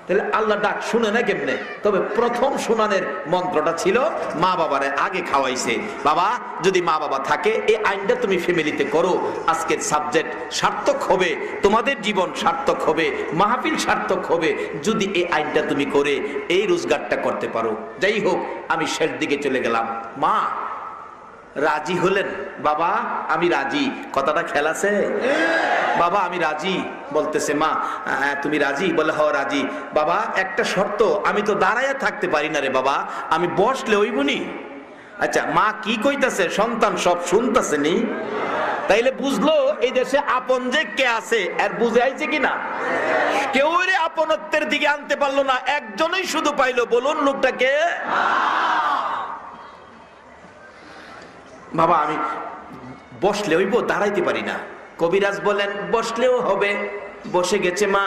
তাহলে আল্লাহ ডাক শুনে না কেমনে? তবে প্রথম শুনানের মন্ত্রটা ছিল মা বাবারে আগে খাওয়াইছে। বাবা যদি মা বাবা থাকে এই আইনটা তুমি ফ্যামিলিতে করো, আজকের সাবজেক্ট সার্থক হবে, তোমাদের জীবন সার্থক হবে, মাহফিল সার্থক হবে যদি এই আইনটা তুমি করে এই রোজগারটা করতে পারো। যাই হোক, আমি শেষ দিকে চলে গেলাম। মা রাজি হলেন, বাবা আমি রাজি। কথাটা খেয়াল আছে? বাবা আমি রাজি বলতেছে। মা তুমি রাজি? বলে হ রাজি। বাবা একটা শর্ত, আমি তো দাঁড়াইয়া থাকতে পারি না রে বাবা, আমি বসলে ওইবনি। আচ্ছা মা কি কইতাছে? সন্তান সব শুনতেছে নি? তাইলে বুঝলো এই দেশে আপন যে কে আছে আর বুঝে আইছে কিনা? কেউ রে আপনত্বের দিকে আনতে পারলো না, একজনই শুধু পাইলো। বলুন লোকটাকে। বাবা আমি বসলে হইব, দাঁড়াইতে পারি না। কবিরাজ বলেন বসলেও হবে। বসে গেছে মা,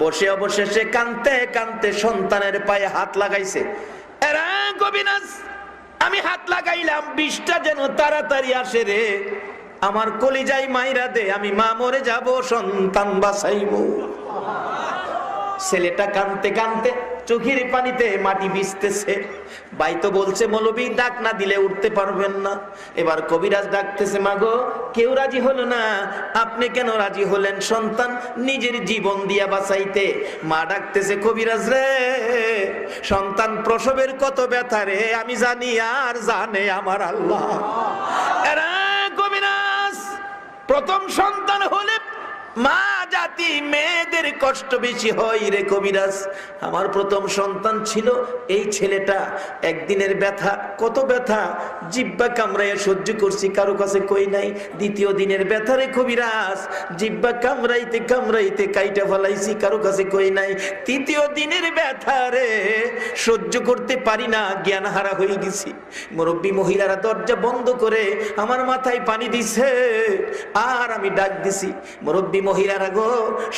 বসে অবশেষে কানতে কানতে সন্তানের পায়ে হাত লাগাইছে। এরা কবিরাজ আমি হাত লাগাইলাম, বিষটা যেন তাড়াতাড়ি আসে রে, আমার কলিজায় মাইরা দে, আমি মা মরে যাব, সন্তান বাঁচাইব। ছেলেটা কানতে কানতে চোখের পানিতে মাটি ভিজতেছে। ভাই তো বলছে মৌলবী ডাক না দিলে উঠতে পারবেন না। এবার কবিরাজ ডাকতেছে, মাগো কেউ রাজি হলো না, আপনি কেন রাজি হলেন সন্তান নিজের জীবন দিয়া বাঁচাইতে? মা ডাকতেছে, কবিরাজ রে সন্তান প্রসবের কত ব্যথা রে আমি জানি, আর জানে আমার আল্লাহ। এরা কবিরাজ প্রথম সন্তান হলে মা জাতি মেয়েদের কষ্ট বেশি হয় রে কবিরাজ। আমার প্রথম সন্তান ছিল এই ছেলেটা, একদিনের ব্যথা, কত ব্যথা, জিব্বা কামড়াইয়া সহ্য করছি, কারো কাছে কই নাই। দ্বিতীয় দিনের ব্যথা রে কবিরাজ, জিব্বা কামড়াইতে কামড়াইতে কাইটা ফেলাইছি, কারো কাছে কই নাই। তৃতীয় দিনের ব্যথা রে সহ্য করতে পারি না, জ্ঞান হারা হয়ে গেছি। মুরব্বী মহিলারা দরজা বন্ধ করে আমার মাথায় পানি দিছে, আর আমি ডাক দিছি, মুরব্বী মহিলারা গো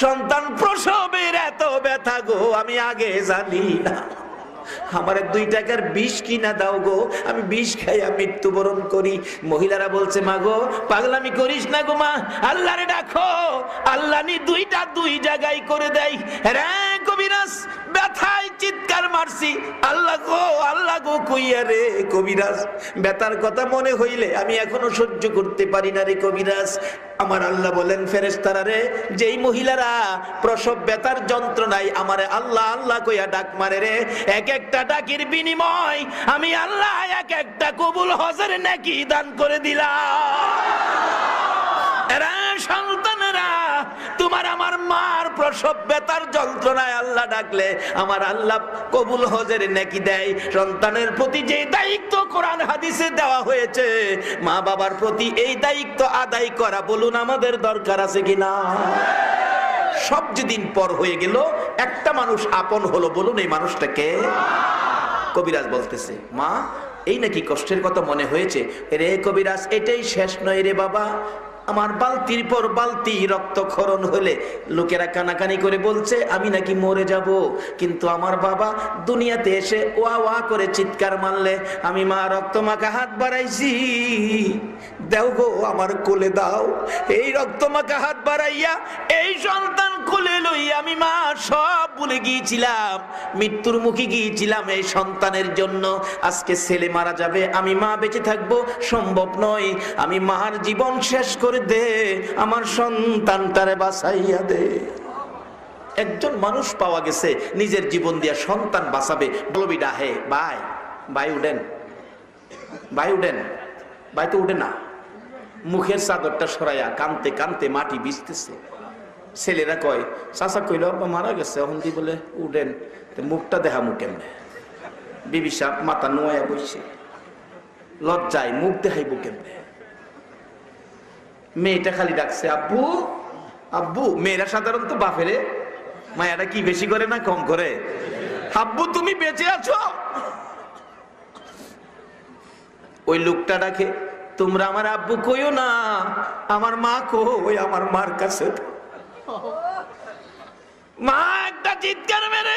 সন্তান প্রসবের এত ব্যথা গো আমি আগে জানি না, আমার 2 টাকার বিষ কিনা দাও গো, আমি বিষ খাইয়া মৃত্যুবরণ করি। মহিলারা বলছে, মা গো পাগলামি করিস না গো মা, আল্লাহরে ডাকো, আল্লাহ নি 2টা 2 জায়গায় করে দেয়। রে কবিরাজ ব্যথায় চিৎকার মারছি, আল্লাহ গো কইয়া রে কবিরাজ, ব্যথার কথা মনে হইলে আমি এখনো সহ্য করতে পারি না রে কবিরাজ। আমার আল্লাহ বলেন, ফেরেশতারা রে, যেই মহিলারা প্রসব ব্যথার যন্ত্রণায় আমারে আল্লাহ আল্লাহ কইয়া ডাক মারে রে, এক একটা ডাকের বিনিময় আমি আল্লাহ এক একটা কবুল হজের নেকি দান করে দিলাম। এরা সন্তানেরা তোমার আমার মার প্রসব ব্যথার যন্ত্রণায় আল্লাহ ডাকলে আমার আল্লাহ কবুল হজের নেকি দেয়। সন্তানের প্রতি যে দায়িত্ব কোরআন হাদিসে দেওয়া হয়েছে, মা বাবার প্রতি এই দায়িত্ব আদায় করা বলুন আমাদের দরকার আছে কিনা? সব যেদিন পর হয়ে গেল একটা মানুষ আপন হলো, বলুন এই মানুষটাকে? কবিরাজ বলতেছে, মা এই নাকি কষ্টের কথা মনে হয়েছে রে কবিরাজ, এটাই শেষ নয় রে বাবা, আমার বালতির পর বালতি রক্তক্ষরণ হলে লোকেরা কানাকানি করে বলছে আমি নাকি মরে যাব, কিন্তু আমার বাবা দুনিয়াতে এসে ওয়া ওয়া করে চিৎকার মারলে আমি মা রক্ত মাখা হাত বাড়াইছি, দাও গো আমার কোলে দাও। এই রক্ত মাখা হাত বাড়াইয়া এই সন্তান কোলে লইয়া আমি মা সব ভুলে গিয়েছিলাম, মৃত্যুর মুখে গিয়েছিলাম এই সন্তানের জন্য। আজকে ছেলে মারা যাবে, আমি মা বেঁচে থাকবো সম্ভব নয়, আমি মার জীবন শেষ করে দে, আমার সন্তানটারে বাঁচাইয়া দে। একজন মানুষ পাওয়া গেছে নিজের জীবন দিয়া সন্তান বাঁচাবে। বলবি ডাহে ভাই, ভাই উঠেন, ভাই উঠেন, ভাই তো উঠে না, মুখের চাদরটা সরাইয়া কানতে কানতে মাটি ভিজতেছে। ছেলেরা কয়, চাচা কইল আব্বা মারা গেছে, অহন্দি বলে উঠেন, মুখটা দেখা মুখ কেমনে? বিবি সাহেব মাথা নোয়া বসছে, লজ্জায় মুখ দেখাইব কেমনে? মেয়েটা খালি ডাকছে আব্বু আব্বু। মেয়েরা সাধারণত বাপেরে মায়াটা কি বেশি করে না কম করে? আব্বু তুমি বেঁচে আছো? ওই লোকটা ডাকে, তোমরা আমার আব্বু কইও না, আমার মা কই, আমার মার কাছে। মা একটা চিৎকার মেরে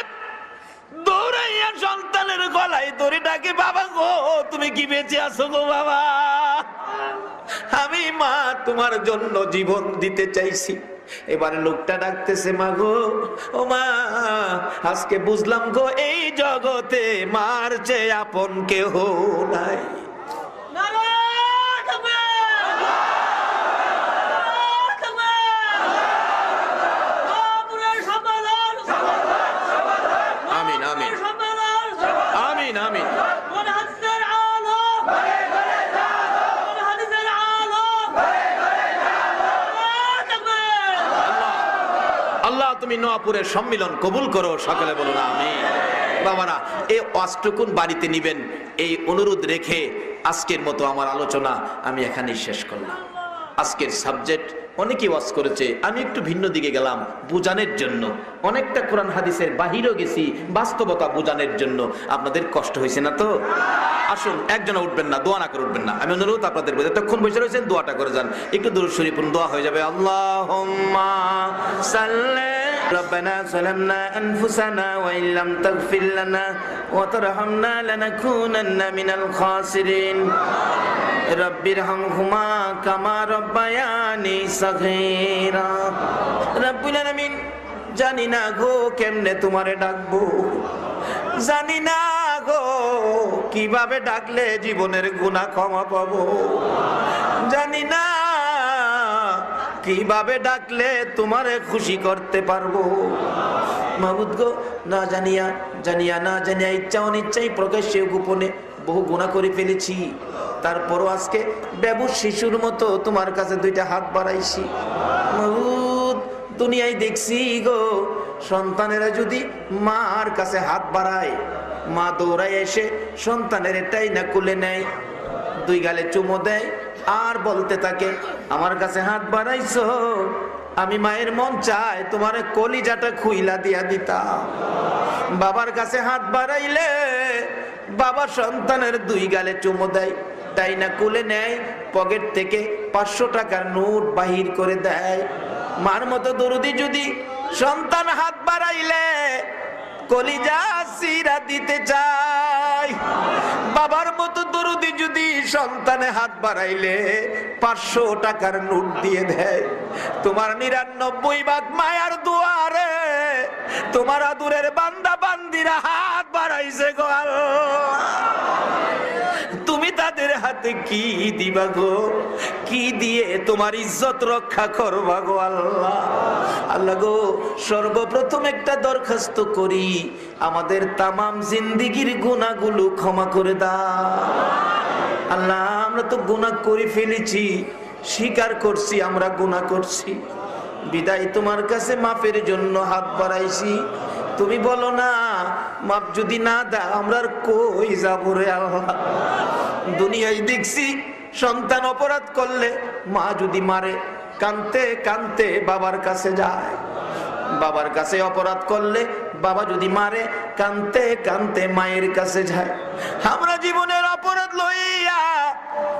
দৌড়াইয়া সন্তানের গলায় ধরে ডাকে, বাবা গো তুমি কি বেঁচে আছো গো বাবা? আমি মা তোমার জন্য জীবন দিতে চাইছি। এবারে লোকটা ডাকতেছে, মা গো, ও মা, আজকে বুঝলাম গো এই জগতে মার চেয়ে আপন কেহ নাই। আমিন আমিন আমিন আমিন। আল্লাহ তুমি নোয়াপুরের সম্মিলন কবুল করো, সকলে বলুন আমিন। বাবারা, এই ওয়াজটুকুন বাড়িতে নিবেন, এই অনুরোধ রেখে আজকের মতো আমার আলোচনা আমি এখানেই শেষ করলাম। আজকের সাবজেক্ট অনেকেই ওয়াজ করেছে, আমি একটু ভিন্ন দিকে গেলাম বুঝানোর জন্য, অনেকটা কোরআন হাদিসের বাহিরেও গেছি বাস্তবতা বুঝানোর জন্য। আপনাদের কষ্ট হয়েছে না তো? আসুন, একজন উঠবেন না, দোয়া না করে উঠবেন না, আমি অনুরোধ আপনাদের এতক্ষণ বসে রয়েছেন দোয়াটা করে যান, একটু দুরূদ শরীফ দোয়া হয়ে যাবে। আল্লাহুম্মা সাল্লি ربنا ظلمنا أنفسنا وإن لم تغفر لنا وترحمنا لنكونن من الخاسرين رب ارحمهما كما ربياني صغيرا رب العالمين জানি না গো কেমনে তোমারে ডাকবো, জানি না গো কিভাবে ডাকলে জীবনের গুনাহ ক্ষমা পাবো, জানি না কিভাবে ডাকলে তোমারে খুশি করতে পারবো। মাবুদ গো, না জানিয়া জানিয়া না জানিয়া ইচ্ছা অনিচ্ছাই প্রকাশ্যে গোপনে বহু গুনাহ করে ফেলেছি, তারপরও আজকে বেবুস শিশুর মতো তোমার কাছে দুইটা হাত বাড়াইছি। মাবুদ, দুনিয়ায় দেখছি গো, সন্তানেরা যদি মার কাছে হাত বাড়ায়, মা দৌড়ায় এসে সন্তানের এটাই না কুলে নেয়, দুই গালে চুমো দেয় আর বলতে থাকে আমার কাছে হাত বাড়াইছো, আমি মায়ের মন চায় তোমার কলিজাটা খুইলা দিয়া দিতাম। বাবার কাছে হাত বাড়াইলে বাবা সন্তানের দুই গালে চুমো দেয়, তাই না কুলে নেয়, পকেট থেকে 500 টাকার নোট বাহির করে দেয়। মার মতো দরদি যদি সন্তান হাত বাড়াইলে কলিজা সিরা দিতে চায়, বাবার মতো দরদি যদি সন্তানে হাত বাড়াইলে 500 টাকার নোট দিয়ে দেয়। তোমার 99 ভাগ মায়ার দুয়ারে তোমার আদুরের বান্দা বান্দিরা হাত বাড়াইছে গো আল্লাহ, তুমি তাদের হাতে কি দিবা গো, কি দিয়ে তোমার ইজ্জত রক্ষা করবা গো আল্লাহ। আল্লাহ গো, সর্বপ্রথম একটা দরখাস্ত করি, আমাদের তামাম জিন্দেগির গুনাহগুলো ক্ষমা করে দাও আল্লাহ। আমরা তো গুনাহ করে ফেলেছি, স্বীকার করছি আমরা গুনাহ করছি, বিদায় তোমার কাছে মাফের জন্য হাত বাড়াইছি। তুমি বলো না মাপ যদি না দাও আমরা আর কই যাবো রে আল্লাহ। দুনিয়ায় দেখছি সন্তান অপরাধ করলে মা যদি মারে কানতে কানতে বাবার কাছে যায়, বাবার কাছে অপরাধ করলে বাবা যদি মারে কানতে কানতে মায়ের কাছে যায়। আমরা জীবনের অপরাধ লইয়া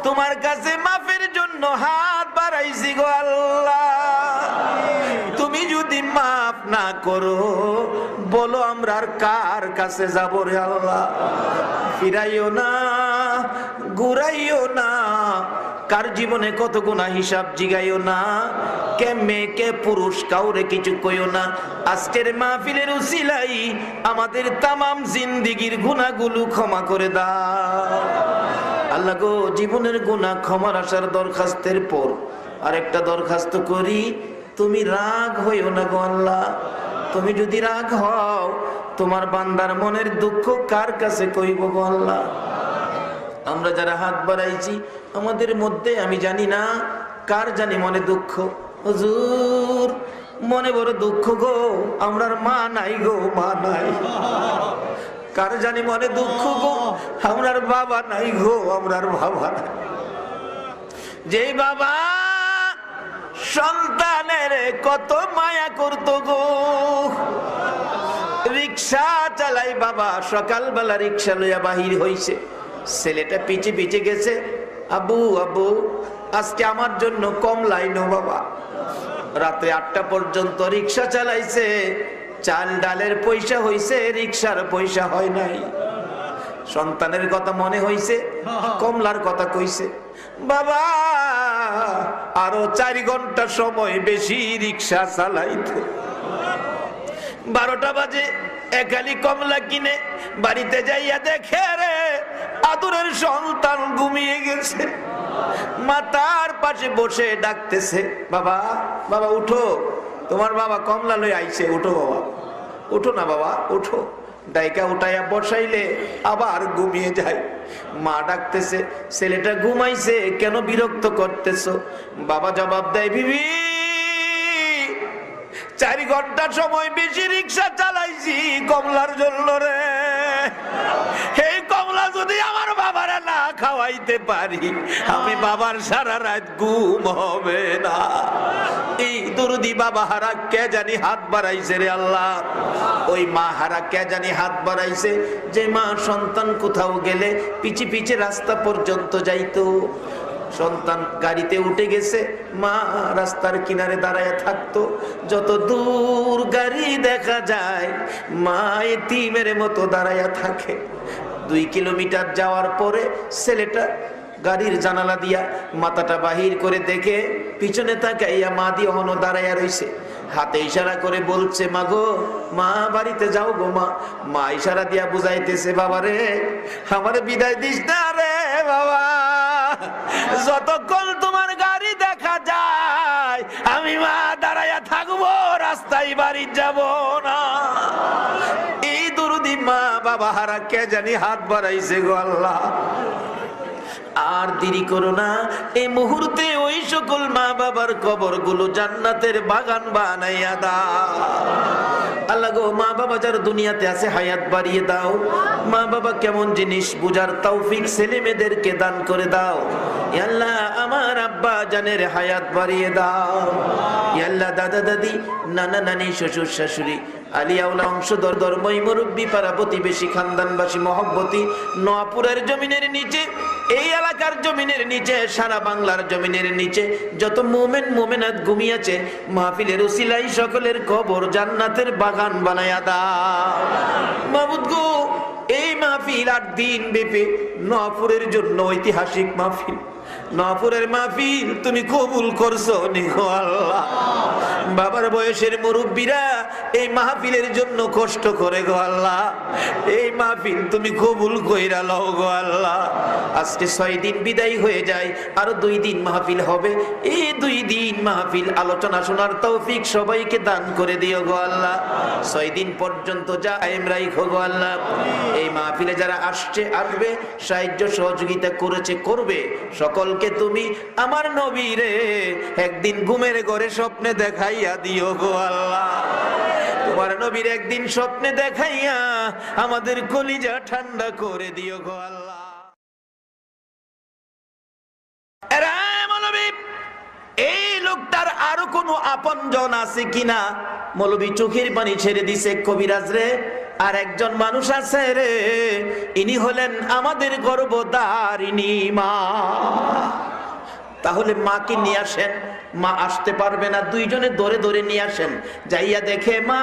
তোমার কাছে মাফের জন্য হাত বাড়াইছি গো আল্লাহ। তুমি যদি মাফ না করো বলো আমরা আর কার কাছে যাব রে আল্লাহ। ফিরাইও না, ঘুরাইও না, কার জীবনে কত গুনাহ হিসাব জিগাইও না, কে মেয়ে কে পুরুষ কাউরে কিছু কইও না। আজকের মাহফিলের উসিলাই আমাদের তামাম জিন্দেগির গুনাহগুলো ক্ষমা করে দাও আল্লাহ গো। জীবনের গুনাহ ক্ষমার আসার দরখাস্তের পর আরেকটা দরখাস্ত করি, তুমি রাগ হইও না গো আল্লাহ। তুমি যদি রাগ হও তোমার বান্দার মনের দুঃখ কার কাছে কইব গো আল্লাহ। আমরা যারা হাত বাড়াইছি আমাদের মধ্যে আমি জানি না কার জানি মনে দুঃখ, হুজুর মনে বড় দুঃখ গো, আমরার মা নাই গো, মা নাই। কার জানি মনে দুঃখ গো, আমরার বাবা নাই গো, আমরার বাবা নাই। যেই বাবা সন্তানের কত মায়া করত গো, রিক্সা চালাই বাবা, সকালবেলা রিক্সা লইয়া বাহির হইছে, ছেলেটা পিছে পিছে গেছে, আবু আবু আজকে আমার জন্য কম লাইনো বাবা। রাতে 8টা পর্যন্ত রিক্সা চালাইছে, চাল ডালের পয়সা হইছে, রিক্সার পয়সা হয় নাই। সন্তানের কথা মনে হইছে, কমলার কথা কইছে, বাবা আরো 4 ঘন্টা সময় বেশি রিক্সা চালাইতে। 12টা বাজে একালি কমলা কিনে বাড়িতে যাইয়া দেখে রে আদরের সন্তান ঘুমিয়ে গেছে। মাতার পাশে বসে ডাকতেছে, বাবা বাবা উঠো, তোমার বাবা কমলা লই আইছে, উঠো বাবা, উঠো না বাবা উঠো। ডাইকা উঠাইয়া বসাইলে আবার ঘুমিয়ে যায়। মা ডাকতেছে, ছেলেটা ঘুমাইছে, কেন বিরক্ত করতেছো? বাবা জবাব দেয়, বিবি 4 ঘন্টা সময় বেশি রিক্সা চালাইছি কমলার জন্য রে। এই কমলা যদি আমার বাবারা না খাওয়াইতে পারি, আমি বাবার সারা রাত ঘুম হবে না। এই দরদি বাবা হারা কে জানি হাত বাড়াইছে রে আল্লাহ। ওই মা হারা কে জানি হাত বাড়াইছে, যে মা সন্তান কোথাও গেলে পিছে পিছে রাস্তা পর্যন্ত যাইতো। সন্তান গাড়িতে উঠে গেছে, মা রাস্তার কিনারে দাঁড়ায় থাকতো। যত দূর গাড়ি দেখা যায় মা এতিমের মতো দাঁড়ায় থাকে। 2 কিলোমিটার যাওয়ার পরে ছেলেটা গাড়ির জানালা দিয়া মাথাটা বাহির করে দেখে পিছনে তাকাইয়া মা দিয়ে হনো দাঁড়াইয়া রইছে। হাতে ইশারা করে বলছে, মা গো, মা বাড়িতে যাও গো মা। মা ইশারা দিয়া বুঝাইতেছে, বাবা রে আমার বিদায় দিস না রে বাবা, যতক্ষণ তোমার গাড়ি দেখা যায় আমি মা দাঁড়াইয়া থাকবো, রাস্তায় বাড়ি যাব না। এই দরদি মা বাবা হারা কে জানি হাত বাড়াইছে গো আল্লাহ। আর দেরি করো না, এই মুহূর্তে ওই সকল মা বাবার কবরগুলো জান্নাতের বাগান বানাইয়া দাও। আল্লাহ গো, মা বাবা যারা দুনিয়াতে আছে হায়াত বাড়িয়ে দাও। মা বাবা কেমন জিনিস বুঝার তৌফিক ছেলে মেয়েদেরকে দান করে দাও। ইয়া আল্লাহ, আমার আব্বা জানের হায়াত বাড়িয়ে দাও। ইয়া আল্লাহ, দাদা দাদি, নানা নানি, শ্বশুর শাশুড়ি, আলিয়াউলা, অংশধর, ধর্মই মুরব্বী, পাড়া প্রতিবেশী, খানদানবাসী, মহব্বতী, নোয়াপুরের জমিনের নিচে, এই এলাকার জমিনের নিচে, সারা বাংলার জমিনের নিচে যত মোমেন মোমেনাত ঘুমিয়েছে মাহফিলের উসিলাই সকলের কবর জান্নাতের বাগান বানায়া দাও। মাহবুদ গো, এই মাহফিল 8 দিন ব্যাপী নোয়াপুরের জন্য ঐতিহাসিক মাহফিল। নোয়াপুরের মাহফিল তুমি কবুল করছো নিগো আল্লাহ। বাবার বয়সের মুরব্বীরা এই মাহফিলের জন্য কষ্ট করে গো আল্লাহ। এই মাহফিল তুমি কবুল কইরা লও গো আল্লাহ। আজকে 6 দিন বিদায় হয়ে যায়, আরো 2 দিন মাহফিল হবে। এই 2 দিন মাহফিল আলোচনা শোনার তৌফিক সবাইকে দান করে দিও গো আল্লাহ। 6 দিন পর্যন্ত যা আমরাই খো গো আল্লাহ। এই মাহফিলে যারা আসবে, সাহায্য সহযোগিতা করেছে, করবে, সকলকে তুমি আমার নবীরে একদিন ঘুমের ঘরে স্বপ্নে দেখাইয়া দিও গো আল্লাহ। তোমার নবীর একদিন স্বপ্নে দেখাইয়া আমাদের কলিজা ঠান্ডা করে দিও গো আল্লাহ। এই লোকটার আরো কোনো আপনজন আছে কিনা? মৌলবী চোখের পানি ছেড়ে দিছে, কবিরাজ রে আর একজন মানুষ আছে রে, ইনি হলেন আমাদের গর্ভধারিণী মা। তাহলে মাকে নিয়ে আসেন। মা আসতে পারবে না, 2 জনে ধরে ধরে নিয়ে আসেন। যাইয়া দেখে মা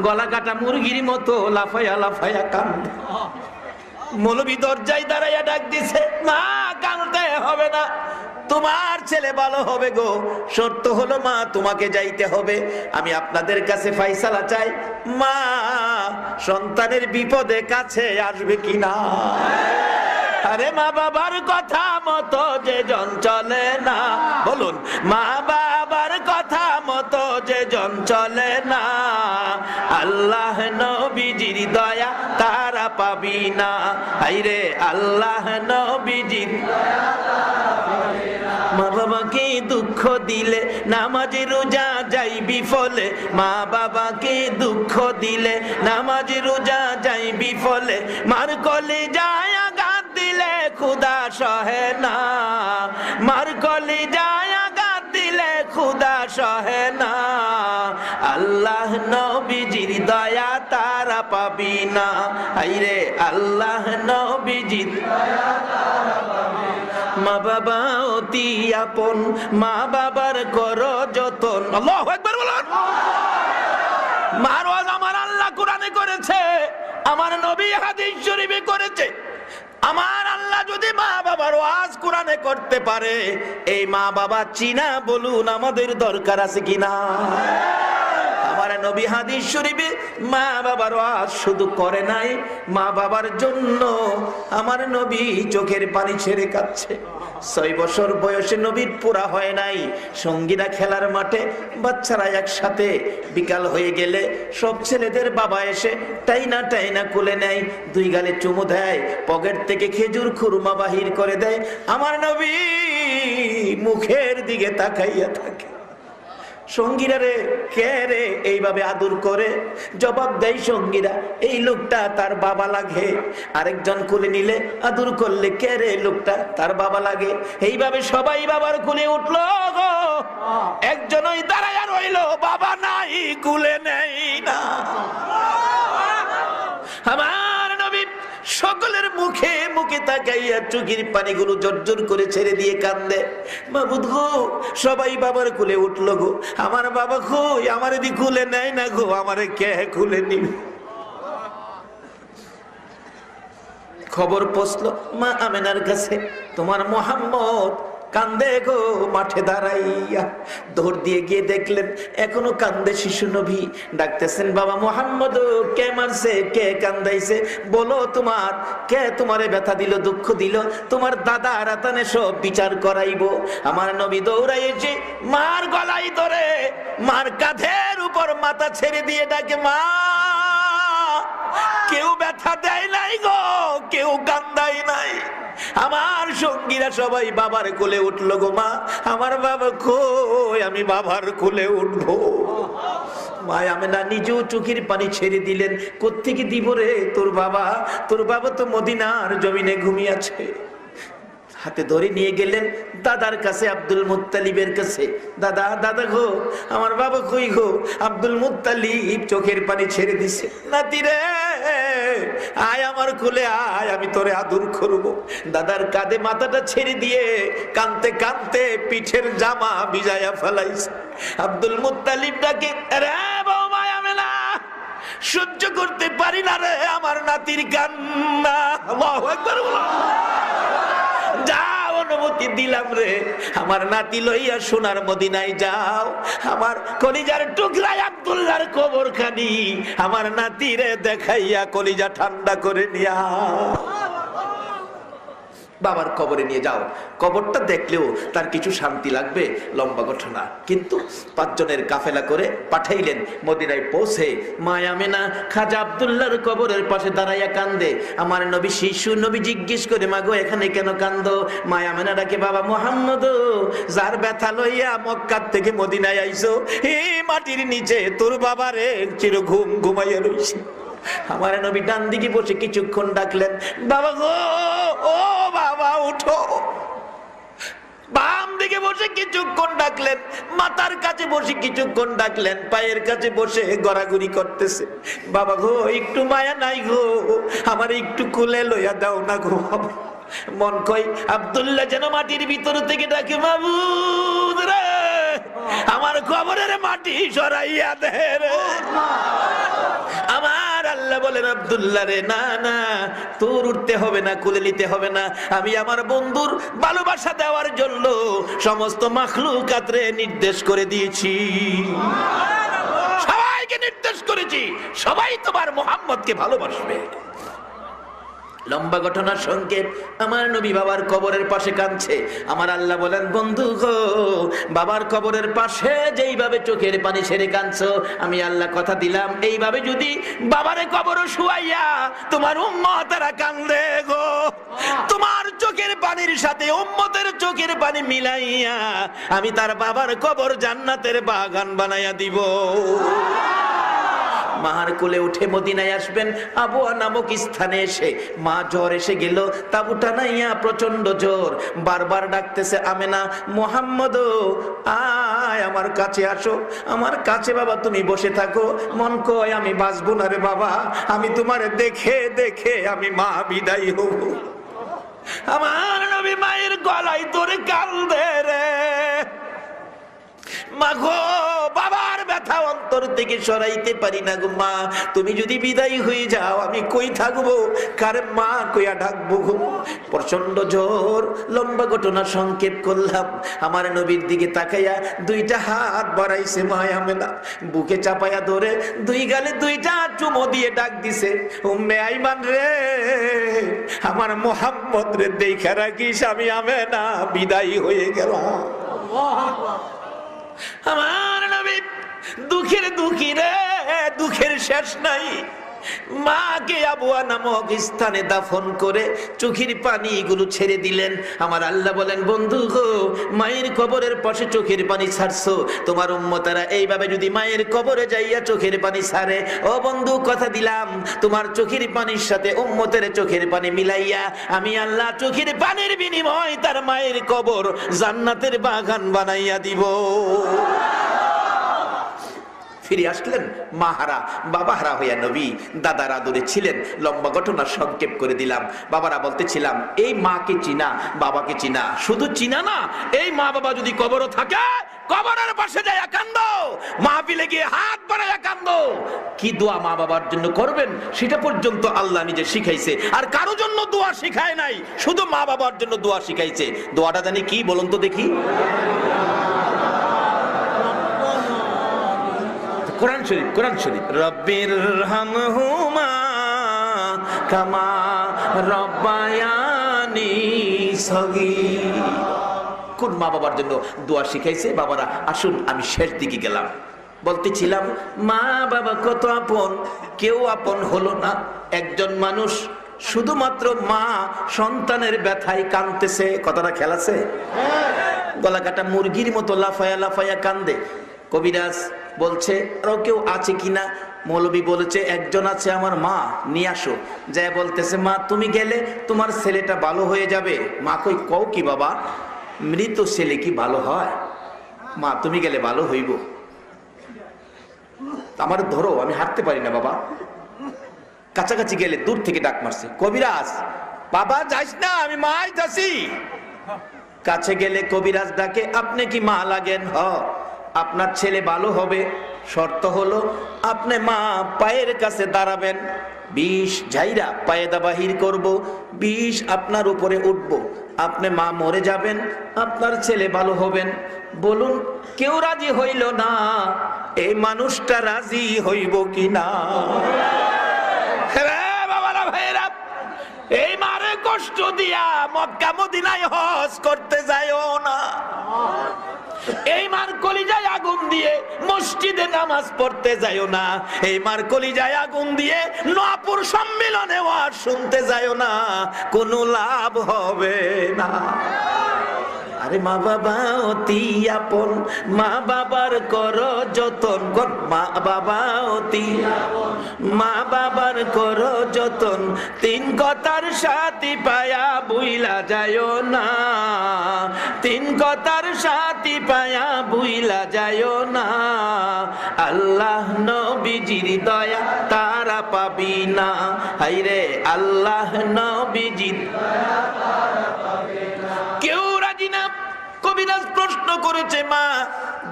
গলা কাটা মুরগির মতো লাফায়া লাফায়া কান্দে। মৌলবী দরজায় দাঁড়াইয়া ডাক দিছে, মা কাঁদতে হবে না, তোমার ছেলে ভালো হবে গো। শর্ত হলো মা তোমাকে যাইতে হবে। আমি আপনাদের কাছে ফাইসালা চাই, মা সন্তানের বিপদে কাছে আসবে কিনা? আরে মা বাবার কথা মতো যে জন চলে না, বলুন, মা বাবার কথা মতো যে জন চলে না, আল্লাহ নবীজির দয়া তারা পাবি না। হাইরে আল্লাহ নবীজির মা বাবাকে দুঃখ দিলে নামাজে রোজা যাইবি ফলে। মা বাবাকে দুঃখ দিলে নামাজে রোজা যাইবি ফলে। মার কলে যায় আঘাত দিলে খুদা সহে না। মার কলে যায় আঘাত দিলে খুদা সহে না। আল্লাহ নবীজির দয়া তারা পাবি না। হাইরে আল্লাহ নবীজির দয়া তারা পাবি না। মা বাবা অতি আপন, মা বাবার করো যতন। আল্লাহু আকবার বলুন। মারওয়াজ আমার আল্লাহ কোরআনে করেছে, আমার নবী হাদিস শরীফে করেছে। আমার আল্লাহ যদি মা বাবার ওয়াজ কোরআনে করতে পারে, এই মা বাবা চিনা বলুন আমাদের দরকার আছে কিনা? আমার নবী হাদিস শরীফে মা বাবার ওয়াজ শুধু করে নাই, মা বাবার জন্য আমার নবী চোখের পানি ছেড়ে কাঁদছে। 6 বছর বয়সে নবীর পুরা হয় নাই, সঙ্গীরা খেলার মাঠে, বাচ্চারা একসাথে, বিকাল হয়ে গেলে সব ছেলেদের বাবা এসে টাইনা টাইনা কোলে নেয়, 2 গালে চুমু দেয়, পকেট থেকে খেজুর খুরমা বাহির করে দেয়। আমার নবী মুখের দিকে তাকাইয়া থাকে। সঙ্গীরা রে, কে রে এইভাবে আদর করে? জবাব দেয় সঙ্গীরা, এই লোকটা তার বাবা লাগে। আরেকজন কোলে নিলে আদর করলে, কে রে লোকটা? তার বাবা লাগে। এইভাবে সবাই বাবার কোলে উঠলো গো। একজন ওই দাঁড়ায় রইলো, বাবা নাই, কোলে নেই না। আমার নবী সকলের মুখে মুখে তাকাইয়া চোখের পানিগুলো জর্জর করে ছেড়ে দিয়ে কান্দে। মাবুদ গো, সবাই বাবার কোলে উঠলো গো, আমার বাবা কই? আমার দি কোলে নেয় না গো, আমারে কে কোলে নিবে? খবর পৌঁছলো মা আমেনার কাছে, তোমার মোহাম্মদ কান্দে গো মাঠে দাঁড়াইয়া। দৌড় দিয়ে গিয়ে দেখলেন এখনো কান্দে শিশু নবী। ডাকতেছেন, বাবা মোহাম্মদ, কে মারছে, কে কান্দাইছে? বলো তোমার কে তোমারে ব্যথা দিল, দুঃখ দিল? তোমার দাদা রাতানে সব বিচার করাইবো। আমার নবী দৌড়াইছে, মার গলায় ধরে মার কাঁধের উপর মাথা ছেড়ে দিয়ে ডাকে, মা কেউ ব্যথা দেয় নাই গো, কেউ কান্দাই নাই। আমার সঙ্গীরা সবাই বাবার কোলে উঠলো গো। মা, আমার বাবা কই? আমি বাবার কোলে উঠবো। মা আমেনা নিজেও চোখের পানি ছেড়ে দিলেন। কোত্থেকে দিব রে তোর বাবা? তোর বাবা তো মদিনার জমিনে ঘুমিয়েছে। হাতে ধরে নিয়ে গেলেন দাদার কাছে, আব্দুল মুত্তালিবের কাছে। দাদা, দাদা গো, আমার বাবা কই গো? আব্দুল মুত্তালিব চোখের পানি ছেড়ে দিছে। নাতি রে, আয় আমার কোলে আয়, আমি তোরে আদর করব। দাদার কাঁধে মাথাটা ছেড়ে দিয়ে কাঁদতে কাঁদতে পিঠের জামা ভিজায়া ফেলাইছে। আব্দুল মুত্তালিব ডাকে, রে বৌমা আমেনা, সহ্য করতে পারি না রে আমার নাতির কান্না। আল্লাহু আকবার। যাও, অনুমতি দিলাম রে, আমার নাতি লইয়া সোনার মদিনায় যাও। আমার কলিজার টুকরায় আব্দুল্লাহর কবরখানি আমার নাতিরে দেখাইয়া কলিজা ঠান্ডা করে নিয়া বাবার কবরে নিয়ে যাও। কবরটা দেখলেও তার কিছু শান্তি লাগবে। লম্বা ঘটনা, কিন্তু 5 জনের কাফেলা করে পাঠাইলেন। মদিনায় পৌঁছে মা আমেনা খাজা আব্দুল্লাহর কবরের পাশে দাঁড়াইয়া কান্দে। আমার নবী শিশু নবী জিজ্ঞেস করে, মাগো এখানে কেন কান্দো? মা আমেনা ডাকে, বাবা মোহাম্মদ, যার ব্যথা লইয়া মক্কা থেকে মদিনায় আইছো, এই মাটির নিচে তোর বাবারে চির ঘুম ঘুমাইয়া রইছে। আমার নবী ডান দিকে বসে কিছুক্ষণ ডাকলেন, বাবা গো, ও বাবা উঠো। বাম দিকে বসে কিছুক্ষণ ডাকলেন, মাথার কাছে বসে কিছুক্ষণ ডাকলেন, পায়ের কাছে বসে গড়াগড়ি করতেছে। বাবা গো, একটু মায়া নাই গো, আমার একটু কোলে লইয়া দাও না গো। মন কই আব্দুল্লাহ যেন মাটির ভিতর থেকে ডাকে, মাবুদ রে, আমার কবরের মাটি সরাইয়া দে রে। আমার আল্লাহ বলেন, আব্দুল্লাহ রে, না না, তোর উঠতে হবে না, কোলে নিতে হবে না। আমি আমার বন্ধুর ভালোবাসা দেওয়ার জন্য সমস্ত মাখলুকাতরে নির্দেশ করে দিয়েছি, সবাইকে নির্দেশ করেছি, সবাই তোমার মুহাম্মদকে ভালোবাসবে। লম্বা ঘটনার সংক্ষেপ, আমার নবী বাবার কবরের পাশে কাঁদছে। আমার আল্লাহ বলেন, বন্ধু গো, বাবার কবরের পাশে যেইভাবে চোখের পানি ছেড়ে কাঁদছো, আমি আল্লাহ কথা দিলাম, এইভাবে যদি বাবারে কবর শুয়াইয়া তোমার উম্মতেরা কান্দে গো, তোমার চোখের পানির সাথে উম্মতের চোখের পানি মিলাইয়া আমি তার বাবার কবর জান্নাতের বাগান বানাইয়া দিব। মার কোলে উঠে মদিনায় আসবেন। আবুয়া নামক স্থানে এসে মা জ্বর এসে গেল, তাবুটা নাইয়া প্রচন্ড জ্বর, বারবার ডাকতেছে, আমেনা, মোহাম্মদ আয় আমার কাছে আসো, আমার কাছে বাবা তুমি বসে থাকো। মন কয় আমি বাঁচবো না রে বাবা, আমি তোমার দেখে দেখে আমি মা বিদায় হব। আমার নবী মায়ের গলায় ধরে কান্দে রে, মা গো, বাবার ব্যথা ব্যথা অন্তর থেকে সরাইতে পারি না গো মা, তুমি যদি বিদায় হয়ে যাও আমি কই থাকবো, কারে মা কইয়া ডাকবো গো। প্রচন্ড জ্বর, লম্বা ঘটনা সংক্ষেপ করলাম। আমার নবীর দিকে তাকাইয়া দুইটা হাত বাড়াইছে মায়া মেলা, বুকে চাপাইয়া ধরে দুই গালে দুইটা চুমো দিয়ে ডাক দিছে, উম্মে আইমান রে, আমার মোহাম্মদ রে দেখা রাখিস, আমি আমেনা বিদায় হয়ে গেলাম। আমার নবী দুঃখের দুঃখী রে, দুঃখের শেষ নাই। মাকে আবুয়া নামক স্থানে দাফন করে চোখের পানি গুলো ছেড়ে দিলেন। আমার আল্লাহ বলেন, বন্ধু গো, মায়ের কবরের পাশে চোখের পানি ছাড়ছো, তোমার উম্মতেরা এইভাবে যদি মায়ের কবরে যাইয়া চোখের পানি ছাড়ে, ও বন্ধু কথা দিলাম, তোমার চোখের পানির সাথে উম্মতের চোখের পানি মিলাইয়া আমি আল্লাহ চোখের পানির বিনিময় তার মায়ের কবর জান্নাতের বাগান বানাইয়া দিব। ফিরে আসলেন মাহারা বাবাহারা হইয়া, নবী দাদার আদরে ছিলেন। লম্বা ঘটনা সংক্ষেপ করে দিলাম। বাবারা বলতেছিলাম, এই মাকে চিনা, বাবাকে চিনা, শুধু চিনা না, এই মা বাবা যদি কবরও থাকে, কবরের পাশে যায় কান্দো, মাহফিলে গিয়ে হাত বাড়াইয়া কান্দো। কি দোয়া মা বাবার জন্য করবেন সেটা পর্যন্ত আল্লাহ নিজে শিখাইছে, আর কারো জন্য দোয়া শিখায় নাই, শুধু মা বাবার জন্য দোয়া শিখাইছে। দোয়াটা জানি কি বলুন তো দেখি? কোরআন শরীফ, কোরআন শরীফ, রব্বির হামহুমা কামা রব্বায়ানি সগীর। কোন মা বাবার জন্য দোয়া শিখাইছে? বাবারা আসুন, আমি শেষ দিকে গেলাম। বলতেছিলাম মা বাবা কত আপন, কেউ আপন হলো না। একজন মানুষ শুধুমাত্র মা সন্তানের ব্যথায় কাঁদতেছে, কথাটা খেলাছে, গলা কাটা মুরগির মতো লাফায়া লাফায়া কান্দে। কবিরাজ বলছে আরো কেউ আছে কিনা, মৌলবী বলেছে একজন আছে, আমার মা, নিয়ে আসো। যাই বলতেছে, মা তুমি গেলে তোমার ছেলেটা ভালো হয়ে যাবে। মা কই, কও কি বাবা, মৃত ছেলে কি ভালো হয়? মা তুমি গেলে ভালো হইব, আমার ধরো, আমি হাঁটতে পারি না বাবা। কাছাকাছি গেলে দূর থেকে ডাক মারছে, কবিরাজ বাবা যাইস না, আমি মা আইতাছি। কাছে গেলে কবিরাজ ডাকে, আপনি কি মা লাগেন? হ, আপনার ছেলে ভালো হবে, শর্ত হলো আপনি মা পায়ের কাছে দাঁড়াবেন, 20 ঝাইরা পায়দা বাহির করব, 20 আপনার উপরে উঠব, আপনি মা মরে যাবেন, আপনার ছেলে ভালো হবেন। বলুন কেউ রাজি হইল না, এই মানুষটা রাজি হইব কিনা? বাবারা ভাইরা, এই মারে কষ্ট দিয়া মক্কা মদিনায় হজ করতে যায়ও না। এই মার কলিজায় আগুন দিয়ে মসজিদে নামাজ পড়তে যায়ও না। এই মার কলিজায় আগুন দিয়ে নূপুর সম্মেলনে ওয়াজ শুনতে যায়ও না, কোনো লাভ হবে না। আরে মা বাবা অতি আপন, মা বাবার করো যতন, মা বাবা অতি আপন, মা বাবার করো যতন, 3 কথার সাথী পায়া বুইলা যায়ও না, 3 কথার সাথী পায়া বুইলা যায়ও না। আল্লাহ নবীজির দয়া তারা পাবি না, হাইরে আল্লাহ নবীজির দয়া তারা পাবে না। কেউ রাজি না। কবিরাজ প্রশ্ন করেছে, মা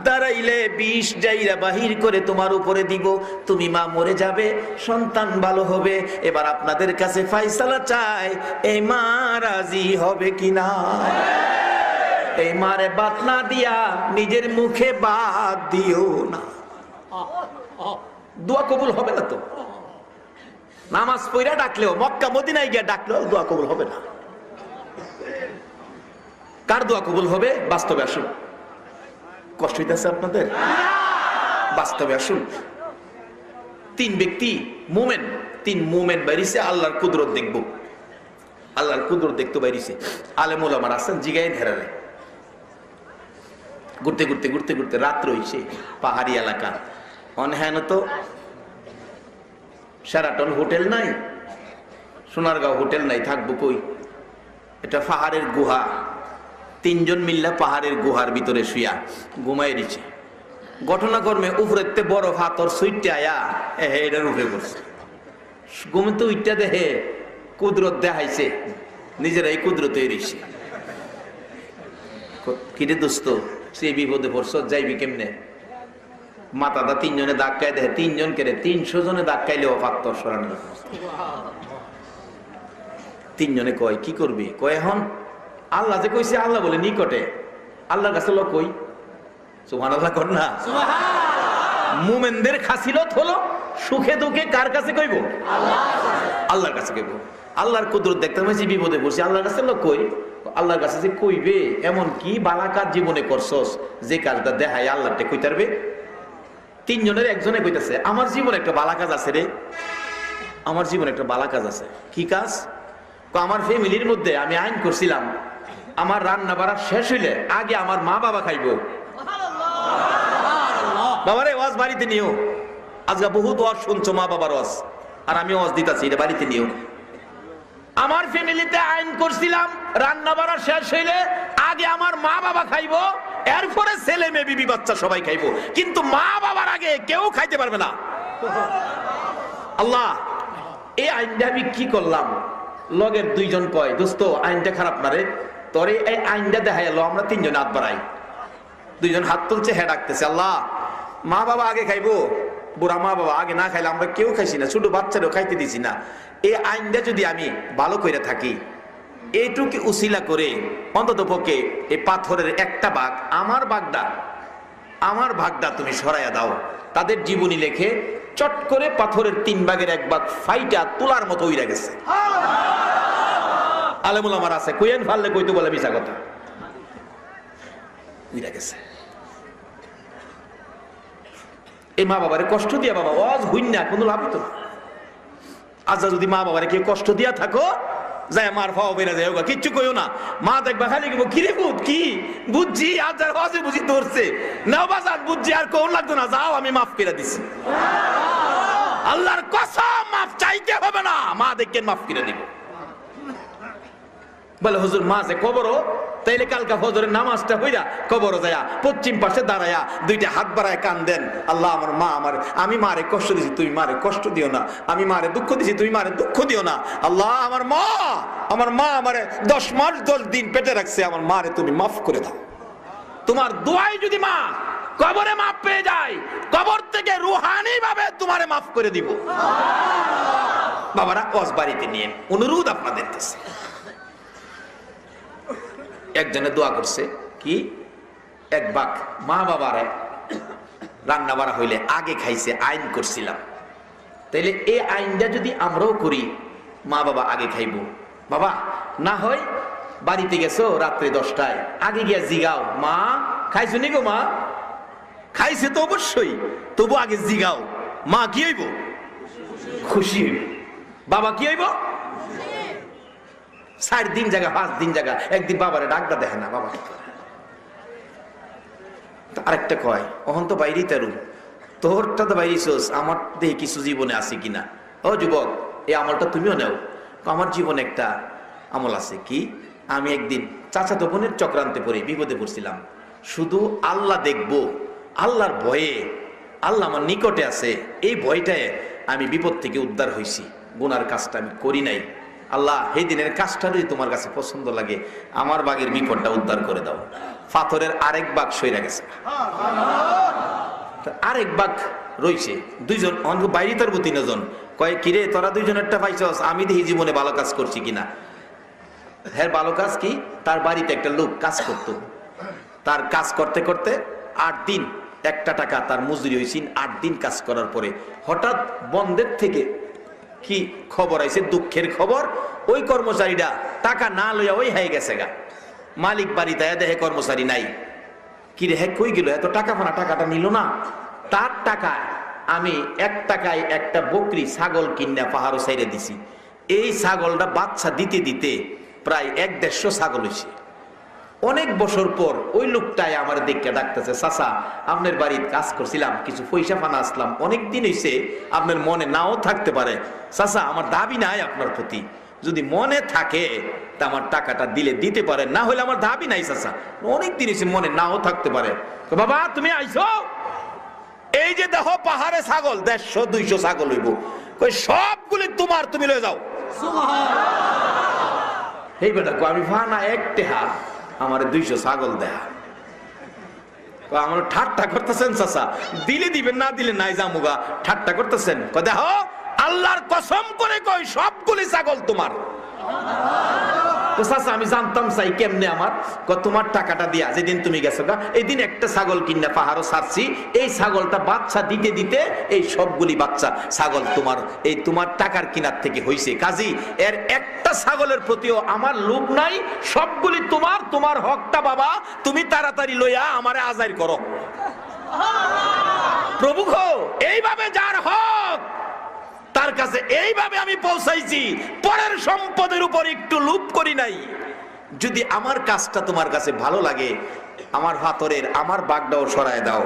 দাঁড়াইলে 20 জাইরা বাহির করে তোমার উপরে দিব, তুমি মা মরে যাবে, সন্তান ভালো হবে। এবার আপনাদের কাছে ফয়সালা চাই, এই মা রাজি হবে কিনা? এই মারে বাত না দিয়া নিজের মুখে বাদ দিও না, দোয়া কবুল হবে না। তো নামাজ পড়া ডাকলেও, মক্কা মদিনায় গিয়ে ডাকলেও দোয়া কবুল হবে না। কার দোয়া কবুল হবে? বাস্তবে আসুন। কষ্ট হইতেছে আপনাদের? বাস্তবে আসুন। 3 ব্যক্তি মুমিন, 3 মুমিন বাইরিছে, আল্লাহর কুদরত দেখবো, আল্লাহর কুদরত দেখতে বাইরিছে। আলেম ওলামার আছেন, জিগাইন হেরালে ঘুরতে ঘুরতে ঘুরতে ঘুরতে রাত্র হইছে, পাহাড়ি এলাকা, অনহ্যান তো শেরাটন হোটেল নাই, সোনারগাঁও হোটেল নাই, থাকবো কই? এটা পাহাড়ের গুহা। 3 জন মিল্লা পাহাড়ের গুহার ভিতরে শুয়া ঘুমাই দিচ্ছে। ঘটনাক্রমে উপরেতে বড় হাতর সুইটে আয়া এটার উপরে পড়ছে। ঘুমতে উইটা দেহে কুদরত দেখাইছে, নিজেরাই কুদরত এরিছে। কিরে দোস্ত, সে বিপদে পড়ছ, যাইবি কেমনে? মাথাটা তিনজনে ধাক্কায় দেয়, তিনজন কেড়ে 300 জনে ধাক্কাইলেও পাত্তর সরানো যাবে না। তিনজনে কয় কি করবি? কয় এখন আল্লাহ যে কইছে, আল্লাহ বলে নিকটে, আল্লাহর কাছে লোক কই। সুবহানাল্লাহ কর না। মুমিনদের খাসিলত হলো সুখে দুঃখে কার কাছে কইব? আল্লাহর কাছে কইব। আল্লাহর কুদরত দেখতে পাইছি, বিপদে পড়ছি, আল্লাহর কাছে লোক কই। আল্লাহর কাছে যে কইবে, এমন কি বালা কাজ জীবনে করছস যে কাজটা দেখায় আল্লাহতে কইতারবে? তিনজনের একজনে কইতাছে, আমার জীবনে একটা বালা কাজ আছে রে, আমার জীবনে একটা বালা কাজ আছে। কি কাজ? আমার ফ্যামিলির মধ্যে আমি আইন করছিলাম, আমার রান্না বাড়া শেষ হইলে আগে আমার মা বাবা খাইবো। বাবারে ওয়াজ বাড়িতে নিও, আজকে বহুত ওয়াজ শুনছো মা বাবার ওয়াজ, আর আমি ওয়াজ দিতাছি, এটা বাড়িতে নিও। আমার ফ্যামিলিতে আইন করছিলাম, রান্না বাড়া শেষ হইলে আগে আমার মা বাবা খাইবো, এরপরে ছেলে মেয়ে বিবি বাচ্চা সবাই খাইবো, কিন্তু মা বাবার আগে কেউ খাইতে পারবে না। আল্লাহ, এই আইনটা আমি কি করলাম? লগের দুইজন কয়, দোস্ত আইনটা খারাপ না রে, তোরে এই আইনটা দেখাই এলো, আমরা তিনজন হাত বাড়াই। দুইজন হাত তুলছে, হ্যাঁ ডাকতেছে, আল্লাহ মা বাবা আগে খাইবো, বুড়া মা বাবা আগে না খাইলে আমরা কেউ খাইছি না, ছোট বাচ্চারও খাইতে দিছি না। এই আইনটা যদি আমি ভালো করে থাকি, এইটুকু উসিলা করে অন্তত পক্ষে এই পাথরের একটা ভাগ, আমার ভাগটা তুমি সরাইয়া দাও। তাদের জীবনী লেখে চট করে পাথরের 3 ভাগের 1 ভাগ ফাইটা তোলার মতো উইরা গেছে। আলেমুল আমার আছে, কইয়েন ফাললে কইতো বলে মিছা কথা, উইরা গেছে। এই মা বাবারে কষ্ট দিয়া বাবা ওয়াজ হইন না, কোনো লাভ হতো না। আচ্ছা যদি মা বাবারে কেউ কষ্ট দিয়া থাকো, যায় মার ফাও বেরা যায়, কিচ্ছু কইও না। মা দেখবা খালি কিরে বুঝ কি বুঝছি, আজ ওয়াজে বুঝি ধরছে নাও বাজার বুঝছি, আর কোন লাগতো না, যাও আমি মাফ করে দিছি। আল্লাহর কসম মাফ চাইতে হবে না, মা দেখেন মাফ করে দিব। বলে হুজুর মা যে কবরও, তাইলে কালকা ফজরের নামাজটা হইরা কবরও যায়া পশ্চিম পাশে দাঁড়ায়া 2টা হাত বাড়ায় কান্দেন, আল্লাহ আমার মা, আমি মারে কষ্ট দিছি, তুমি মারে কষ্ট দিও না, আমি মারে দুঃখ দিছি, তুমি মারে দুঃখ দিও না। আল্লাহ আমার মা আমারে 10 মাস 10 দিন পেটে রাখছে, আমার মারে তুমি মাফ করে দাও। তোমার দোয়াই যদি মা কবরে মাফ পেয়ে যায়, কবর থেকে রুহানি ভাবে তোমারে মাফ করে দিব। বাবারা ওয়াজ বাড়িতে নিয়ে অনুরোধ আপনাদের কাছে, একজনে দোয়া করছে কি, 1 ভাগ মা বাবারে রান্না বাড়া হইলে আগে খাইছে, আইন করছিলাম, তাইলে এই আইনটা যদি আমরাও করি, মা বাবা আগে খাইবো। বাবা না হয় বাড়িতে গেছো রাত্রে 10টায়, আগে গিয়া জিগাও, মা খাইছো নি গো? মা খাইছে তো অবশ্যই, তবু আগে জিগাও, মা কি হইব? খুশি হইব। বাবা কি হইব? 4 দিন জায়গা 5 দিন জায়গা, একদিন বাবারে ডাকটা দেখে না, বাবা আরেকটা কয়, অহন তো বাইরেই তারু, তোরটা তো বাইরেছোস, আমার দেহে কিছু জীবনে আছে কিনা। ও যুবক, এই আমলটা তুমিও নেও। আমার জীবনে একটা আমল আছে কি, আমি একদিন চাচাতো বোনের চক্রান্তে পড়ে বিপদে পড়ছিলাম, শুধু আল্লাহ দেখবো, আল্লাহর ভয়ে, আল্লাহ আমার নিকটে আছে, এই ভয়টায় আমি বিপদ থেকে উদ্ধার হয়েছি, গুনার কাজটা আমি করি নাই। আল্লাহ এই দিনের কাজটা যদি তোমার কাছে পছন্দ লাগে, আমার বাগের বিপদটা উদ্ধার করে দাও। পাথরের আরেক ভাগ সইরা গেছে, আরেক ভাগ রইছে। 2জন বাইরে তার 3 জন কয়, কিরে তোরা 2জনেরটা পাইছস, আমি দেখি জীবনে ভালো কাজ করছি কিনা। হ্যাঁ ভালো কাজ কি, তার বাড়িতে একটা লোক কাজ করতো, তার কাজ করতে করতে 8 দিন একটা টাকা তার মজুরি হয়েছিল। 8 দিন কাজ করার পরে হঠাৎ বন্ধের থেকে কি খবর আইছে, দুঃখের খবর, ওই কর্মচারীরা টাকা না লইয়া ওই হয়ে গেছে গা। মালিক বাড়িতে দেখে কর্মচারী নাই, কি রে হ্যাঁ কই গেল, এত টাকা ফানা, টাকাটা নিল না। তার টাকায় আমি 1 টাকায় একটা বকরি ছাগল কিনা পাহাড়ও সাইরে দিছি। এই ছাগলটা বাচ্চা দিতে দিতে প্রায় 1-150 ছাগল হয়েছে। অনেক বছর পর ওই লোকটাই আমার দেখে ডাকতেছে, চাচা আপনার বাড়ির কাজ করছিলাম, কিছু পয়সা ফানা আসলাম, অনেক দিন হয়েছে, আপনার মনে নাও থাকতে পারে, চাচা আমার দাবি নাই আপনার প্রতি, যদি মনে থাকে তা আমার টাকাটা দিলে দিতে পারেন, না হলে আমার দাবি নাই চাচা, অনেক দিন হয়েছে, মনে নাও থাকতে পারে। বাবা তুমি আইছো, এই যে দেখো পাহাড়ে ছাগল 150-200 ছাগল হইব, কই সবগুলি তোমার, তুমি লয়ে যাও। এই বেটা আমি ফানা 1 টাকা আমার 200 ছাগল দেয়া। আমার ঠাট্টা করতেছেন চাচা, দিলে দিবেন না দিলে নাই জামুগা, ঠাট্টা করতেছেন। দেখো আল্লাহর কসম করে কই সবগুলি ছাগল তোমার। চাচা আমি জানতাম চাই কেমনে আমার, তোমার টাকাটা দিয়া যেদিন তুমি গেছো গা এই দিন একটা ছাগল কিনা পাহাড়ও ছাড়ছি, এই ছাগলটা বাচ্চা দিতে দিতে এই সবগুলি বাচ্চা ছাগল তোমার, এই তোমার টাকার কিনার থেকে হইছে। কাজী এর একটা ছাগলের প্রতিও আমার লোভ নাই, সবগুলি তোমার, তোমার হকটা বাবা তুমি তাড়াতাড়ি লইয়া আমারে আজাইর করো। প্রভু গো, এইভাবে যার হক তার কাছে এইভাবে আমি পৌঁছাইছি, পরের সম্পদের উপর একটু লোভ করি নাই। যদি আমার কাজটা তোমার কাছে ভালো লাগে, আমার হাতরের আমার বাগদাও সরায় দাও।